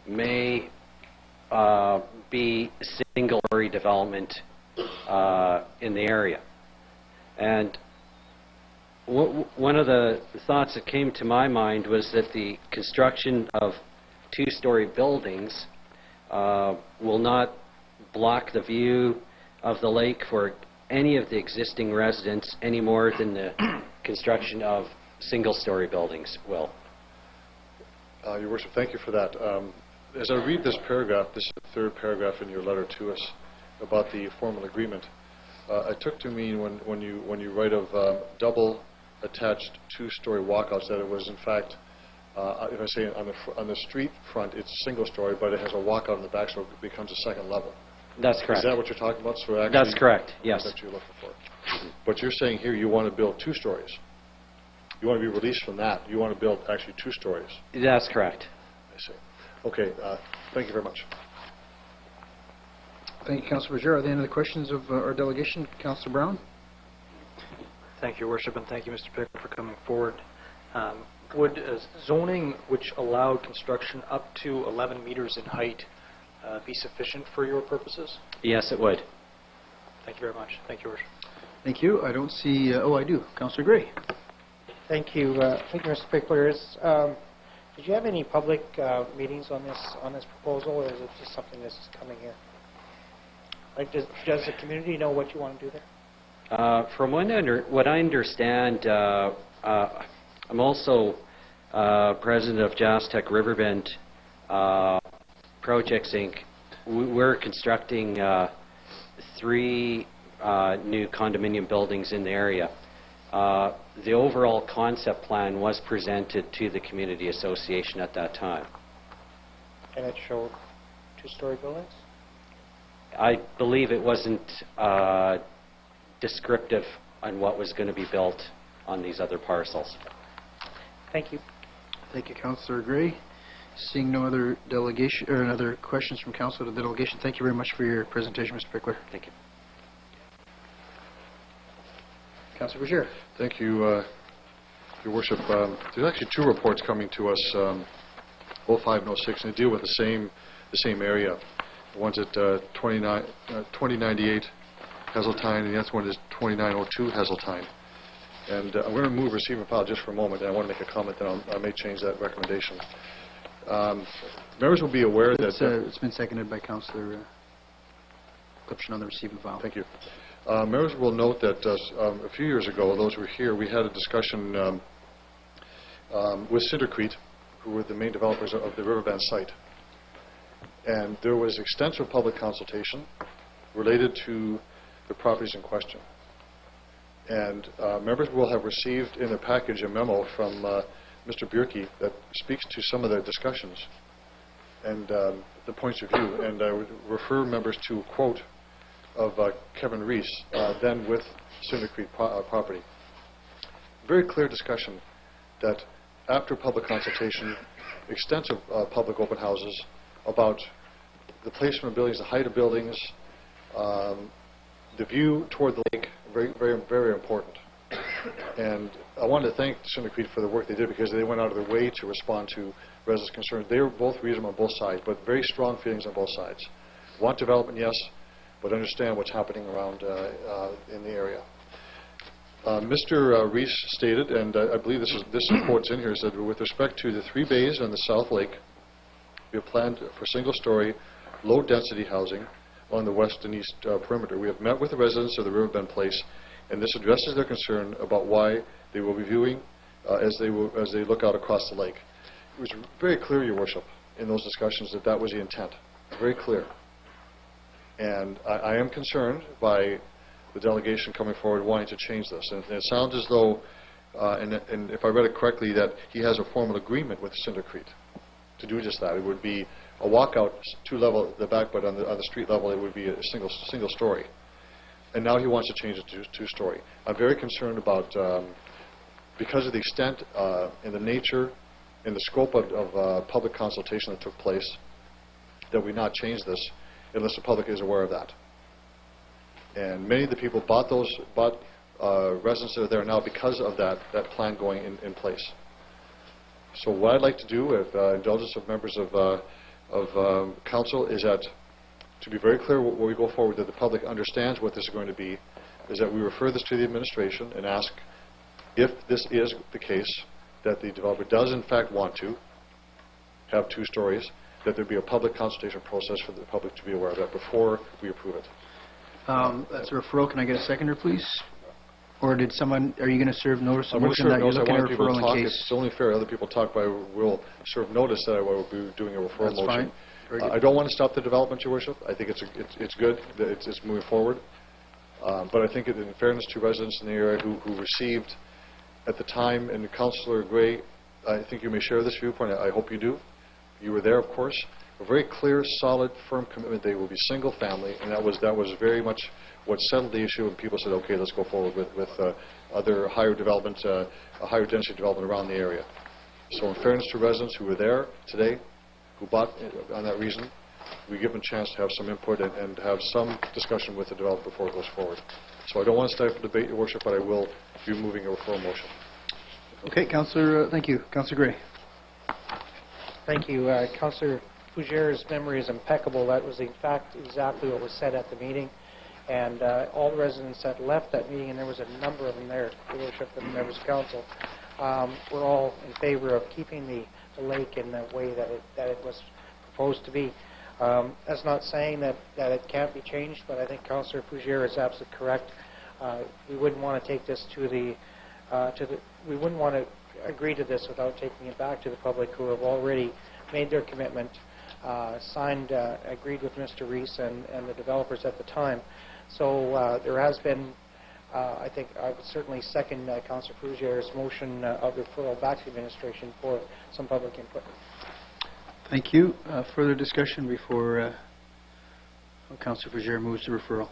may be single-story development in the area. And one of the thoughts that came to my mind was that the construction of 2-story buildings will not block the view of the lake for any of the existing residents any more than the construction of single-story buildings will. Your Worship, thank you for that. As I read this paragraph, this is the third paragraph in your letter to us about the formal agreement, I took to mean when you write of double attached 2-story walkouts that it was in fact, if I say on the street front it's single-story, but it has a walkout in the back, so it becomes a second level. That's correct. Is that what you're talking about? So actually, that's correct, yes. That's what you're looking for. But you're saying here you want to build 2 stories. You want to be released from that. You want to build actually 2 stories. That's correct. I see. Okay, thank you very much. Thank you, Councillor Fougere. Are there any other questions of our delegation? Councillor Brown? Thank you, Your Worship, and thank you, Mr. Pickler, for coming forward. Would zoning which allowed construction up to 11 meters in height be sufficient for your purposes? Yes, it would. Thank you very much. Thank you, Your Worship. Thank you. I don't see... oh, I do. Councillor Gray. Thank you. Thank you, Mr. Pickler. Did you have any public meetings on this proposal, or is it just something that's coming here? Like, does the community know what you want to do there? From what I understand, I'm also president of Jastec Riverbend Projects Inc. We're constructing 3 new condominium buildings in the area. The overall concept plan was presented to the community association at that time. And it showed 2-story buildings? I believe it wasn't descriptive on what was going to be built on these other parcels. Thank you. Thank you, Councillor Gray. Seeing no other delegation or other questions from Council to the delegation, thank you very much for your presentation, Mr. Pickler. Thank you. Councillor Boucher. Thank you, Your Worship. There's actually 2 reports coming to us, 05 and 06, and they deal with the same area. One's at 2098 Heseltine, and the other one is 2902 Heseltine. And I'm going to move receiving file just for a moment, and I want to make a comment, then I may change that recommendation. Members will be aware that... It's been seconded by Councillor Clipson on the receiving file. Thank you. Members will note that a few years ago, those who were here, we had a discussion with Cindercrete, who were the main developers of the Riverbend site. And there was extensive public consultation related to the properties in question. And members will have received in their package a memo from Mr. Bierke that speaks to some of the discussions and the points of view. And I would refer members to a quote of Kevin Reese, then with Cindercrete property. Very clear discussion that after public consultation, extensive public open houses about the placement of buildings, the height of buildings, the view toward the lake, very, very, very important. And I wanted to thank Cindercrete for the work they did because they went out of their way to respond to residents' concerns. They were both reasonable on both sides, but very strong feelings on both sides. Want development, yes, but understand what's happening around in the area. Mr. Reese stated, and I believe this quote's in here, said, with respect to the 3 bays on the South Lake, we have planned for single-story, low-density housing along the west and east perimeter. We have met with the residents of the Riverbend Place, and this addresses their concern about why they will be viewing as they look out across the lake. It was very clear, Your Worship, in those discussions that that was the intent. Very clear. And I am concerned by the delegation coming forward wanting to change this. And it sounds as though, and if I read it correctly, that he has a formal agreement with Cindercrete to do just that. It would be a walkout 2-level at the back, but on the street level it would be a single story. And now he wants to change it to 2-story. I'm very concerned about, because of the extent and the nature and the scope of public consultation that took place, that we not change this unless the public is aware of that. And many of the people bought residents that are there now because of that plan going in place. So what I'd like to do, with indulgence of members of council, is that to be very clear when we go forward that the public understands what this is going to be, is that we refer this to the administration and ask if this is the case, that the developer does in fact want to have 2 stories, that there be a public consultation process for the public to be aware of that before we approve it. That's a referral. Can I get a seconder, please? Or did someone, are you going to serve notice of I'm going motion to serve that you're notice. looking I at want people to referral talk. in case? It's only fair other people talk, but I will serve notice that I will be doing a referral That's motion. fine. Very good. I don't want to stop the development, Your Worship. I think it's good that it's moving forward. But I think in fairness to residents in the area who received at the time, and Councillor Gray, I think you may share this viewpoint. I hope you do. You were there, of course. A very clear, solid, firm commitment they will be single family, and that was very much what settled the issue, and people said, okay, let's go forward with other higher development, a higher density development around the area. So in fairness to residents who were there today, who bought on that reason, we give them a chance to have some input and have some discussion with the developer before it goes forward. So I don't want to stifle debate, Your Worship, but I will be moving a referral motion. Okay, Councillor, thank you. Councillor Gray. Thank you. Councillor Fougere's memory is impeccable. That was, in fact, exactly what was said at the meeting. And all the residents that left that meeting, and there was a number of them there, Your Worship, and members of council, were all in favor of keeping the lake in the way that it was proposed to be. That's not saying that it can't be changed, but I think Councillor Fougere is absolutely correct. We wouldn't want to take this we wouldn't want to agree to this without taking it back to the public who have already made their commitment agreed with Mr. Reese and the developers at the time. So there has been, I think I would certainly second Councillor Fougère's motion of referral back to the administration for some public input. Thank you. Further discussion before Councillor Fougère moves the referral.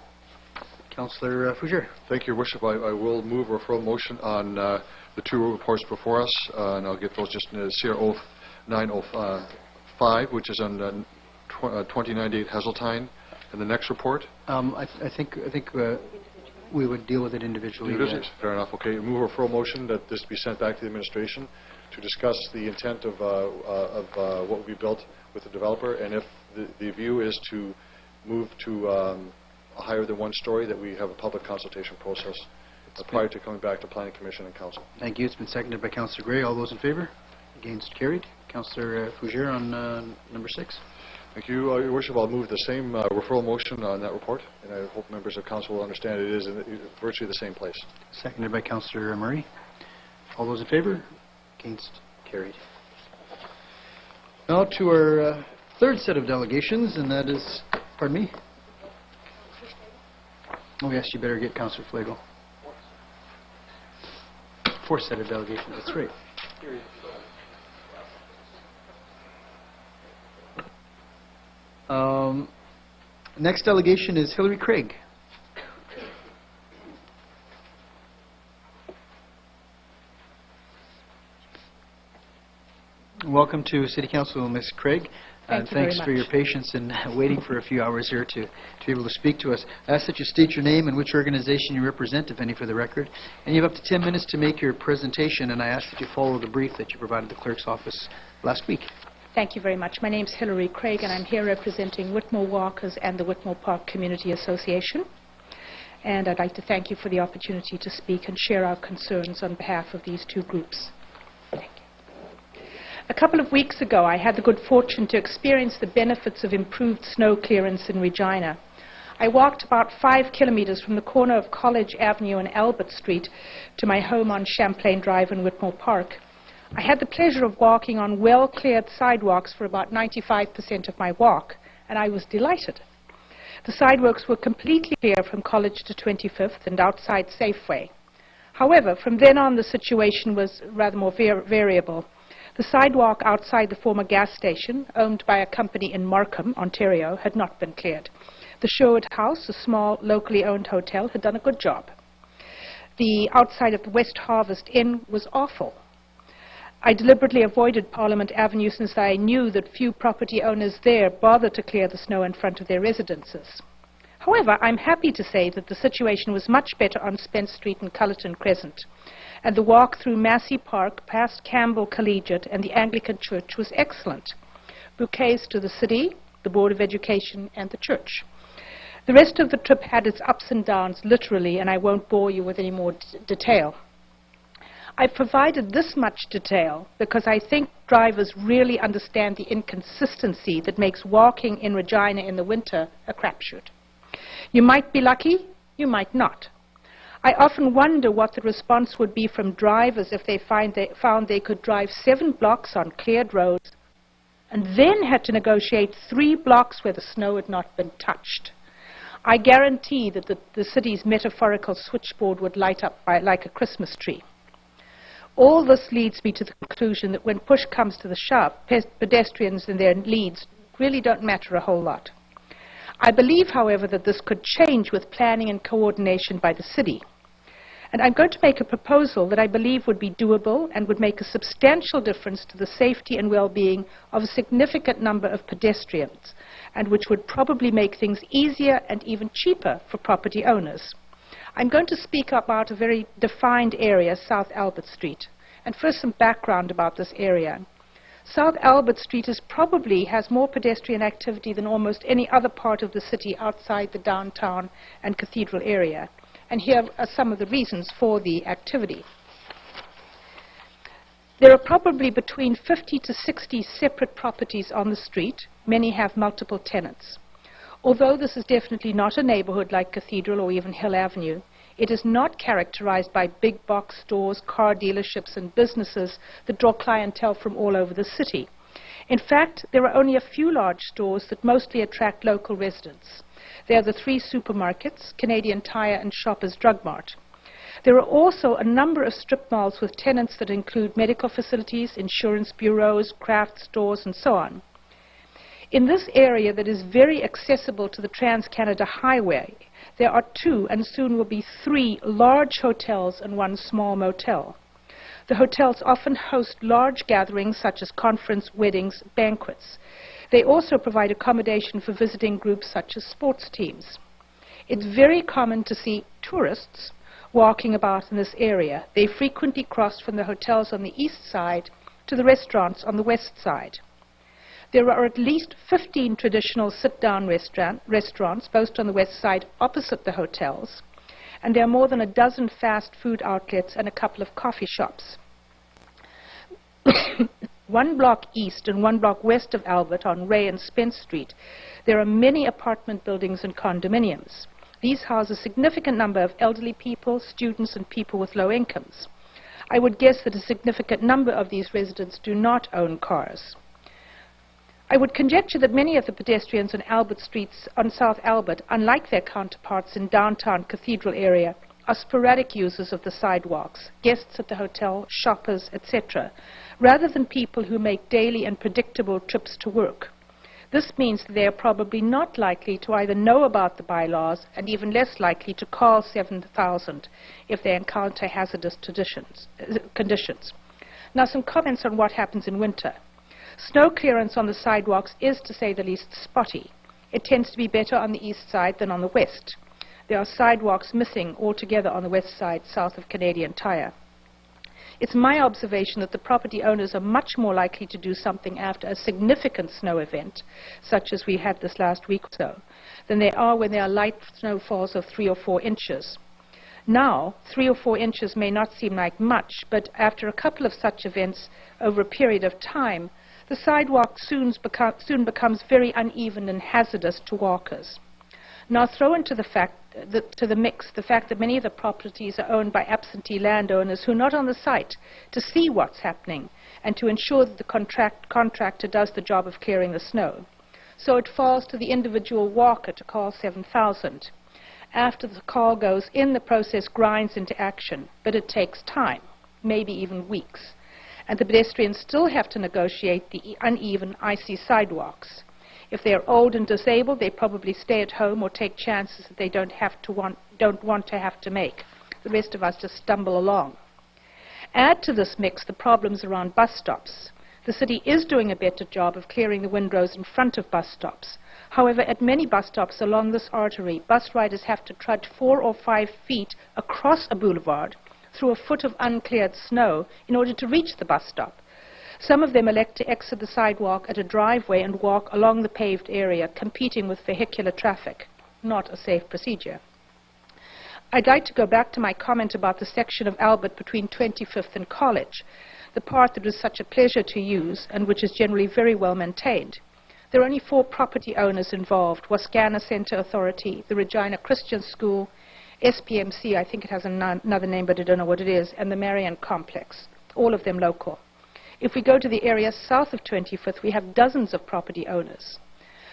Councillor Fougère. Thank you, Your Worship. I will move a referral motion on the two reports before us, and I'll get those just in CR 905, which is on 2098 Hazeltine, and the next report. I think we would deal with it individually. Fair enough. Okay. Move a referral motion that this be sent back to the administration to discuss the intent of what will be built with the developer, and if the view is to move to a higher than one story, that we have a public consultation process prior to coming back to Planning Commission and Council. Thank you. It's been seconded by Councillor Gray. All those in favour? Against? Carried. Councillor Fougère on number 6. Thank you, Your Worship. I'll move the same referral motion on that report, and I hope members of Council will understand it is in virtually the same place. Seconded by Councillor Murray. All those in favour? Against? Carried. Now to our third set of delegations, and that is, pardon me? Oh yes, you better get Councillor Flagel. Fourth set of delegations, that's right. Next delegation is Hilary Craig. Welcome to City Council, Ms. Craig. Thanks for your patience in waiting for a few hours here to be able to speak to us. I ask that you state your name and which organization you represent, if any, for the record. And you have up to 10 minutes to make your presentation, and I ask that you follow the brief that you provided the clerk's office last week. Thank you very much. My name is Hilary Craig, and I'm here representing Whitmore Walkers and the Whitmore Park Community Association. And I'd like to thank you for the opportunity to speak and share our concerns on behalf of these two groups. Thank you. A couple of weeks ago, I had the good fortune to experience the benefits of improved snow clearance in Regina. I walked about 5 kilometers from the corner of College Avenue and Albert Street to my home on Champlain Drive in Whitmore Park. I had the pleasure of walking on well-cleared sidewalks for about 95% of my walk, and I was delighted. The sidewalks were completely clear from College to 25th and outside Safeway. However, from then on, the situation was rather more variable. The sidewalk outside the former gas station, owned by a company in Markham, Ontario, had not been cleared. The Sherwood House, a small, locally owned hotel, had done a good job. The outside of the West Harvest Inn was awful. I deliberately avoided Parliament Avenue since I knew that few property owners there bother to clear the snow in front of their residences. However, I'm happy to say that the situation was much better on Spence Street and Cullerton Crescent, and the walk through Massey Park past Campbell Collegiate and the Anglican Church was excellent. Bouquets to the city, the Board of Education, and the church. The rest of the trip had its ups and downs, literally, and I won't bore you with any more detail. I provided this much detail because I think drivers really understand the inconsistency that makes walking in Regina in the winter a crapshoot. You might be lucky, you might not. I often wonder what the response would be from drivers if they found they could drive 7 blocks on cleared roads and then had to negotiate 3 blocks where the snow had not been touched. I guarantee that the city's metaphorical switchboard would light up like a Christmas tree. All this leads me to the conclusion that when push comes to the shove, pedestrians and their needs really don't matter a whole lot. I believe, however, that this could change with planning and coordination by the city. And I'm going to make a proposal that I believe would be doable and would make a substantial difference to the safety and well-being of a significant number of pedestrians, and which would probably make things easier and even cheaper for property owners. I'm going to speak about a very defined area, South Albert Street. And first, some background about this area. South Albert Street probably has more pedestrian activity than almost any other part of the city outside the downtown and cathedral area. And here are some of the reasons for the activity. There are probably between 50 to 60 separate properties on the street. Many have multiple tenants. Although this is definitely not a neighborhood like Cathedral or even Hill Avenue, it is not characterized by big box stores, car dealerships, and businesses that draw clientele from all over the city. In fact, there are only a few large stores that mostly attract local residents. They are the three supermarkets, Canadian Tire and Shoppers Drug Mart. There are also a number of strip malls with tenants that include medical facilities, insurance bureaus, craft stores, and so on. In this area that is very accessible to the Trans-Canada Highway, there are 2 and soon will be 3 large hotels and 1 small motel. The hotels often host large gatherings such as conference, weddings, banquets. They also provide accommodation for visiting groups such as sports teams. It's very common to see tourists walking about in this area. They frequently cross from the hotels on the east side to the restaurants on the west side. There are at least 15 traditional sit-down restaurants, both on the west side opposite the hotels, and there are more than a dozen fast food outlets and a couple of coffee shops. 1 block east and 1 block west of Albert on Ray and Spence Street, there are many apartment buildings and condominiums. These house a significant number of elderly people, students, and people with low incomes. I would guess that a significant number of these residents do not own cars. I would conjecture that many of the pedestrians on Albert Streets on South Albert, unlike their counterparts in downtown Cathedral area, are sporadic users of the sidewalks, guests at the hotel, shoppers, etc., rather than people who make daily and predictable trips to work. This means that they are probably not likely to either know about the bylaws and even less likely to call 7000 if they encounter hazardous conditions. Now, some comments on what happens in winter. Snow clearance on the sidewalks is, to say the least, spotty. It tends to be better on the east side than on the west. There are sidewalks missing altogether on the west side, south of Canadian Tire. It's my observation that the property owners are much more likely to do something after a significant snow event, such as we had this last week or so, than they are when there are light snowfalls of 3 or 4 inches. Now, 3 or 4 inches may not seem like much, but after a couple of such events over a period of time, the sidewalk soon becomes very uneven and hazardous to walkers. Now throw into the mix the fact that many of the properties are owned by absentee landowners who are not on the site to see what's happening and to ensure that the contractor does the job of clearing the snow. So it falls to the individual walker to call 7000. After the call goes in, the process grinds into action, but it takes time, maybe even weeks. And the pedestrians still have to negotiate the uneven, icy sidewalks. If they are old and disabled, they probably stay at home or take chances that they don't want to have to make. The rest of us just stumble along. Add to this mix the problems around bus stops. The city is doing a better job of clearing the windrows in front of bus stops. However, at many bus stops along this artery, bus riders have to trudge 4 or 5 feet across a boulevard through a foot of uncleared snow in order to reach the bus stop. Some of them elect to exit the sidewalk at a driveway and walk along the paved area, competing with vehicular traffic. Not a safe procedure. I'd like to go back to my comment about the section of Albert between 25th and College, the part that was such a pleasure to use and which is generally very well maintained. There are only 4 property owners involved: Wascana Centre Authority, the Regina Christian School, SPMC, I think it has another name, but I don't know what it is, and the Marion Complex, all of them local. If we go to the area south of 25th, we have dozens of property owners.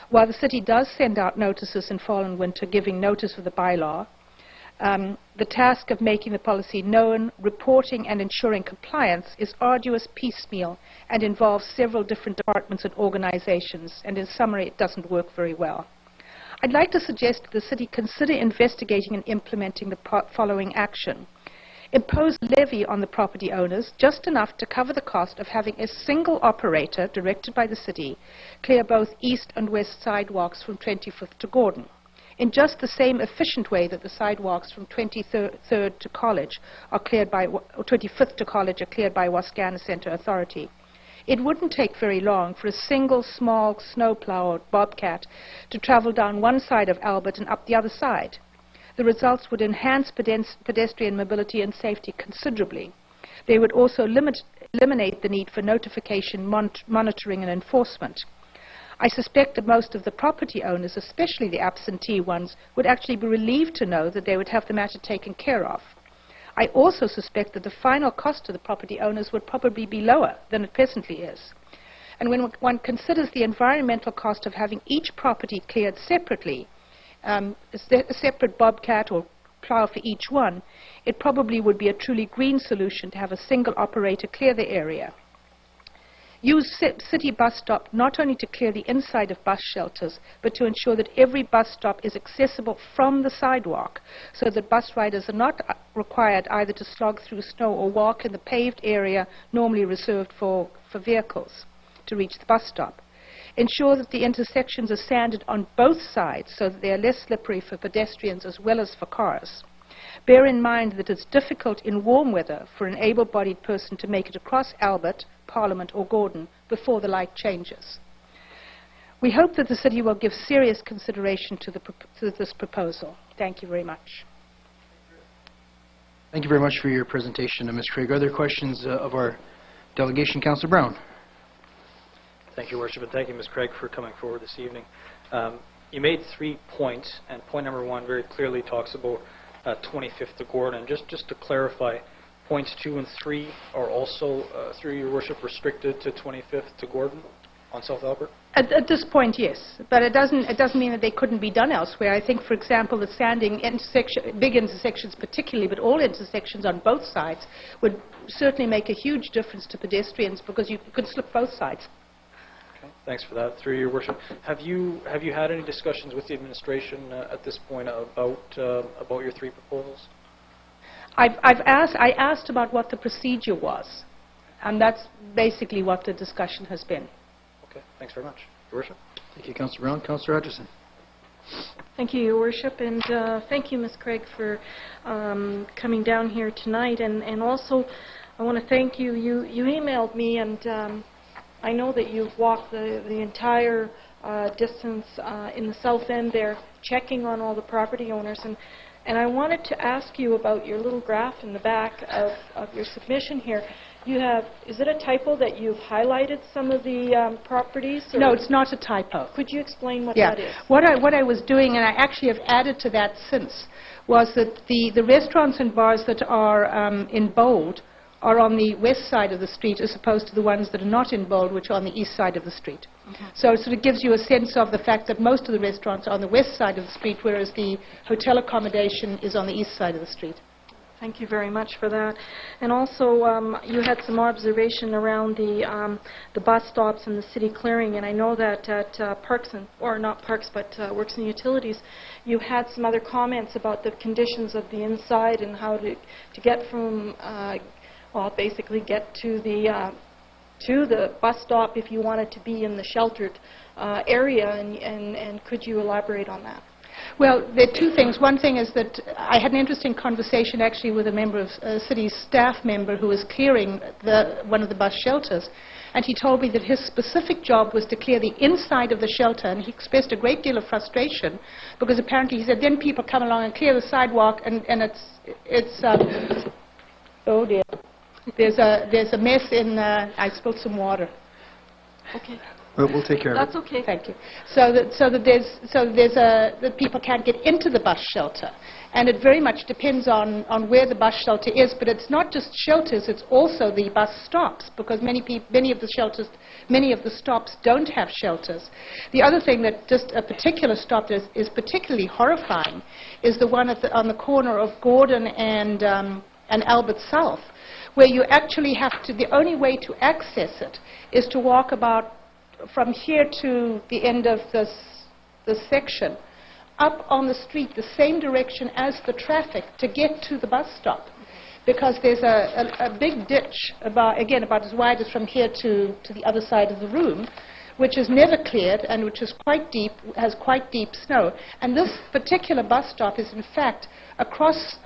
While the city does send out notices in fall and winter giving notice of the bylaw, the task of making the policy known, reporting and ensuring compliance is arduous, piecemeal, and involves several different departments and organizations, and in summary, it doesn't work very well. I'd like to suggest that the city consider investigating and implementing the following action. Impose a levy on the property owners, just enough to cover the cost of having a single operator, directed by the city, clear both east and west sidewalks from 25th to Gordon, in just the same efficient way that the sidewalks from 23rd to College are cleared by, or 25th to College are cleared by Wascana Centre Authority. It wouldn't take very long for a single small snowplow or bobcat to travel down one side of Albert and up the other side. The results would enhance pedestrian mobility and safety considerably. They would also eliminate the need for notification, monitoring and enforcement. I suspect that most of the property owners, especially the absentee ones, would actually be relieved to know that they would have the matter taken care of. I also suspect that the final cost to the property owners would probably be lower than it presently is. And when one considers the environmental cost of having each property cleared separately, a separate bobcat or plow for each one, it probably would be a truly green solution to have a single operator clear the area. Use city bus stop not only to clear the inside of bus shelters, but to ensure that every bus stop is accessible from the sidewalk, so that bus riders are not required either to slog through snow or walk in the paved area normally reserved for vehicles to reach the bus stop. Ensure that the intersections are sanded on both sides so that they are less slippery for pedestrians as well as for cars. Bear in mind that it's difficult in warm weather for an able-bodied person to make it across Albert, Parliament or Gordon before the light changes. We hope that the city will give serious consideration to this proposal. Thank you very much. Thank you very much for your presentation, Ms. Craig. Are there questions of our delegation? Councillor Brown. Thank you, Worship, and thank you, Ms. Craig, for coming forward this evening. You made 3 points, and point number 1 very clearly talks about 25th to Gordon. Just to clarify, points 2 and 3 are also, through your worship, restricted to 25th to Gordon on South Albert? At this point, yes, but it doesn't mean that they couldn't be done elsewhere. I think, for example, the sanding big intersections particularly, but all intersections on both sides would certainly make a huge difference to pedestrians because you could slip both sides. Okay, thanks for that. Through your worship, have you had any discussions with the administration at this point about your 3 proposals? I asked about what the procedure was, and that's basically what the discussion has been. Okay, thanks very much. Your worship. Thank you, Councillor Brown. Councillor Hutchison. Thank you, Your Worship, and thank you, Ms. Craig, for coming down here tonight. And also, I want to thank you. You emailed me, and I know that you've walked the entire distance in the south end there, checking on all the property owners. And I wanted to ask you about your little graph in the back of your submission here. You have, is it a typo that you've highlighted some of the properties? No, it's not a typo. Could you explain what that is? What I was doing, and I actually have added to that since, was that the restaurants and bars that are in bold are on the west side of the street as opposed to the ones that are not in bold, which are on the east side of the street. So it sort of gives you a sense of the fact that most of the restaurants are on the west side of the street, whereas the hotel accommodation is on the east side of the street. Thank you very much for that. And also, you had some observation around the bus stops and the city clearing, and I know that at Parks and, or not Parks, but Works and Utilities, you had some other comments about the conditions of the inside and how to get from, well, basically get to the bus stop if you wanted to be in the sheltered area, and could you elaborate on that? Well, there are 2 things. One thing is that I had an interesting conversation actually with a member of a city staff member who was clearing one of the bus shelters, and he told me that his specific job was to clear the inside of the shelter, and he expressed a great deal of frustration because apparently he said then people come along and clear the sidewalk, and it's oh dear, there's a mess in. I spilled some water. Okay. We'll take care of it. That's okay. Thank you. So that people can't get into the bus shelter, and it very much depends on where the bus shelter is. But it's not just shelters; it's also the bus stops, because many of the stops don't have shelters. The other thing that just a particular stop that is particularly horrifying is the one on the corner of Gordon and Albert South, where you actually have to. The only way to access it is to walk about from here to the end of this section, up on the street, the same direction as the traffic to get to the bus stop. Because there's a big ditch, about as wide as from here to the other side of the room, which is never cleared and which is quite deep, has quite deep snow. And this particular bus stop is in fact across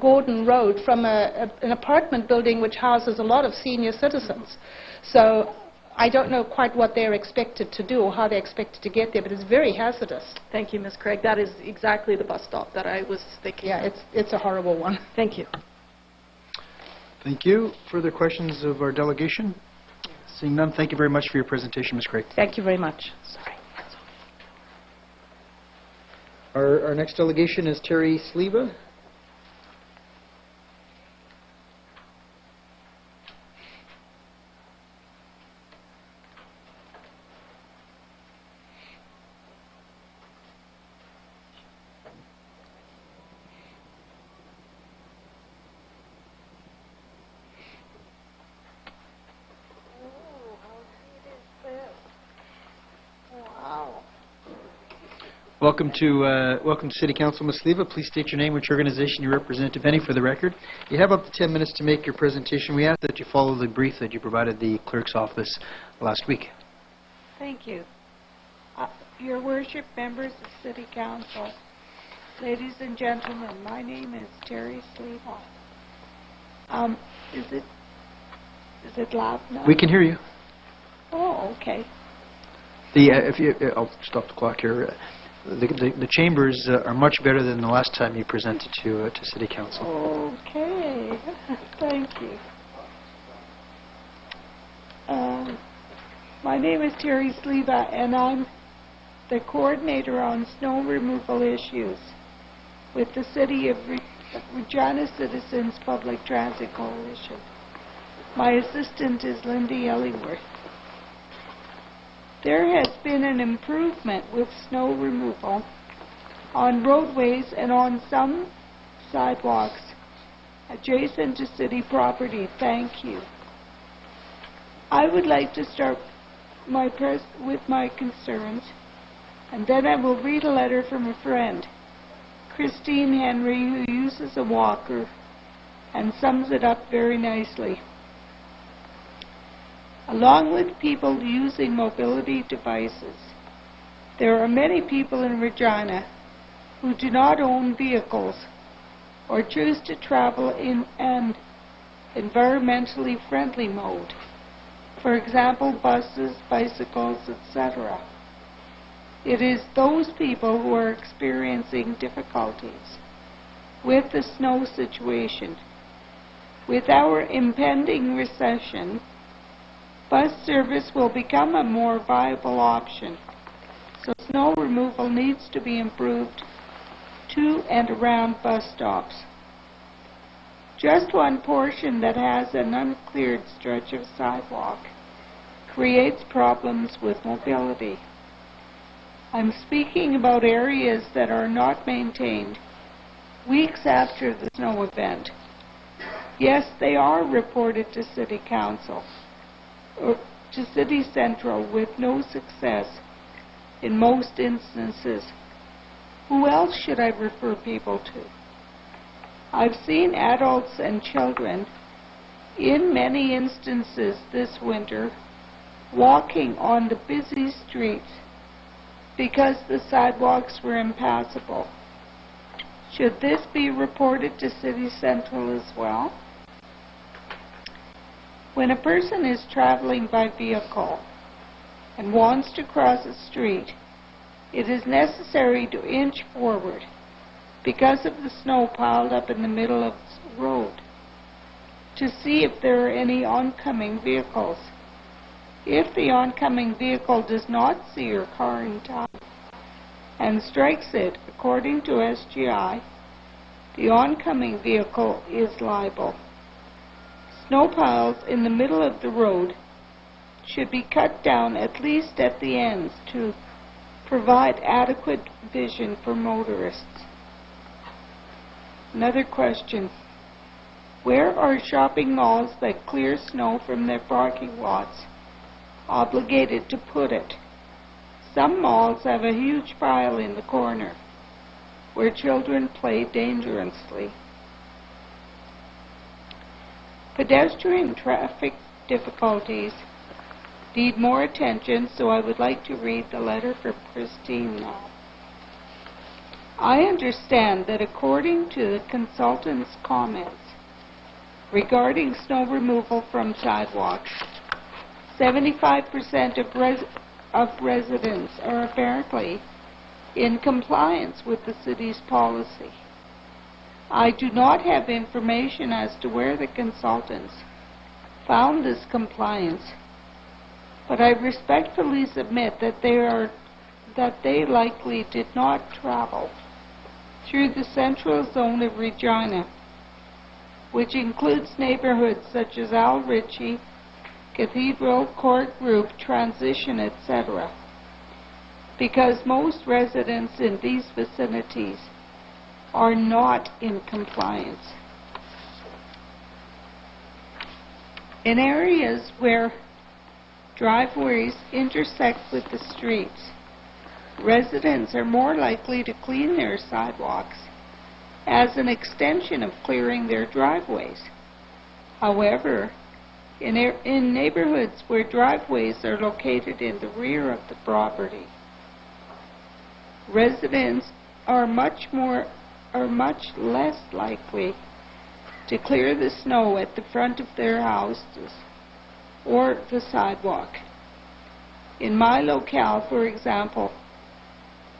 Gordon Road from an apartment building which houses a lot of senior citizens. So I don't know quite what they're expected to do or how they're expected to get there, but it's very hazardous. Thank you, Ms. Craig. That is exactly the bus stop that I was thinking. Yeah, it's a horrible one. Thank you. Thank you. Further questions of our delegation? Seeing none, thank you very much for your presentation, Ms. Craig. Thank you very much. Sorry. Our next delegation is Terry Sleva. Welcome to City Council, Ms. Leva. Please state your name, which organization you represent, if any, for the record. You have up to 10 minutes to make your presentation. We ask that you follow the brief that you provided the clerk's office last week. Thank you. Your worship, members of City Council, ladies and gentlemen, my name is Terry Sleva. Is it loud now? We can hear you. Oh, okay. I'll stop the clock here. The chambers are much better than the last time you presented to City Council. Okay. Thank you. My name is Terry Sleva, and I'm the coordinator on snow removal issues with the City of Regina Citizens Public Transit Coalition. My assistant is Lindy Ellingworth. There has been an improvement with snow removal on roadways and on some sidewalks adjacent to city property. Thank you. I would like to start with my concerns, and then I will read a letter from a friend, Christine Henry, who uses a walker and sums it up very nicely. Along with people using mobility devices, there are many people in Regina who do not own vehicles or choose to travel in an environmentally friendly mode. For example, buses, bicycles, etc. It is those people who are experiencing difficulties with the snow situation. With our impending recession, bus service will become a more viable option, so snow removal needs to be improved to and around bus stops. Just one portion that has an uncleared stretch of sidewalk creates problems with mobility. I'm speaking about areas that are not maintained weeks after the snow event. Yes, they are reported to City Council or to City Central with no success in most instances. Who else should I refer people to? I've seen adults and children in many instances this winter walking on the busy streets because the sidewalks were impassable. Should this be reported to City Central as well? When a person is traveling by vehicle and wants to cross a street, it is necessary to inch forward because of the snow piled up in the middle of the road to see if there are any oncoming vehicles. If the oncoming vehicle does not see your car in time and strikes it, according to SGI, the oncoming vehicle is liable. Snow piles in the middle of the road should be cut down at least at the ends to provide adequate vision for motorists. Another question. Where are shopping malls that clear snow from their parking lots obligated to put it? Some malls have a huge pile in the corner where children play dangerously. Pedestrian traffic difficulties need more attention, so I would like to read the letter from Christine now. I understand that according to the consultant's comments regarding snow removal from sidewalks, 75% of residents are apparently in compliance with the city's policy. I do not have information as to where the consultants found this compliance, but I respectfully submit that they likely did not travel through the central zone of Regina, which includes neighborhoods such as Al Ritchie, Cathedral, Court Group, Transition, etc., because most residents in these vicinities are not in compliance. In areas where driveways intersect with the streets, residents are more likely to clean their sidewalks as an extension of clearing their driveways. However, in neighborhoods where driveways are located in the rear of the property, residents are much less likely to clear the snow at the front of their houses or the sidewalk. In my locale, for example,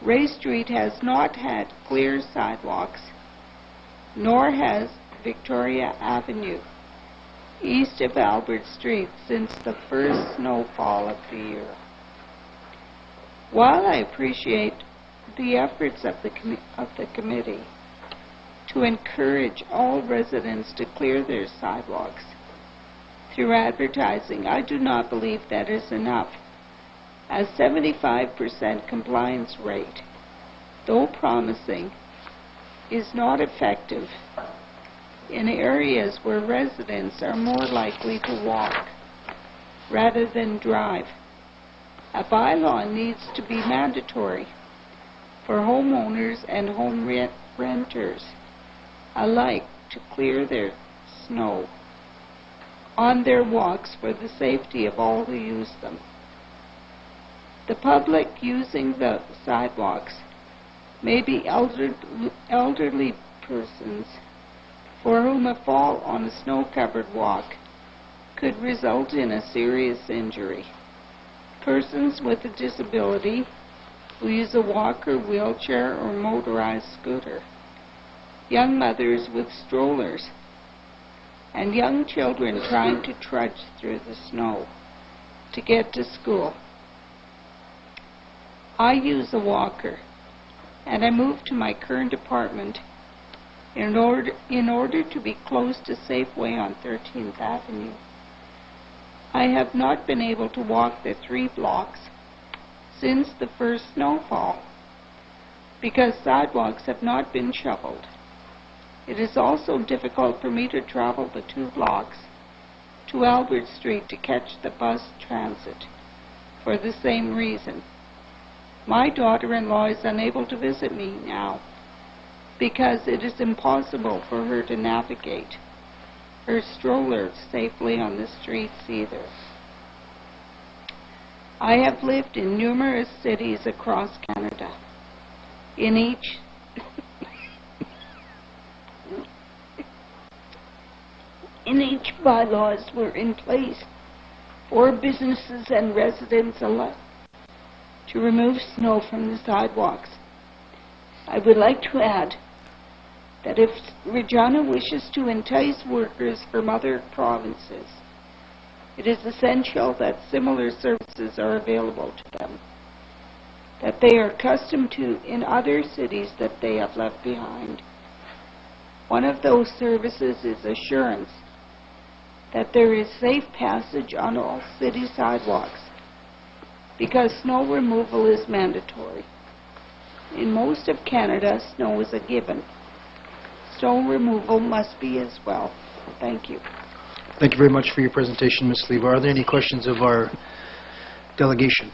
Ray Street has not had clear sidewalks, nor has Victoria Avenue, east of Albert Street, since the first snowfall of the year. While I appreciate the efforts of the committee to encourage all residents to clear their sidewalks through advertising, I do not believe that is enough. A 75% compliance rate, though promising, is not effective in areas where residents are more likely to walk rather than drive. A bylaw needs to be mandatory for homeowners and home renters alike to clear their snow on their walks for the safety of all who use them. The public using the sidewalks may be elderly persons for whom a fall on a snow-covered walk could result in a serious injury. Persons with a disability who use a walker, wheelchair, or motorized scooter. Young mothers with strollers, and young children trying to trudge through the snow to get to school. I use a walker, and I moved to my current apartment in order to be close to Safeway on 13th Avenue. I have not been able to walk the 3 blocks since the first snowfall because sidewalks have not been shoveled. It is also difficult for me to travel the 2 blocks to Albert Street to catch the bus transit for the same reason. My daughter-in-law is unable to visit me now because it is impossible for her to navigate her stroller safely on the streets either. I have lived in numerous cities across Canada. In each bylaws were in place for businesses and residents alike to remove snow from the sidewalks. I would like to add that if Regina wishes to entice workers from other provinces, it is essential that similar services are available to them, that they are accustomed to in other cities that they have left behind. One of those services is assurance that there is safe passage on all city sidewalks, because snow removal is mandatory. In most of Canada, snow is a given. Snow removal must be as well. Thank you. Thank you very much for your presentation, Ms. Lever. Are there any questions of our delegation?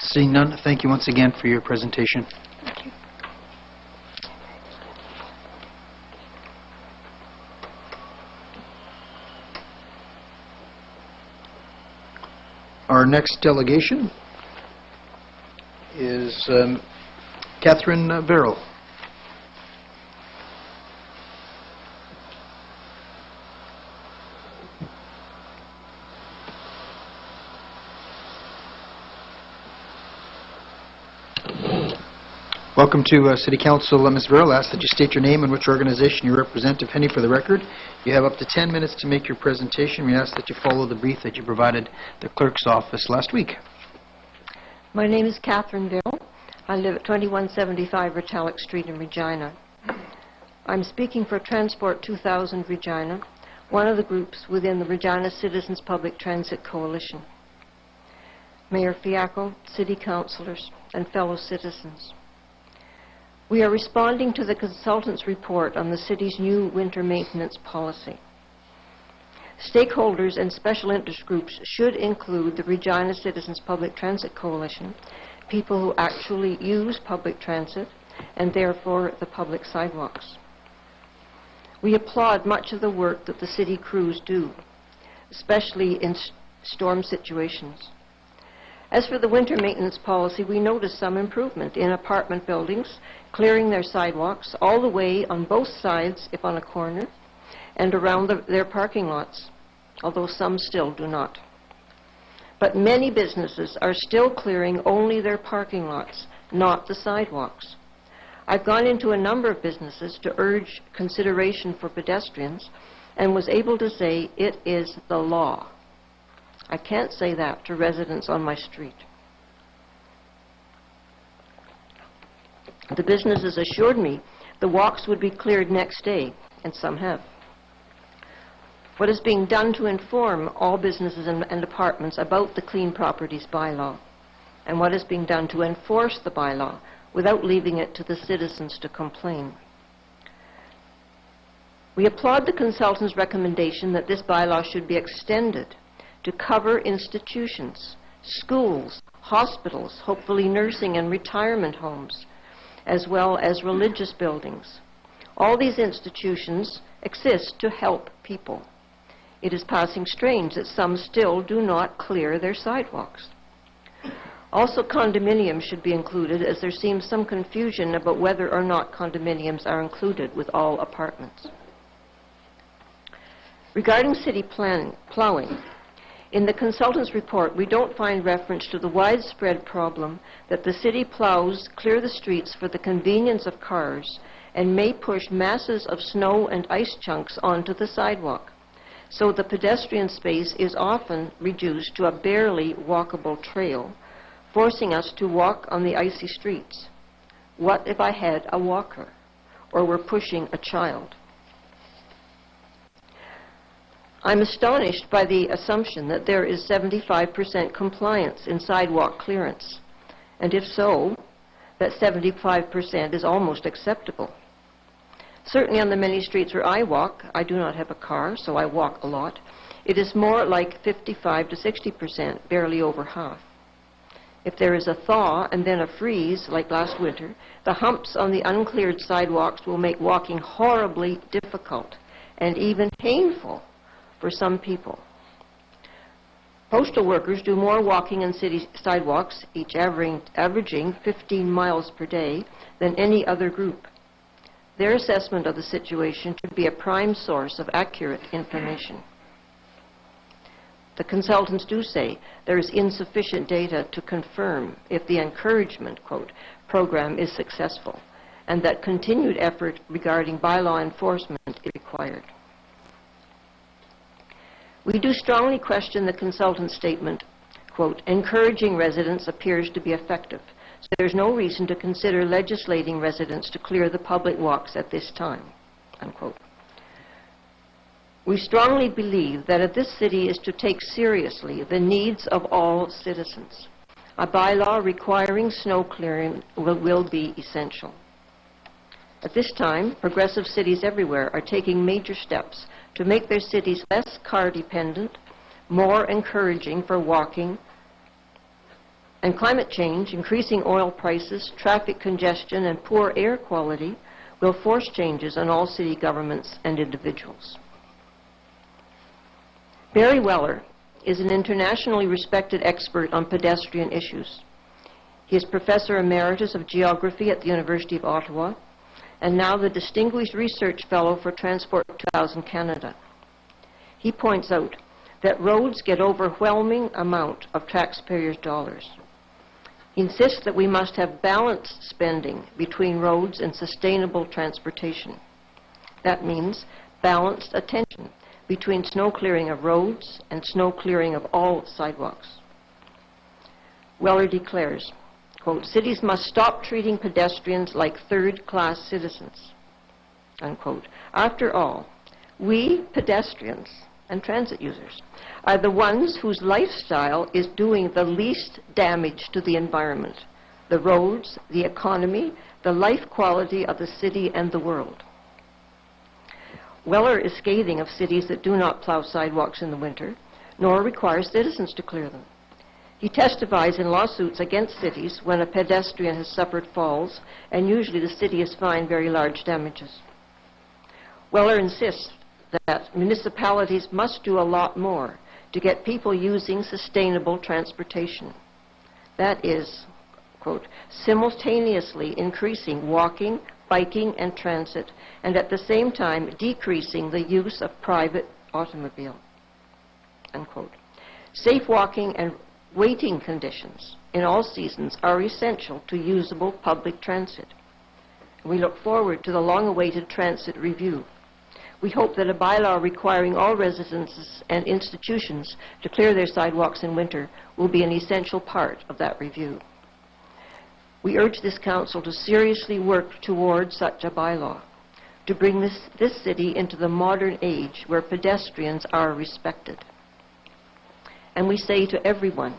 Seeing none, thank you once again for your presentation. Thank you. Our next delegation is Catherine Verrill. Welcome to City Council, Ms. Verrill. I ask that you state your name and which organization you represent, if any, for the record. You have up to 10 minutes to make your presentation. We ask that you follow the brief that you provided the clerk's office last week. My name is Catherine Verrill. I live at 2175 Retallick Street in Regina. I'm speaking for Transport 2000 Regina, one of the groups within the Regina Citizens Public Transit Coalition. Mayor Fiacco, city councillors, and fellow citizens. We are responding to the consultant's report on the city's new winter maintenance policy. Stakeholders and special interest groups should include the Regina Citizens Public Transit Coalition, people who actually use public transit, and therefore the public sidewalks. We applaud much of the work that the city crews do, especially in storm situations. As for the winter maintenance policy, we notice some improvement in apartment buildings, clearing their sidewalks all the way on both sides, if on a corner, and around their parking lots, although some still do not. But many businesses are still clearing only their parking lots, not the sidewalks. I've gone into a number of businesses to urge consideration for pedestrians and was able to say it is the law. I can't say that to residents on my street. The businesses assured me the walks would be cleared next day, and some have. What is being done to inform all businesses and apartments about the Clean Properties bylaw, and what is being done to enforce the bylaw without leaving it to the citizens to complain. We applaud the consultant's recommendation that this bylaw should be extended to cover institutions, schools, hospitals, hopefully nursing and retirement homes, as well as religious buildings. All these institutions exist to help people. It is passing strange that some still do not clear their sidewalks. Also, condominiums should be included, as there seems some confusion about whether or not condominiums are included with all apartments. Regarding city plowing, in the consultant's report, we don't find reference to the widespread problem that the city plows clear the streets for the convenience of cars and may push masses of snow and ice chunks onto the sidewalk. So the pedestrian space is often reduced to a barely walkable trail, forcing us to walk on the icy streets. What if I had a walker or were pushing a child? I'm astonished by the assumption that there is 75% compliance in sidewalk clearance, and if so, that 75% is almost acceptable. Certainly on the many streets where I walk, I do not have a car, so I walk a lot, it is more like 55 to 60%, barely over half. If there is a thaw and then a freeze, like last winter, the humps on the uncleared sidewalks will make walking horribly difficult and even painful for some people. Postal workers do more walking on city sidewalks, each averaging 15 miles per day, than any other group. Their assessment of the situation should be a prime source of accurate information. The consultants do say there is insufficient data to confirm if the encouragement, quote, program is successful, and that continued effort regarding bylaw enforcement is required. We do strongly question the consultant's statement, quote, encouraging residents appears to be effective, so there's no reason to consider legislating residents to clear the public walks at this time, unquote. We strongly believe that if this city is to take seriously the needs of all citizens, a bylaw requiring snow clearing will be essential. At this time, progressive cities everywhere are taking major steps to make their cities less car-dependent, more encouraging for walking, and climate change, increasing oil prices, traffic congestion, and poor air quality will force changes on all city governments and individuals. Barry Weller is an internationally respected expert on pedestrian issues. He is Professor Emeritus of Geography at the University of Ottawa, and now the Distinguished Research Fellow for Transport 2000 Canada. He points out that roads get overwhelming amount of taxpayers' dollars. He insists that we must have balanced spending between roads and sustainable transportation. That means balanced attention between snow clearing of roads and snow clearing of all sidewalks. Weller declares, quote, cities must stop treating pedestrians like third-class citizens, unquote. After all, we pedestrians and transit users are the ones whose lifestyle is doing the least damage to the environment, the roads, the economy, the life quality of the city and the world. Weller is scathing of cities that do not plow sidewalks in the winter, nor require citizens to clear them. He testifies in lawsuits against cities when a pedestrian has suffered falls, and usually the city has fined very large damages. Weller insists that municipalities must do a lot more to get people using sustainable transportation. That is, quote, simultaneously increasing walking, biking, and transit, and at the same time decreasing the use of private automobile, unquote. Safe walking and waiting conditions in all seasons are essential to usable public transit. We look forward to the long-awaited transit review. We hope that a bylaw requiring all residences and institutions to clear their sidewalks in winter will be an essential part of that review. We urge this council to seriously work towards such a bylaw, to bring this city into the modern age where pedestrians are respected. And we say to everyone,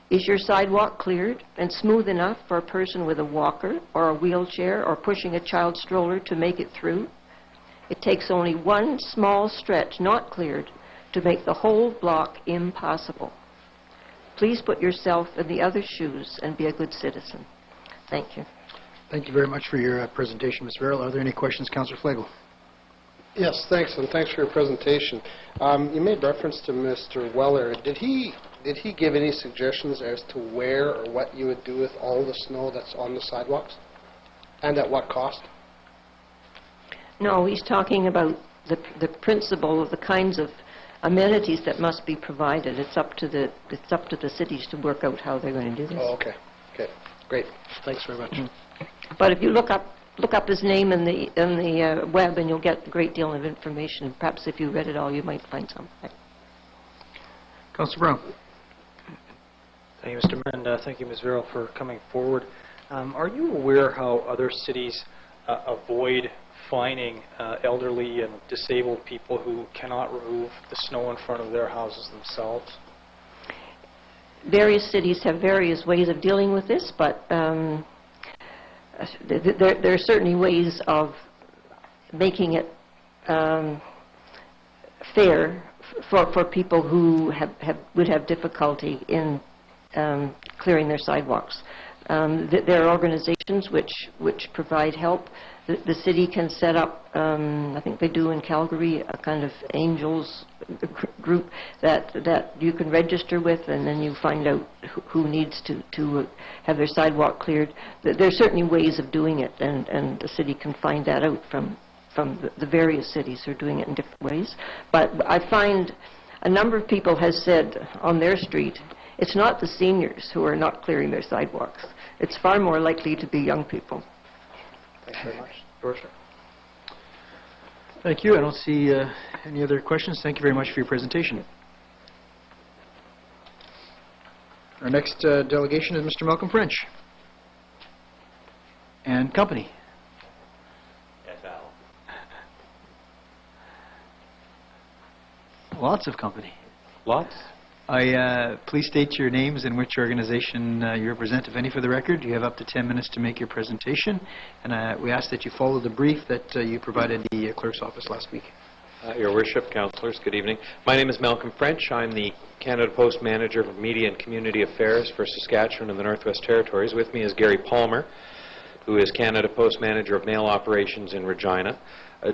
is your sidewalk cleared and smooth enough for a person with a walker or a wheelchair or pushing a child stroller to make it through? It takes only one small stretch not cleared to make the whole block impossible. Please put yourself in the other's shoes and be a good citizen. Thank you. Thank you very much for your presentation, Ms. Verrill. Are there any questions, Councillor Flegel? Yes, thanks, and thanks for your presentation. You made reference to Mr. Weller. Did he give any suggestions as to where or what you would do with all the snow that's on the sidewalks, and at what cost? No, he's talking about the principle of the kinds of amenities that must be provided. It's up to the cities to work out how they're going to do this. Oh, okay. Okay, great. Thanks very much. But if you look up his name in the web, and you'll get a great deal of information. Perhaps if you read it all, you might find something. Councillor Brown. Thank you, Mr. Mayor, and thank you, Ms. Verrill, for coming forward. Are you aware how other cities avoid fining elderly and disabled people who cannot remove the snow in front of their houses themselves? Various cities have various ways of dealing with this, but there are certainly ways of making it fair for people who would have difficulty in clearing their sidewalks. There are organizations which provide help. The city can set up, I think they do in Calgary, a kind of angels group that you can register with, and then you find out who needs to have their sidewalk cleared. There are certainly ways of doing it, and the city can find that out from the various cities who are doing it in different ways. But I find a number of people has said on their street, it's not the seniors who are not clearing their sidewalks. It's far more likely to be young people. Thanks very much. Your Worship. Thank you. I don't see any other questions. Thank you very much for your presentation. Our next delegation is Mr. Malcolm French and company. Yes, Al. Lots of company. Lots? Please state your names and which organization you represent, if any, for the record. You have up to 10 minutes to make your presentation, and we ask that you follow the brief that you provided the clerk's office last week. Your Worship, Councillors, good evening. My name is Malcolm French. I'm the Canada Post Manager for Media and Community Affairs for Saskatchewan and the Northwest Territories. With me is Gary Palmer, who is Canada Post Manager of Mail Operations in Regina.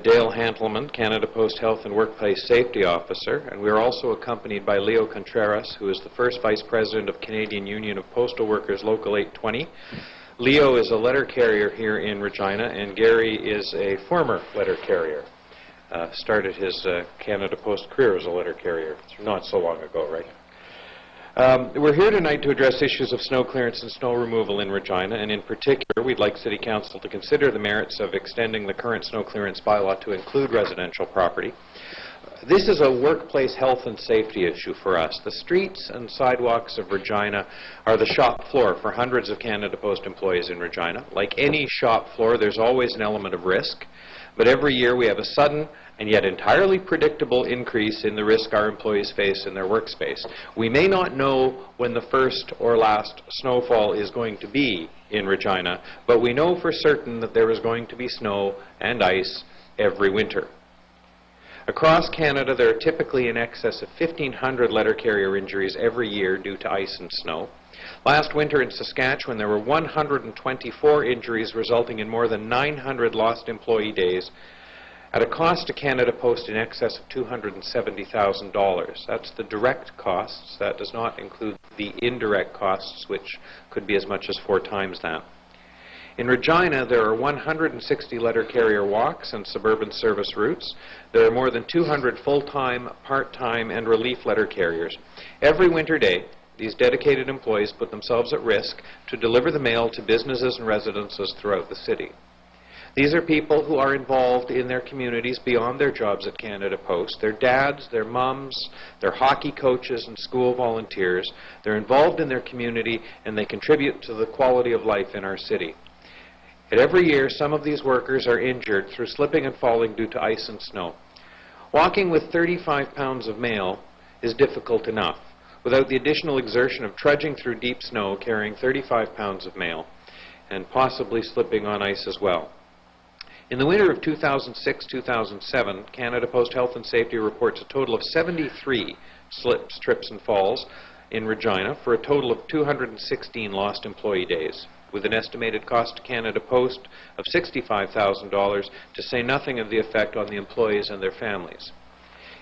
Dale Hantelman, Canada Post Health and Workplace Safety Officer, and we are also accompanied by Leo Contreras, who is the first Vice President of Canadian Union of Postal Workers Local 820. Leo is a letter carrier here in Regina, and Gary is a former letter carrier. Started his Canada Post career as a letter carrier. It's not so long ago, right? We're here tonight to address issues of snow clearance and snow removal in Regina, and in particular, we'd like City Council to consider the merits of extending the current snow clearance bylaw to include residential property. This is a workplace health and safety issue for us. The streets and sidewalks of Regina are the shop floor for hundreds of Canada Post employees in Regina. Like any shop floor, there's always an element of risk, but every year we have a sudden and yet entirely predictable increase in the risk our employees face in their workspace. We may not know when the first or last snowfall is going to be in Regina, but we know for certain that there is going to be snow and ice every winter. Across Canada, there are typically in excess of 1,500 letter carrier injuries every year due to ice and snow. Last winter in Saskatchewan, there were 124 injuries, resulting in more than 900 lost employee days at a cost to Canada Post in excess of $270,000. That's the direct costs. That does not include the indirect costs, which could be as much as 4 times that. In Regina, there are 160 letter carrier walks and suburban service routes. There are more than 200 full-time, part-time, and relief letter carriers. Every winter day, these dedicated employees put themselves at risk to deliver the mail to businesses and residences throughout the city. These are people who are involved in their communities beyond their jobs at Canada Post. They're dads, they're mums, they're hockey coaches and school volunteers. They're involved in their community, and they contribute to the quality of life in our city. And every year, some of these workers are injured through slipping and falling due to ice and snow. Walking with 35 pounds of mail is difficult enough, without the additional exertion of trudging through deep snow carrying 35 pounds of mail, and possibly slipping on ice as well. In the winter of 2006-2007, Canada Post Health and Safety reports a total of 73 slips, trips, and falls in Regina, for a total of 216 lost employee days, with an estimated cost to Canada Post of $65,000, to say nothing of the effect on the employees and their families.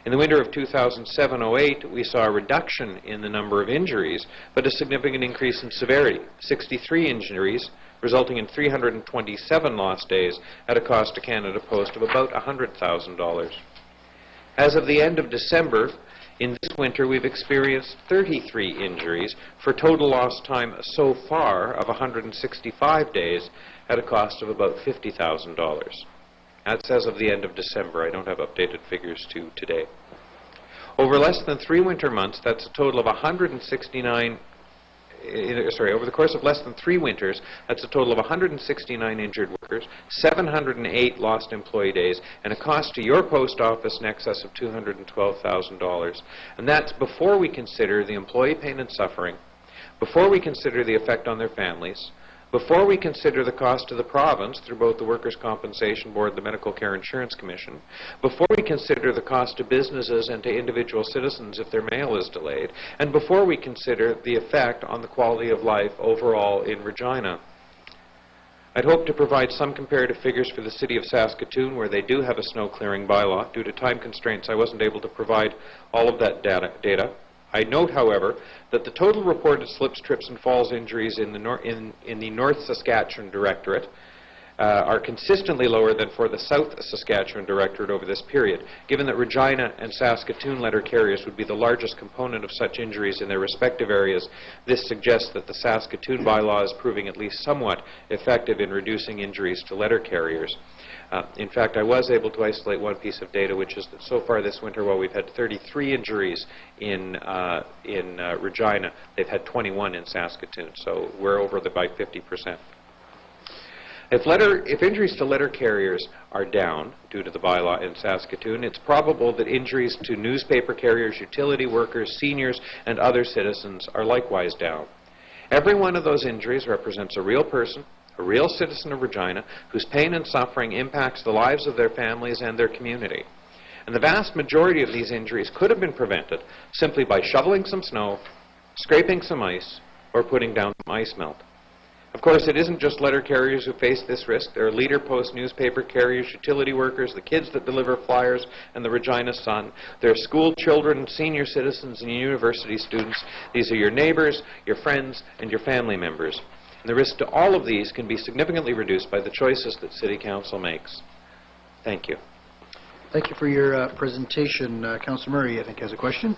In the winter of 2007-08, we saw a reduction in the number of injuries, but a significant increase in severity, 63 injuries, resulting in 327 lost days at a cost to Canada Post of about $100,000. As of the end of December, in this winter, we've experienced 33 injuries for total lost time so far of 165 days at a cost of about $50,000. That's as of the end of December. I don't have updated figures to today. Over less than 3 winter months, that's a total of over the course of less than 3 winters, that's a total of 169 injured workers, 708 lost employee days, and a cost to your post office in excess of $212,000. And that's before we consider the employee pain and suffering, before we consider the effect on their families, before we consider the cost to the province through both the Workers' Compensation Board and the Medical Care Insurance Commission, before we consider the cost to businesses and to individual citizens if their mail is delayed, and before we consider the effect on the quality of life overall in Regina. I'd hoped to provide some comparative figures for the city of Saskatoon, where they do have a snow clearing bylaw. Due to time constraints, I wasn't able to provide all of that data. I note, however, that the total reported slips, trips, and falls injuries in the North Saskatchewan Directorate are consistently lower than for the South Saskatchewan Directorate over this period. Given that Regina and Saskatoon letter carriers would be the largest component of such injuries in their respective areas, this suggests that the Saskatoon bylaw is proving at least somewhat effective in reducing injuries to letter carriers. In fact, I was able to isolate one piece of data, which is that so far this winter, while we've had 33 injuries in Regina, they've had 21 in Saskatoon, so we're over by 50%. If injuries to letter carriers are down due to the bylaw in Saskatoon, it's probable that injuries to newspaper carriers, utility workers, seniors, and other citizens are likewise down. Every one of those injuries represents a real person, a real citizen of Regina, whose pain and suffering impacts the lives of their families and their community. And the vast majority of these injuries could have been prevented simply by shoveling some snow, scraping some ice, or putting down some ice melt. Of course, it isn't just letter carriers who face this risk. There are leader post newspaper carriers, utility workers, the kids that deliver flyers, and the Regina Sun. There are school children, senior citizens, and university students. These are your neighbors, your friends, and your family members. And the risk to all of these can be significantly reduced by the choices that City Council makes. Thank you. Thank you for your presentation. Councillor Murray, I think, has a question.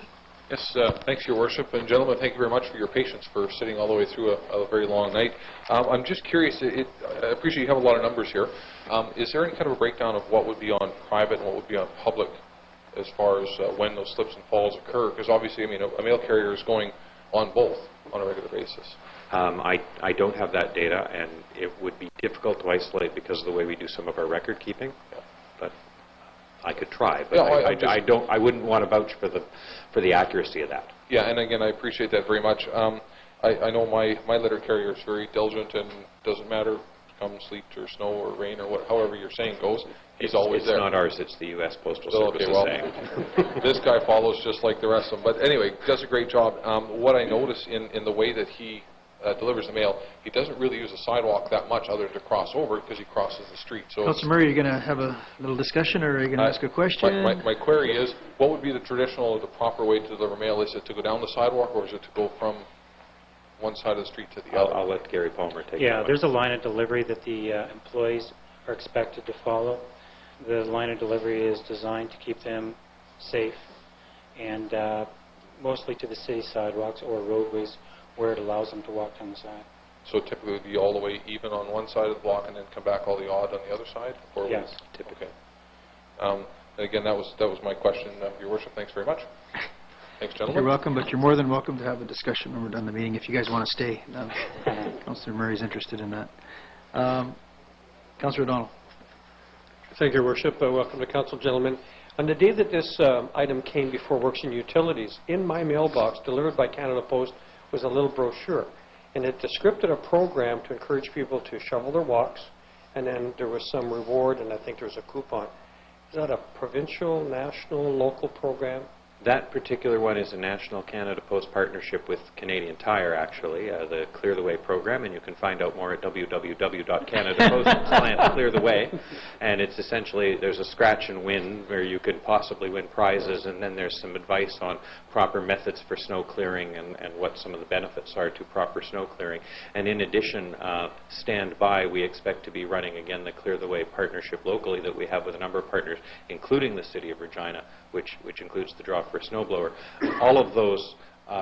Yes, thanks, Your Worship. And gentlemen, thank you very much for your patience for sitting all the way through a very long night. I'm just curious, I appreciate you have a lot of numbers here. Is there any kind of a breakdown of what would be on private and what would be on public as far as when those slips and falls occur? Because obviously, I mean, a mail carrier is going on both on a regular basis. I don't have that data, and it would be difficult to isolate because of the way we do some of our record keeping. Yeah. But I could try, but yeah, I wouldn't want to vouch for the accuracy of that. Yeah, and again, I appreciate that very much. I know my letter carrier is very diligent and doesn't matter come sleet or snow or rain or however your saying goes, he's always there. It's not ours, it's the U.S. Postal Okay, Service's well, saying. this guy follows just like the rest of them. But anyway, does a great job. What I notice in the way that he delivers the mail, he doesn't really use the sidewalk that much other than to cross over because he crosses the street. So Councilor Murray, are you going to have a little discussion or are you going to ask a question? My query is, what would be the traditional or the proper way to deliver mail? Is it to go down the sidewalk or is it to go from one side of the street to the other? I'll let Gary Palmer take that Yeah, one. there's a line of delivery that the employees are expected to follow. The line of delivery is designed to keep them safe and mostly to the city sidewalks or roadways where it allows them to walk down the side. So typically it would be all the way even on one side of the block and then come back all the odd on the other side? Or Yes, typically. Okay. And again, that was my question, Your Worship. Thanks very much. Thanks, gentlemen. You're welcome, but you're more than welcome to have a discussion when we're done the meeting if you guys want to stay. Councillor Murray's interested in that. Councillor O'Donnell. Thank you, Your Worship. Welcome to Council, gentlemen. On the day that this item came before Works and Utilities, in my mailbox, delivered by Canada Post, was a little brochure. And it described a program to encourage people to shovel their walks, and then there was some reward, and I think there was a coupon. Is that a provincial, national, local program? That particular one is a National Canada Post partnership with Canadian Tire, actually, the Clear the Way program, and you can find out more at www.canadapost/Clear the Way. And it's essentially, there's a scratch and win where you could possibly win prizes, and then there's some advice on proper methods for snow clearing and what some of the benefits are to proper snow clearing. And in addition, stand by, we expect to be running again the Clear the Way partnership locally that we have with a number of partners, including the City of Regina, which includes the draw for a snowblower. All of those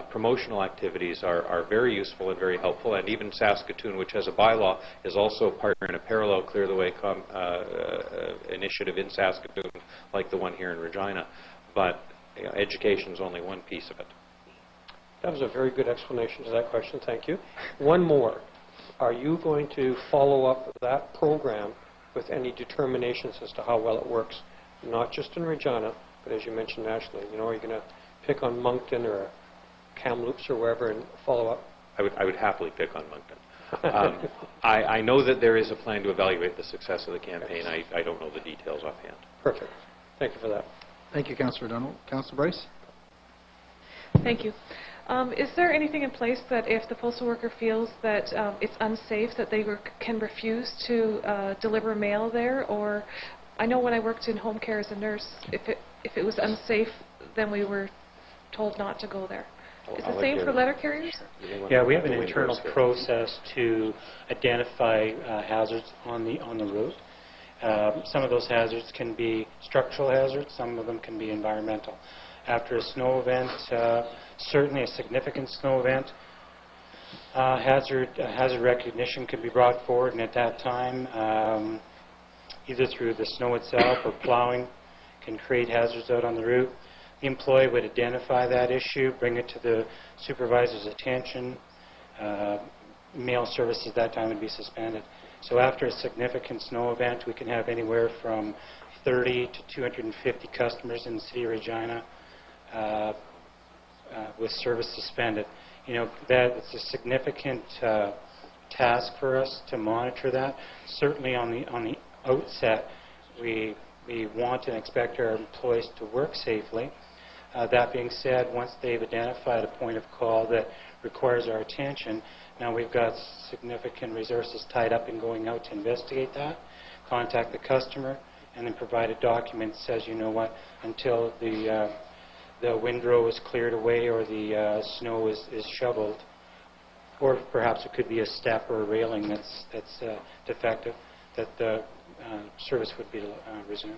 promotional activities are very useful and very helpful, and even Saskatoon, which has a bylaw, is also a partner in a parallel Clear the Way initiative in Saskatoon, like the one here in Regina. But education is only one piece of it. That was a very good explanation to that question. Thank you. One more. Are you going to follow up that program with any determinations as to how well it works, not just in Regina, but as you mentioned nationally? You know, are you going to pick on Moncton or Kamloops or wherever and follow up? I would happily pick on Moncton. I know that there is a plan to evaluate the success of the campaign. I don't know the details offhand. Perfect. Thank you for that. Thank you, Councillor O'Donnell. Councillor Bryce? Thank you. Is there anything in place that if the postal worker feels that it's unsafe that they can refuse to deliver mail there? Or I know when I worked in home care as a nurse, if it was unsafe, then we were told not to go there. Is the same for letter carriers? Yeah, we have an internal process to identify hazards on the route. Some of those hazards can be structural hazards, some of them can be environmental. After a snow event, certainly a significant snow event, hazard recognition can be brought forward, and at that time, either through the snow itself or plowing, can create hazards out on the route. The employee would identify that issue, bring it to the supervisor's attention. Mail service at that time would be suspended. So after a significant snow event, we can have anywhere from 30 to 250 customers in the city of Regina with service suspended. You know, that's a significant task for us to monitor that. Certainly on the outset, we want and expect our employees to work safely. That being said, once they've identified a point of call that requires our attention, now we've got significant resources tied up in going out to investigate that, contact the customer, and then provide a document that says, you know what, until the windrow is cleared away or the snow is shoveled, or perhaps it could be a step or a railing that's defective, that the service would be resumed.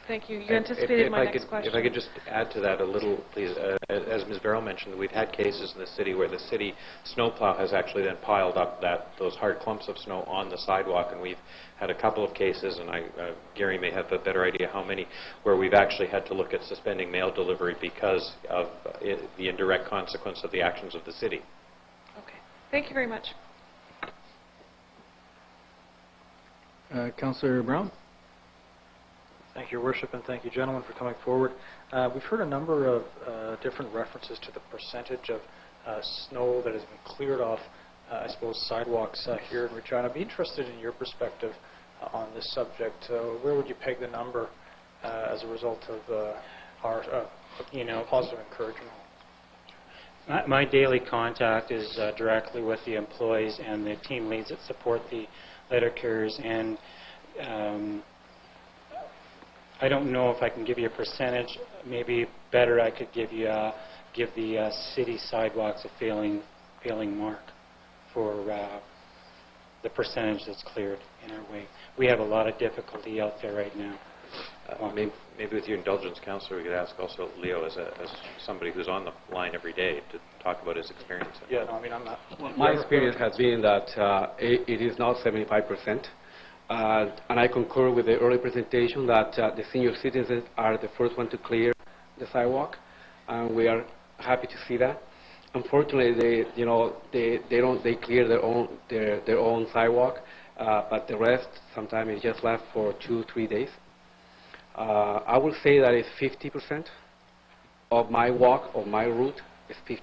Thank you. You anticipated my next question. If I could just add to that a little, please. As Ms. Barrow mentioned, we've had cases in the city where the city snowplow has actually then piled up those hard clumps of snow on the sidewalk, and we've had a couple of cases, and Gary may have a better idea how many, where we've actually had to look at suspending mail delivery because of the indirect consequence of the actions of the city. Okay. Thank you very much. Councillor Brown? Thank you, Your Worship, and thank you, gentlemen, for coming forward. We've heard a number of different references to the percentage of snow that has been cleared off I suppose, sidewalks here in Regina. I'd be interested in your perspective on this subject. Where would you peg the number as a result of our positive encouragement? My daily contact is directly with the employees and the team leads that support the letter carriers, and I don't know if I can give you a percentage. Maybe better I could give the city sidewalks a failing mark for the percentage that's cleared in our way. We have a lot of difficulty out there right now. Maybe with your indulgence, Councillor, we could ask also Leo, as somebody who's on the line every day, to talk about his experience. Yeah, no, I mean, I'm not... My experience has been that it is not 75%. And I concur with the early presentation that the senior citizens are the first one to clear the sidewalk, and we are happy to see that. Unfortunately, they clear their own sidewalk, but the rest sometimes is just left for 2-3 days. I will say that it's 50% of my walk, of my route, is 50%.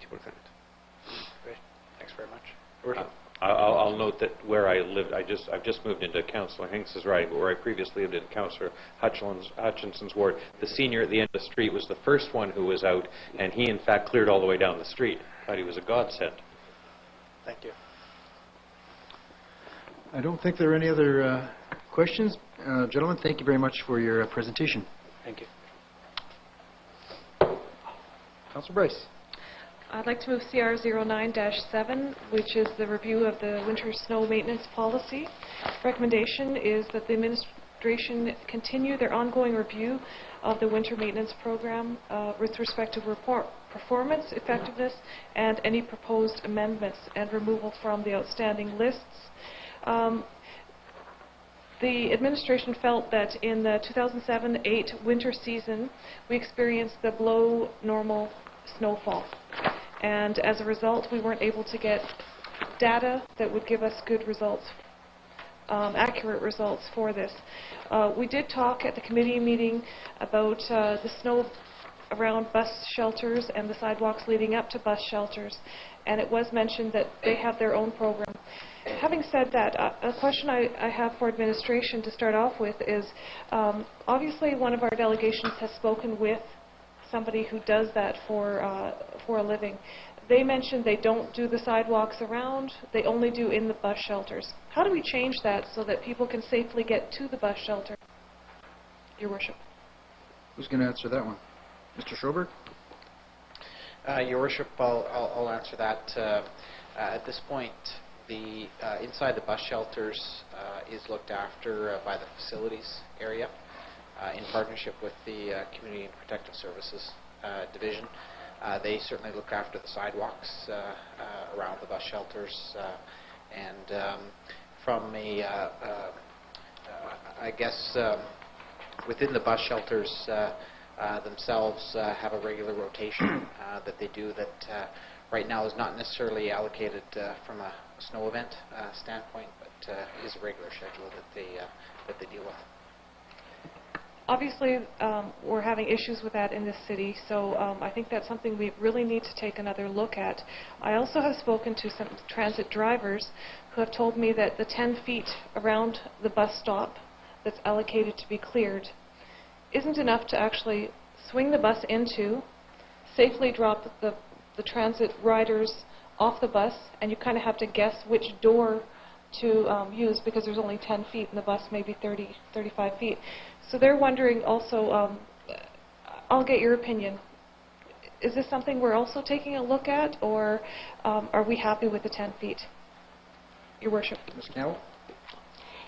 Great. Thanks very much. I'll note that where I lived, I've just moved into Councillor Hinks' riding, but where I previously lived in Councillor Hutchinson's ward, the senior at the end of the street was the first one who was out, and he in fact cleared all the way down the street. I thought he was a godsend. Thank you. I don't think there are any other questions. Gentlemen, thank you very much for your presentation. Thank you. Councillor Bryce. I'd like to move CR 09-7, which is the review of the winter snow maintenance policy. Recommendation is that the administration continue their ongoing review of the winter maintenance program with respect to performance, effectiveness, and any proposed amendments and removal from the outstanding lists. The administration felt that in the 2007-8 winter season, we experienced the below normal snowfall. And as a result, we weren't able to get data that would give us good results, accurate results for this. We did talk at the committee meeting about the snow around bus shelters and the sidewalks leading up to bus shelters, and it was mentioned that they have their own program. Having said that, a question I have for administration to start off with is, obviously one of our delegations has spoken with somebody who does that for a living. They mentioned they don't do the sidewalks around, they only do in the bus shelters. How do we change that so that people can safely get to the bus shelter? Your Worship. Who's going to answer that one? Mr. Schoberg? Your Worship, I'll answer that. At this point, the inside the bus shelters is looked after by the facilities area in partnership with the Community and Protective Services Division. They certainly look after the sidewalks around the bus shelters, and from a, I guess, within the bus shelters themselves have a regular rotation that they do that right now is not necessarily allocated from a snow event standpoint, but is a regular schedule that they deal with. Obviously, we're having issues with that in this city, so I think that's something we really need to take another look at. I also have spoken to some transit drivers who have told me that the 10 feet around the bus stop that's allocated to be cleared isn't enough to actually swing the bus into, safely drop the transit riders off the bus, and you kind of have to guess which door to use because there's only 10 feet and the bus may be 30, 35 feet. So they're wondering also, I'll get your opinion. Is this something we're also taking a look at, or are we happy with the 10 feet? Your Worship. Ms. Campbell?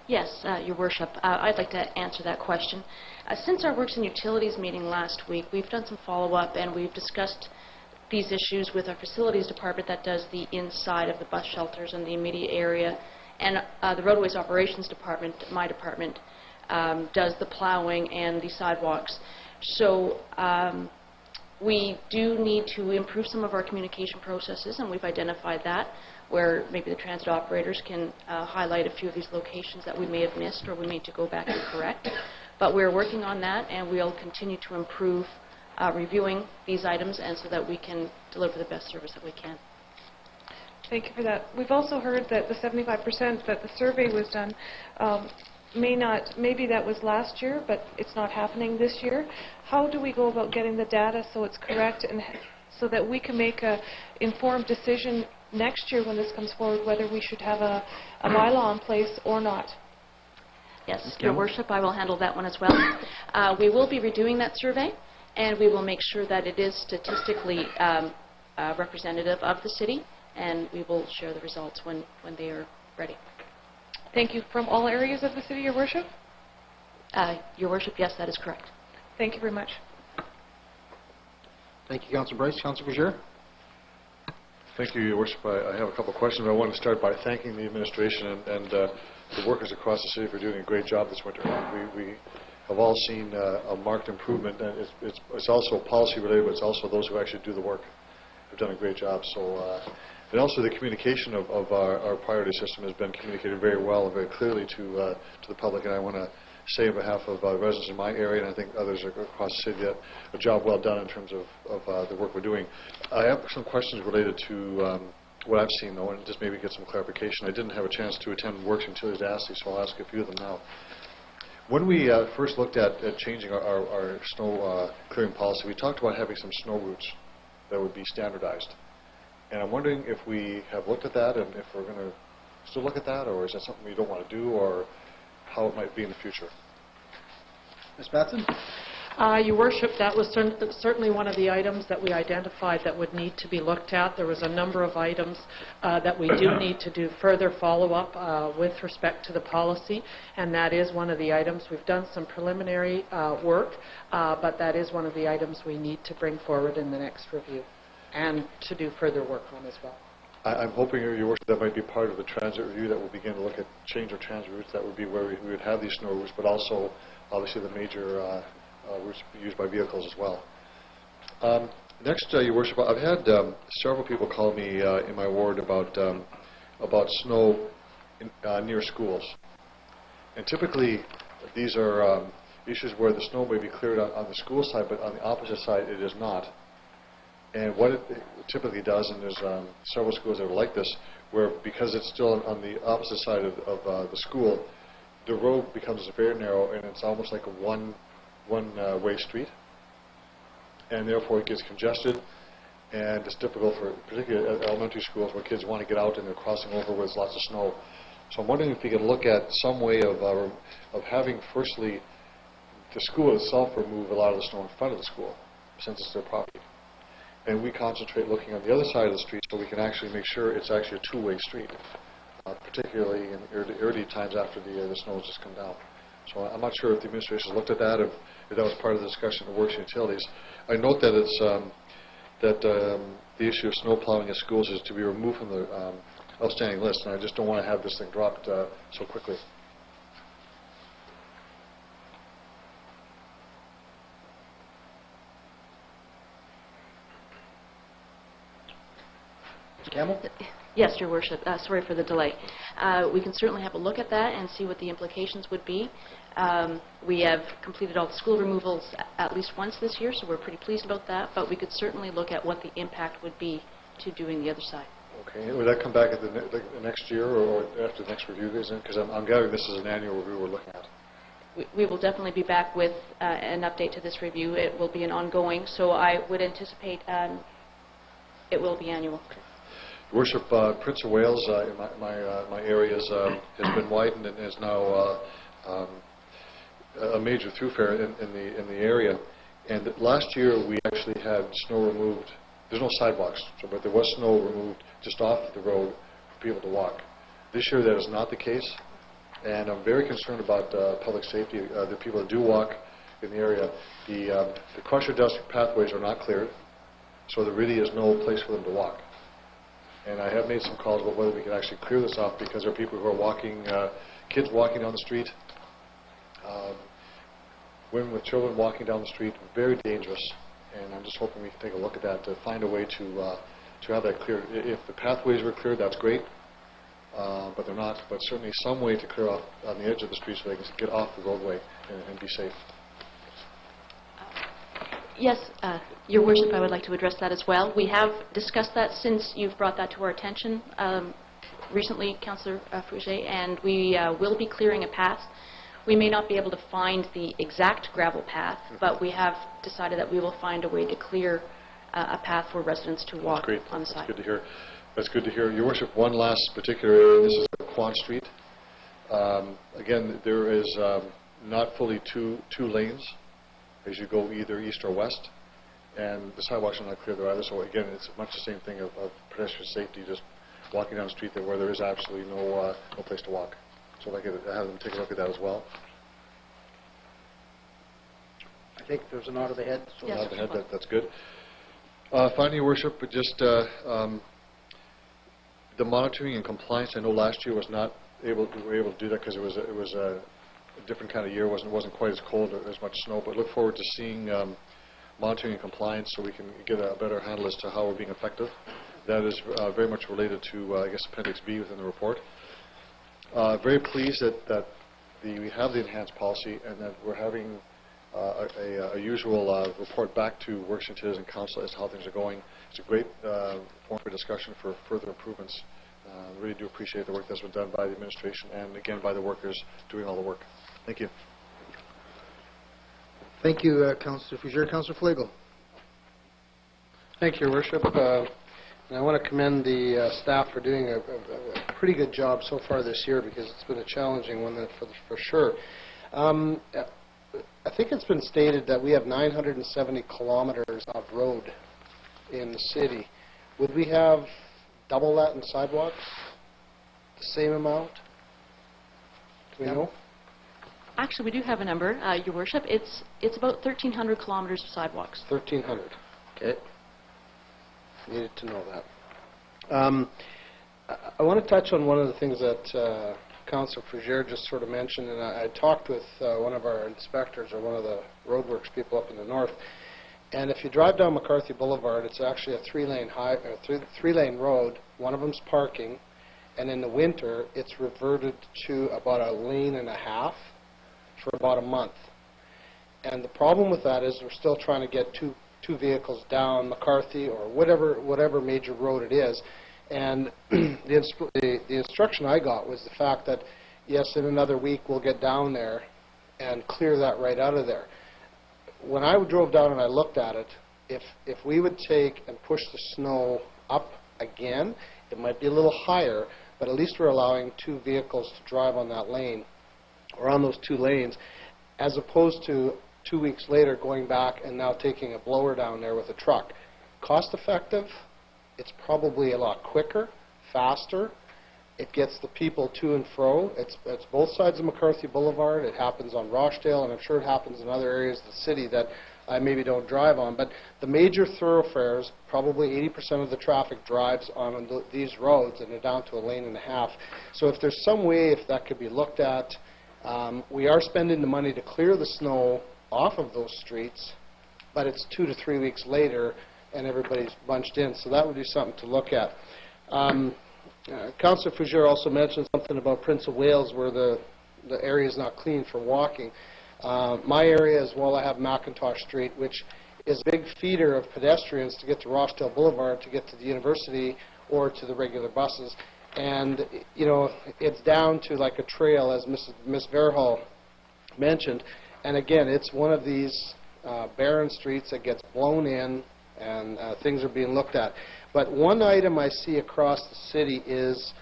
Yes, Your Worship. I'd like to answer that question. Since our Works and Utilities meeting last week, we've done some follow-up and we've discussed these issues with our Facilities Department that does the inside of the bus shelters in the immediate area, and the Roadways Operations Department, my department, does the plowing and the sidewalks. So we do need to improve some of our communication processes, and we've identified that, where maybe the transit operators can highlight a few of these locations that we may have missed or we need to go back and correct. But we're working on that, and we'll continue to improve reviewing these items and so that we can deliver the best service that we can. Thank you for that. We've also heard that the 75% that the survey was done maybe that was last year, but it's not happening this year. How do we go about getting the data so it's correct and so that we can make an informed decision next year when this comes forward whether we should have a bylaw in place or not? Yes, Your Worship, I will handle that one as well. We will be redoing that survey, and we will make sure that it is statistically representative of the city, and we will share the results when they are ready. Thank you. From all areas of the city, Your Worship? Your Worship, yes, that is correct. Thank you very much. Thank you, Councillor Bryce. Councillor Berger? Thank you, Your Worship. I have a couple of questions. I want to start by thanking the administration and the workers across the city for doing a great job this winter. We have all seen a marked improvement, and it's also policy related, but it's also those who actually do the work have done a great job. So, and also the communication of our priority system has been communicated very well and very clearly to the public. And I want to say on behalf of residents in my area, and I think others across the city, that a job well done in terms of the work we're doing. I have some questions related to what I've seen, though, and just maybe get some clarification. I didn't have a chance to attend Works Utilities to ask these, so I'll ask a few of them now. When we first looked at changing our snow clearing policy, we talked about having some snow routes that would be standardized. And I'm wondering if we have looked at that and if we're going to still look at that, or is that something we don't want to do, or how it might be in the future. Ms. Batson? Your Worship, that was certainly one of the items that we identified that would need to be looked at. There was a number of items that we do need to do further follow-up with respect to the policy, and that is one of the items. We've done some preliminary work, but that is one of the items we need to bring forward in the next review and to do further work on as well. I'm hoping, Your Worship, that might be part of the transit review that will begin to look at change of transit routes. That would be where we would have these snow routes, but also, obviously, the major routes used by vehicles as well. Next, Your Worship, I've had several people call me in my ward about snow near schools. And typically, these are issues where the snow may be cleared on the school side, but on the opposite side, it is not. And what it typically does, and there's several schools that are like this, where because it's still on the opposite side of the school, the road becomes very narrow, and it's almost like a one-way street, and therefore it gets congested, and it's difficult for particularly at elementary schools where kids want to get out and they're crossing over where there's lots of snow. So I'm wondering if we could look at some way of having, firstly, the school itself remove a lot of the snow in front of the school, since it's their property. And we concentrate looking on the other side of the street so we can actually make sure it's actually a two-way street, particularly in early times after the snow has just come down. So I'm not sure if the administration has looked at that, if that was part of the discussion of Works and Utilities. I note that it's the issue of snow plowing at schools is to be removed from the outstanding list, and I just don't want to have this thing dropped so quickly. Campbell? Yes, Your Worship. Sorry for the delay. We can certainly have a look at that and see what the implications would be. We have completed all the school removals at least once this year, so we're pretty pleased about that, but we could certainly look at what the impact would be to doing the other side. Okay. Would that come back at the next year or after the next review, isn't it? Because I'm gathering this is an annual review we're looking at. We will definitely be back with an update to this review. It will be an ongoing, so I would anticipate it will be annual. Okay. Your Worship, Prince of Wales in my area has been widened and is now a major thoroughfare in the area. And last year we actually had snow removed. There's no sidewalks, but there was snow removed just off the road for people to walk. This year that is not the case, and I'm very concerned about public safety. The people that do walk in the area, the crusher dust pathways are not cleared, so there really is no place for them to walk. And I have made some calls about whether we can actually clear this off, because there are people who are walking, kids walking down the street, women with children walking down the street, very dangerous. And I'm just hoping we can take a look at that to find a way to have that cleared. If the pathways were cleared, that's great, but they're not. But certainly some way to clear off on the edge of the street so they can get off the roadway and be safe. Yes, Your Worship, I would like to address that as well. We have discussed that since you've brought that to our attention recently, Councillor Fouché, and we will be clearing a path. We may not be able to find the exact gravel path, but we have decided that we will find a way to clear a path for residents to walk on the side. That's good to hear. That's good to hear. Your Worship, one last particular area, this is Quan Street. Again, there is not fully two lanes as you go either east or west, and the sidewalks are not clear there either. So again, it's much the same thing of pedestrian safety, just walking down the street where there is absolutely no place to walk. So I'd like to have them take a look at that as well. I think there's a nod of the head. So nod of the head, that's good. Finally, Your Worship, just the monitoring and compliance. I know last year we were able to do that because it was a different kind of year. It wasn't quite as cold or as much snow. But look forward to seeing monitoring and compliance so we can get a better handle as to how we're being effective. That is very much related to, I guess, Appendix B within the report. Very pleased that we have the enhanced policy and that we're having a usual report back to Works and Utilities and Council as to how things are going. It's a great forum for discussion for further improvements. Really do appreciate the work that's been done by the administration and again by the workers doing all the work. Thank you. Thank you, Councillor Fougere. Councillor Flegel. Thank you, Your Worship. And I want to commend the staff for doing a pretty good job so far this year because it's been a challenging one for sure. I think it's been stated that we have 970 kilometers of road in the city. Would we have double that in sidewalks? The same amount? Do we know? Actually, we do have a number, Your Worship. It's about 1,300 kilometers of sidewalks. 1,300. Okay. Needed to know that. I want to touch on one of the things that Councillor Fougere just sort of mentioned, and I talked with one of our inspectors or one of the roadworks people up in the north, and if you drive down McCarthy Boulevard, it's actually a three-lane road. One of them's parking, and in the winter, it's reverted to about a lane and a half for about a month. And the problem with that is we're still trying to get two vehicles down McCarthy or whatever major road it is. And the instruction I got was the fact that, yes, in another week we'll get down there and clear that right out of there. When I drove down and I looked at it, if we would take and push the snow up again, it might be a little higher, but at least we're allowing two vehicles to drive on that lane or on those two lanes, as opposed to 2 weeks later going back and now taking a blower down there with a truck. Cost effective? It's probably a lot quicker, faster. It gets the people to and fro. It's both sides of McCarthy Boulevard. It happens on Rochdale, and I'm sure it happens in other areas of the city that I maybe don't drive on. But the major thoroughfares, probably 80% of the traffic drives on these roads, and they're down to a lane and a half. So if there's some way, if that could be looked at, we are spending the money to clear the snow off of those streets, but it's 2 to 3 weeks later, and everybody's bunched in. So that would be something to look at. Councillor Fougere also mentioned something about Prince of Wales where the area is not clean for walking. My area as well, I have McIntosh Street, which is a big feeder of pedestrians to get to Rochdale Boulevard, to get to the university, or to the regular buses. And, you know, it's down to like a trail, as Ms. Verhall mentioned. And again, it's one of these barren streets that gets blown in, and things are being looked at. But one item I see across the city is,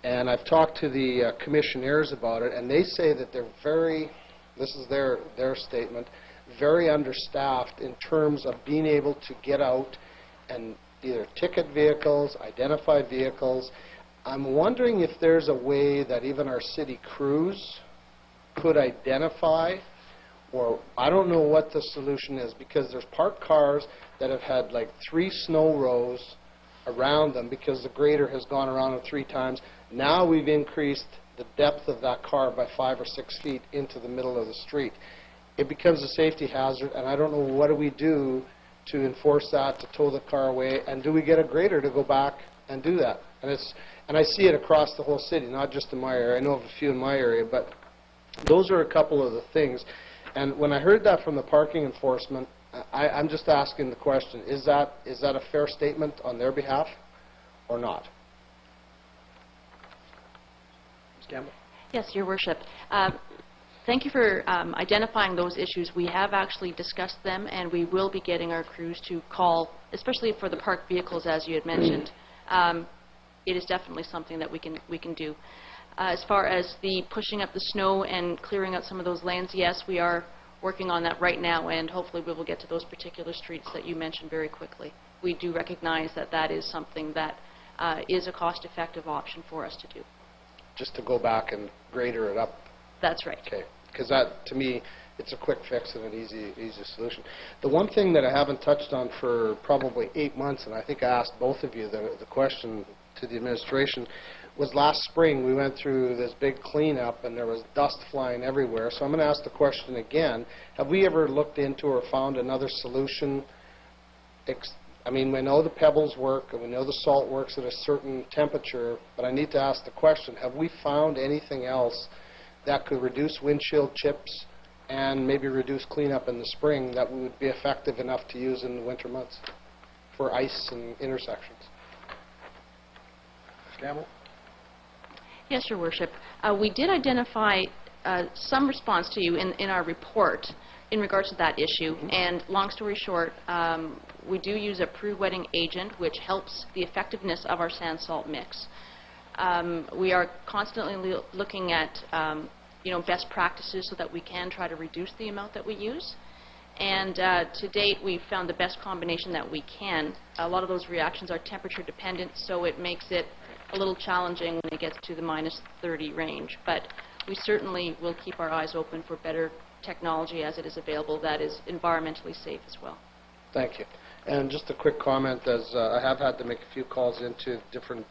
and I've talked to the commissionaires about it, and they say that they're very, this is their statement, very understaffed in terms of being able to get out and either ticket vehicles, identify vehicles. I'm wondering if there's a way that even our city crews could identify, or I don't know what the solution is, because there's parked cars that have had like 3 snow rows around them because the grader has gone around them 3 times. Now we've increased the depth of that car by 5 or 6 feet into the middle of the street. It becomes a safety hazard, and I don't know what do we do to enforce that, to tow the car away, and do we get a grader to go back and do that? And I see it across the whole city, not just in my area. I know of a few in my area, but those are a couple of the things. And when I heard that from the parking enforcement, I'm just asking the question, is that a fair statement on their behalf or not? Ms. Campbell? Yes, Your Worship. Thank you for identifying those issues. We have actually discussed them, and we will be getting our crews to call, especially for the parked vehicles, as you had mentioned. It is definitely something that we can do. As far as the pushing up the snow and clearing out some of those lanes, yes, we are working on that right now, and hopefully we will get to those particular streets that you mentioned very quickly. We do recognize that that is something that is a cost-effective option for us to do. Just to go back and grader it up? That's right. Okay, because that, to me, it's a quick fix and an easy solution. The one thing that I haven't touched on for probably 8 months, and I think I asked both of you the question to the administration, was last spring we went through this big cleanup and there was dust flying everywhere. So I'm going to ask the question again. Have we ever looked into or found another solution? I mean, we know the pebbles work and we know the salt works at a certain temperature, but I need to ask the question, have we found anything else that could reduce windshield chips and maybe reduce cleanup in the spring that would be effective enough to use in the winter months for ice and intersections? Campbell? Yes, Your Worship. We did identify some response to you in our report in regards to that issue. And long story short, we do use a pre-wetting agent which helps the effectiveness of our sand salt mix. We are constantly looking at best practices so that we can try to reduce the amount that we use. And to date, we've found the best combination that we can. A lot of those reactions are temperature dependent, so it makes it a little challenging when it gets to the minus 30 range. But we certainly will keep our eyes open for better technology as it is available that is environmentally safe as well. Thank you. And just a quick comment, as I have had to make a few calls into different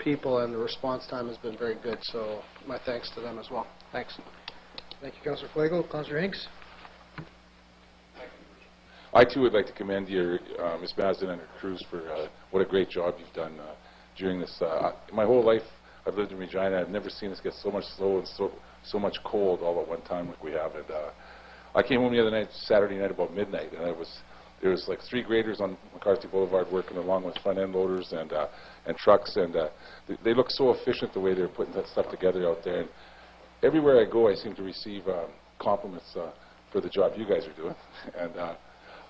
people, and the response time has been very good, so my thanks to them as well. Thanks. Thank you, Councillor Fuego. Councillor Hinks? I, too, would like to commend you, Ms. Mazden and her crews for what a great job you've done during this. My whole life, I've lived in Regina. I've never seen us get so much snow and so much cold all at one time like we have. And I came home the other night, Saturday night, about midnight, and there was like 3 graders on McCarthy Boulevard working along with front-end loaders and trucks, and they look so efficient the way they're putting that stuff together out there. And everywhere I go, I seem to receive compliments for the job you guys are doing. And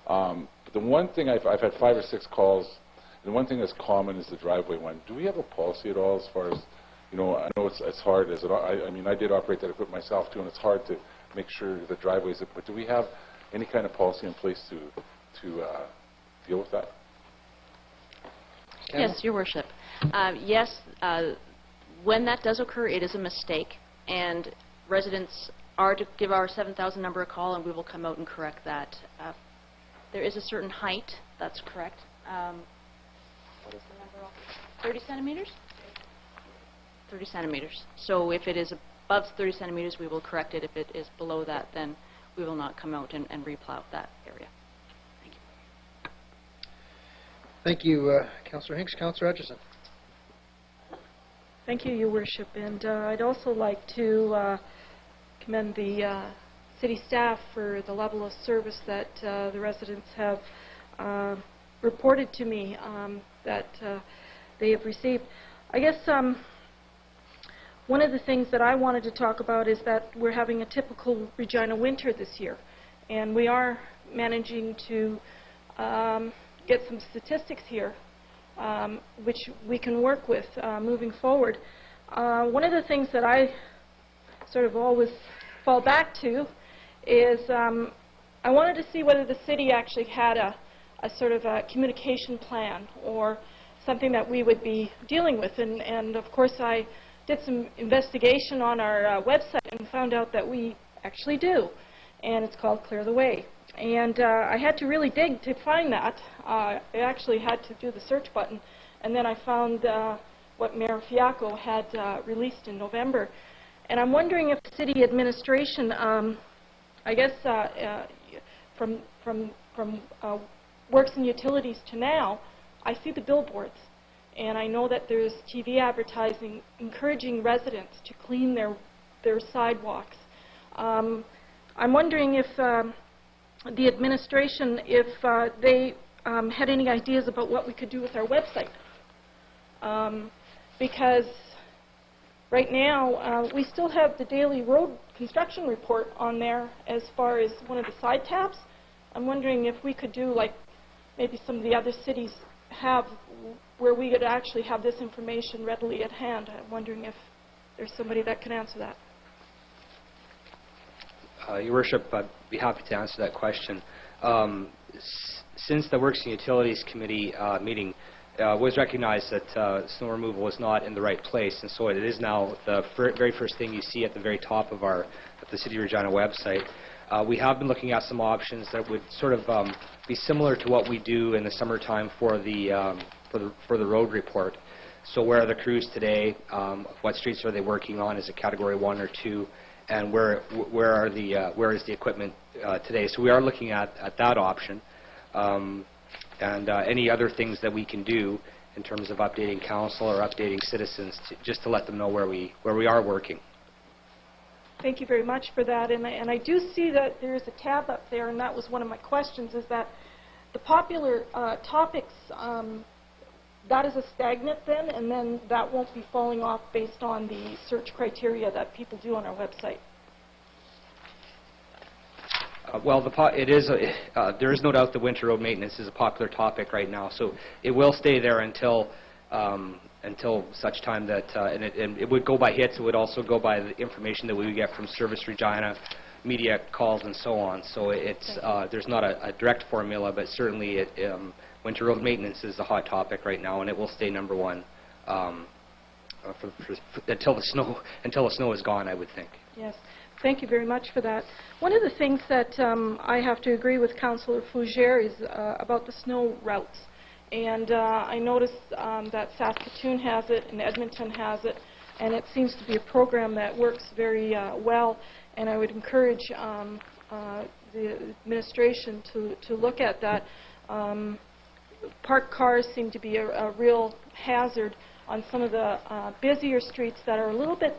but the one thing I've had 5 or 6 calls. The one thing that's common is the driveway one. Do we have a policy at all as far as, I know it's hard as I mean, I did operate that equipment myself too, and it's hard to make sure the driveways. But do we have any kind of policy in place to deal with that? Yes, Your Worship. Yes, when that does occur, it is a mistake, and residents are to give our 7,000 number a call, and we will come out and correct that. There is a certain height. That's correct. What is the number? 30 centimeters? 30 centimeters. So if it is above 30 centimeters, we will correct it. If it is below that, then we will not come out and replow that area. Thank you. Thank you, Councillor Hinks. Councillor Etchison. Thank you, Your Worship. And I'd also like to commend the city staff for the level of service that the residents have reported to me that they have received. I guess one of the things that I wanted to talk about is that we're having a typical Regina winter this year, and we are managing to get some statistics here which we can work with moving forward. One of the things that I sort of always fall back to is I wanted to see whether the city actually had a sort of a communication plan or something that we would be dealing with. And of course, I did some investigation on our website and found out that we actually do. And it's called Clear the Way. And I had to really dig to find that. I actually had to do the search button. And then I found what Mayor Fiacco had released in November. And I'm wondering if city administration, I guess from Works and Utilities to now, I see the billboards. And I know that there's TV advertising encouraging residents to clean their sidewalks. I'm wondering if the administration if they had any ideas about what we could do with our website. Because right now, we still have the daily road construction report on there as far as one of the side tabs. I'm wondering if we could do like maybe some of the other cities have, where we could actually have this information readily at hand. I'm wondering if there's somebody that can answer that. Your Worship, I'd be happy to answer that question. Since the Works and Utilities Committee meeting, it was recognized that snow removal was not in the right place, and so it is now the very first thing you see at the very top of the City of Regina website. We have been looking at some options that would sort of be similar to what we do in the summertime for the road report. So where are the crews today? What streets are they working on? Is it Category 1 or 2? And where is the equipment today? So we are looking at that option, and any other things that we can do in terms of updating council or updating citizens, just to let them know where we are working. Thank you very much for that. And I do see that there's a tab up there, and that was one of my questions, is that the popular topics, that is a stagnant then, and then that won't be falling off based on the search criteria that people do on our website. Well, there is no doubt that winter road maintenance is a popular topic right now, so it will stay there until such time that, and it would go by hits. It would also go by the information that we would get from Service Regina, media calls, and so on. So there's not a direct formula, but certainly winter road maintenance is a hot topic right now, and it will stay number one until the snow is gone, I would think. Yes. Thank you very much for that. One of the things that I have to agree with Councillor Fougere is about the snow routes. And I noticed that Saskatoon has it and Edmonton has it, and it seems to be a program that works very well. And I would encourage the administration to look at that. Parked cars seem to be a real hazard on some of the busier streets that are a little bit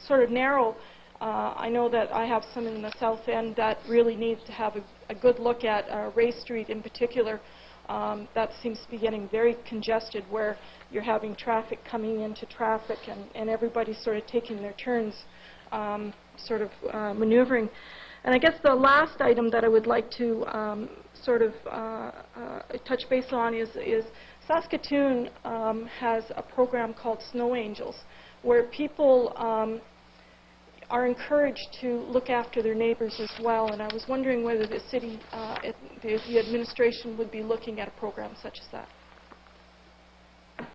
sort of narrow. I know that I have some in the south end that really needs to have a good look at Ray Street in particular. That seems to be getting very congested, where you're having traffic coming into traffic and everybody's sort of taking their turns, sort of maneuvering. And I guess the last item that I would like to sort of touch base on is Saskatoon has a program called Snow Angels, where people are encouraged to look after their neighbors as well. And I was wondering whether the city, the administration would be looking at a program such as that.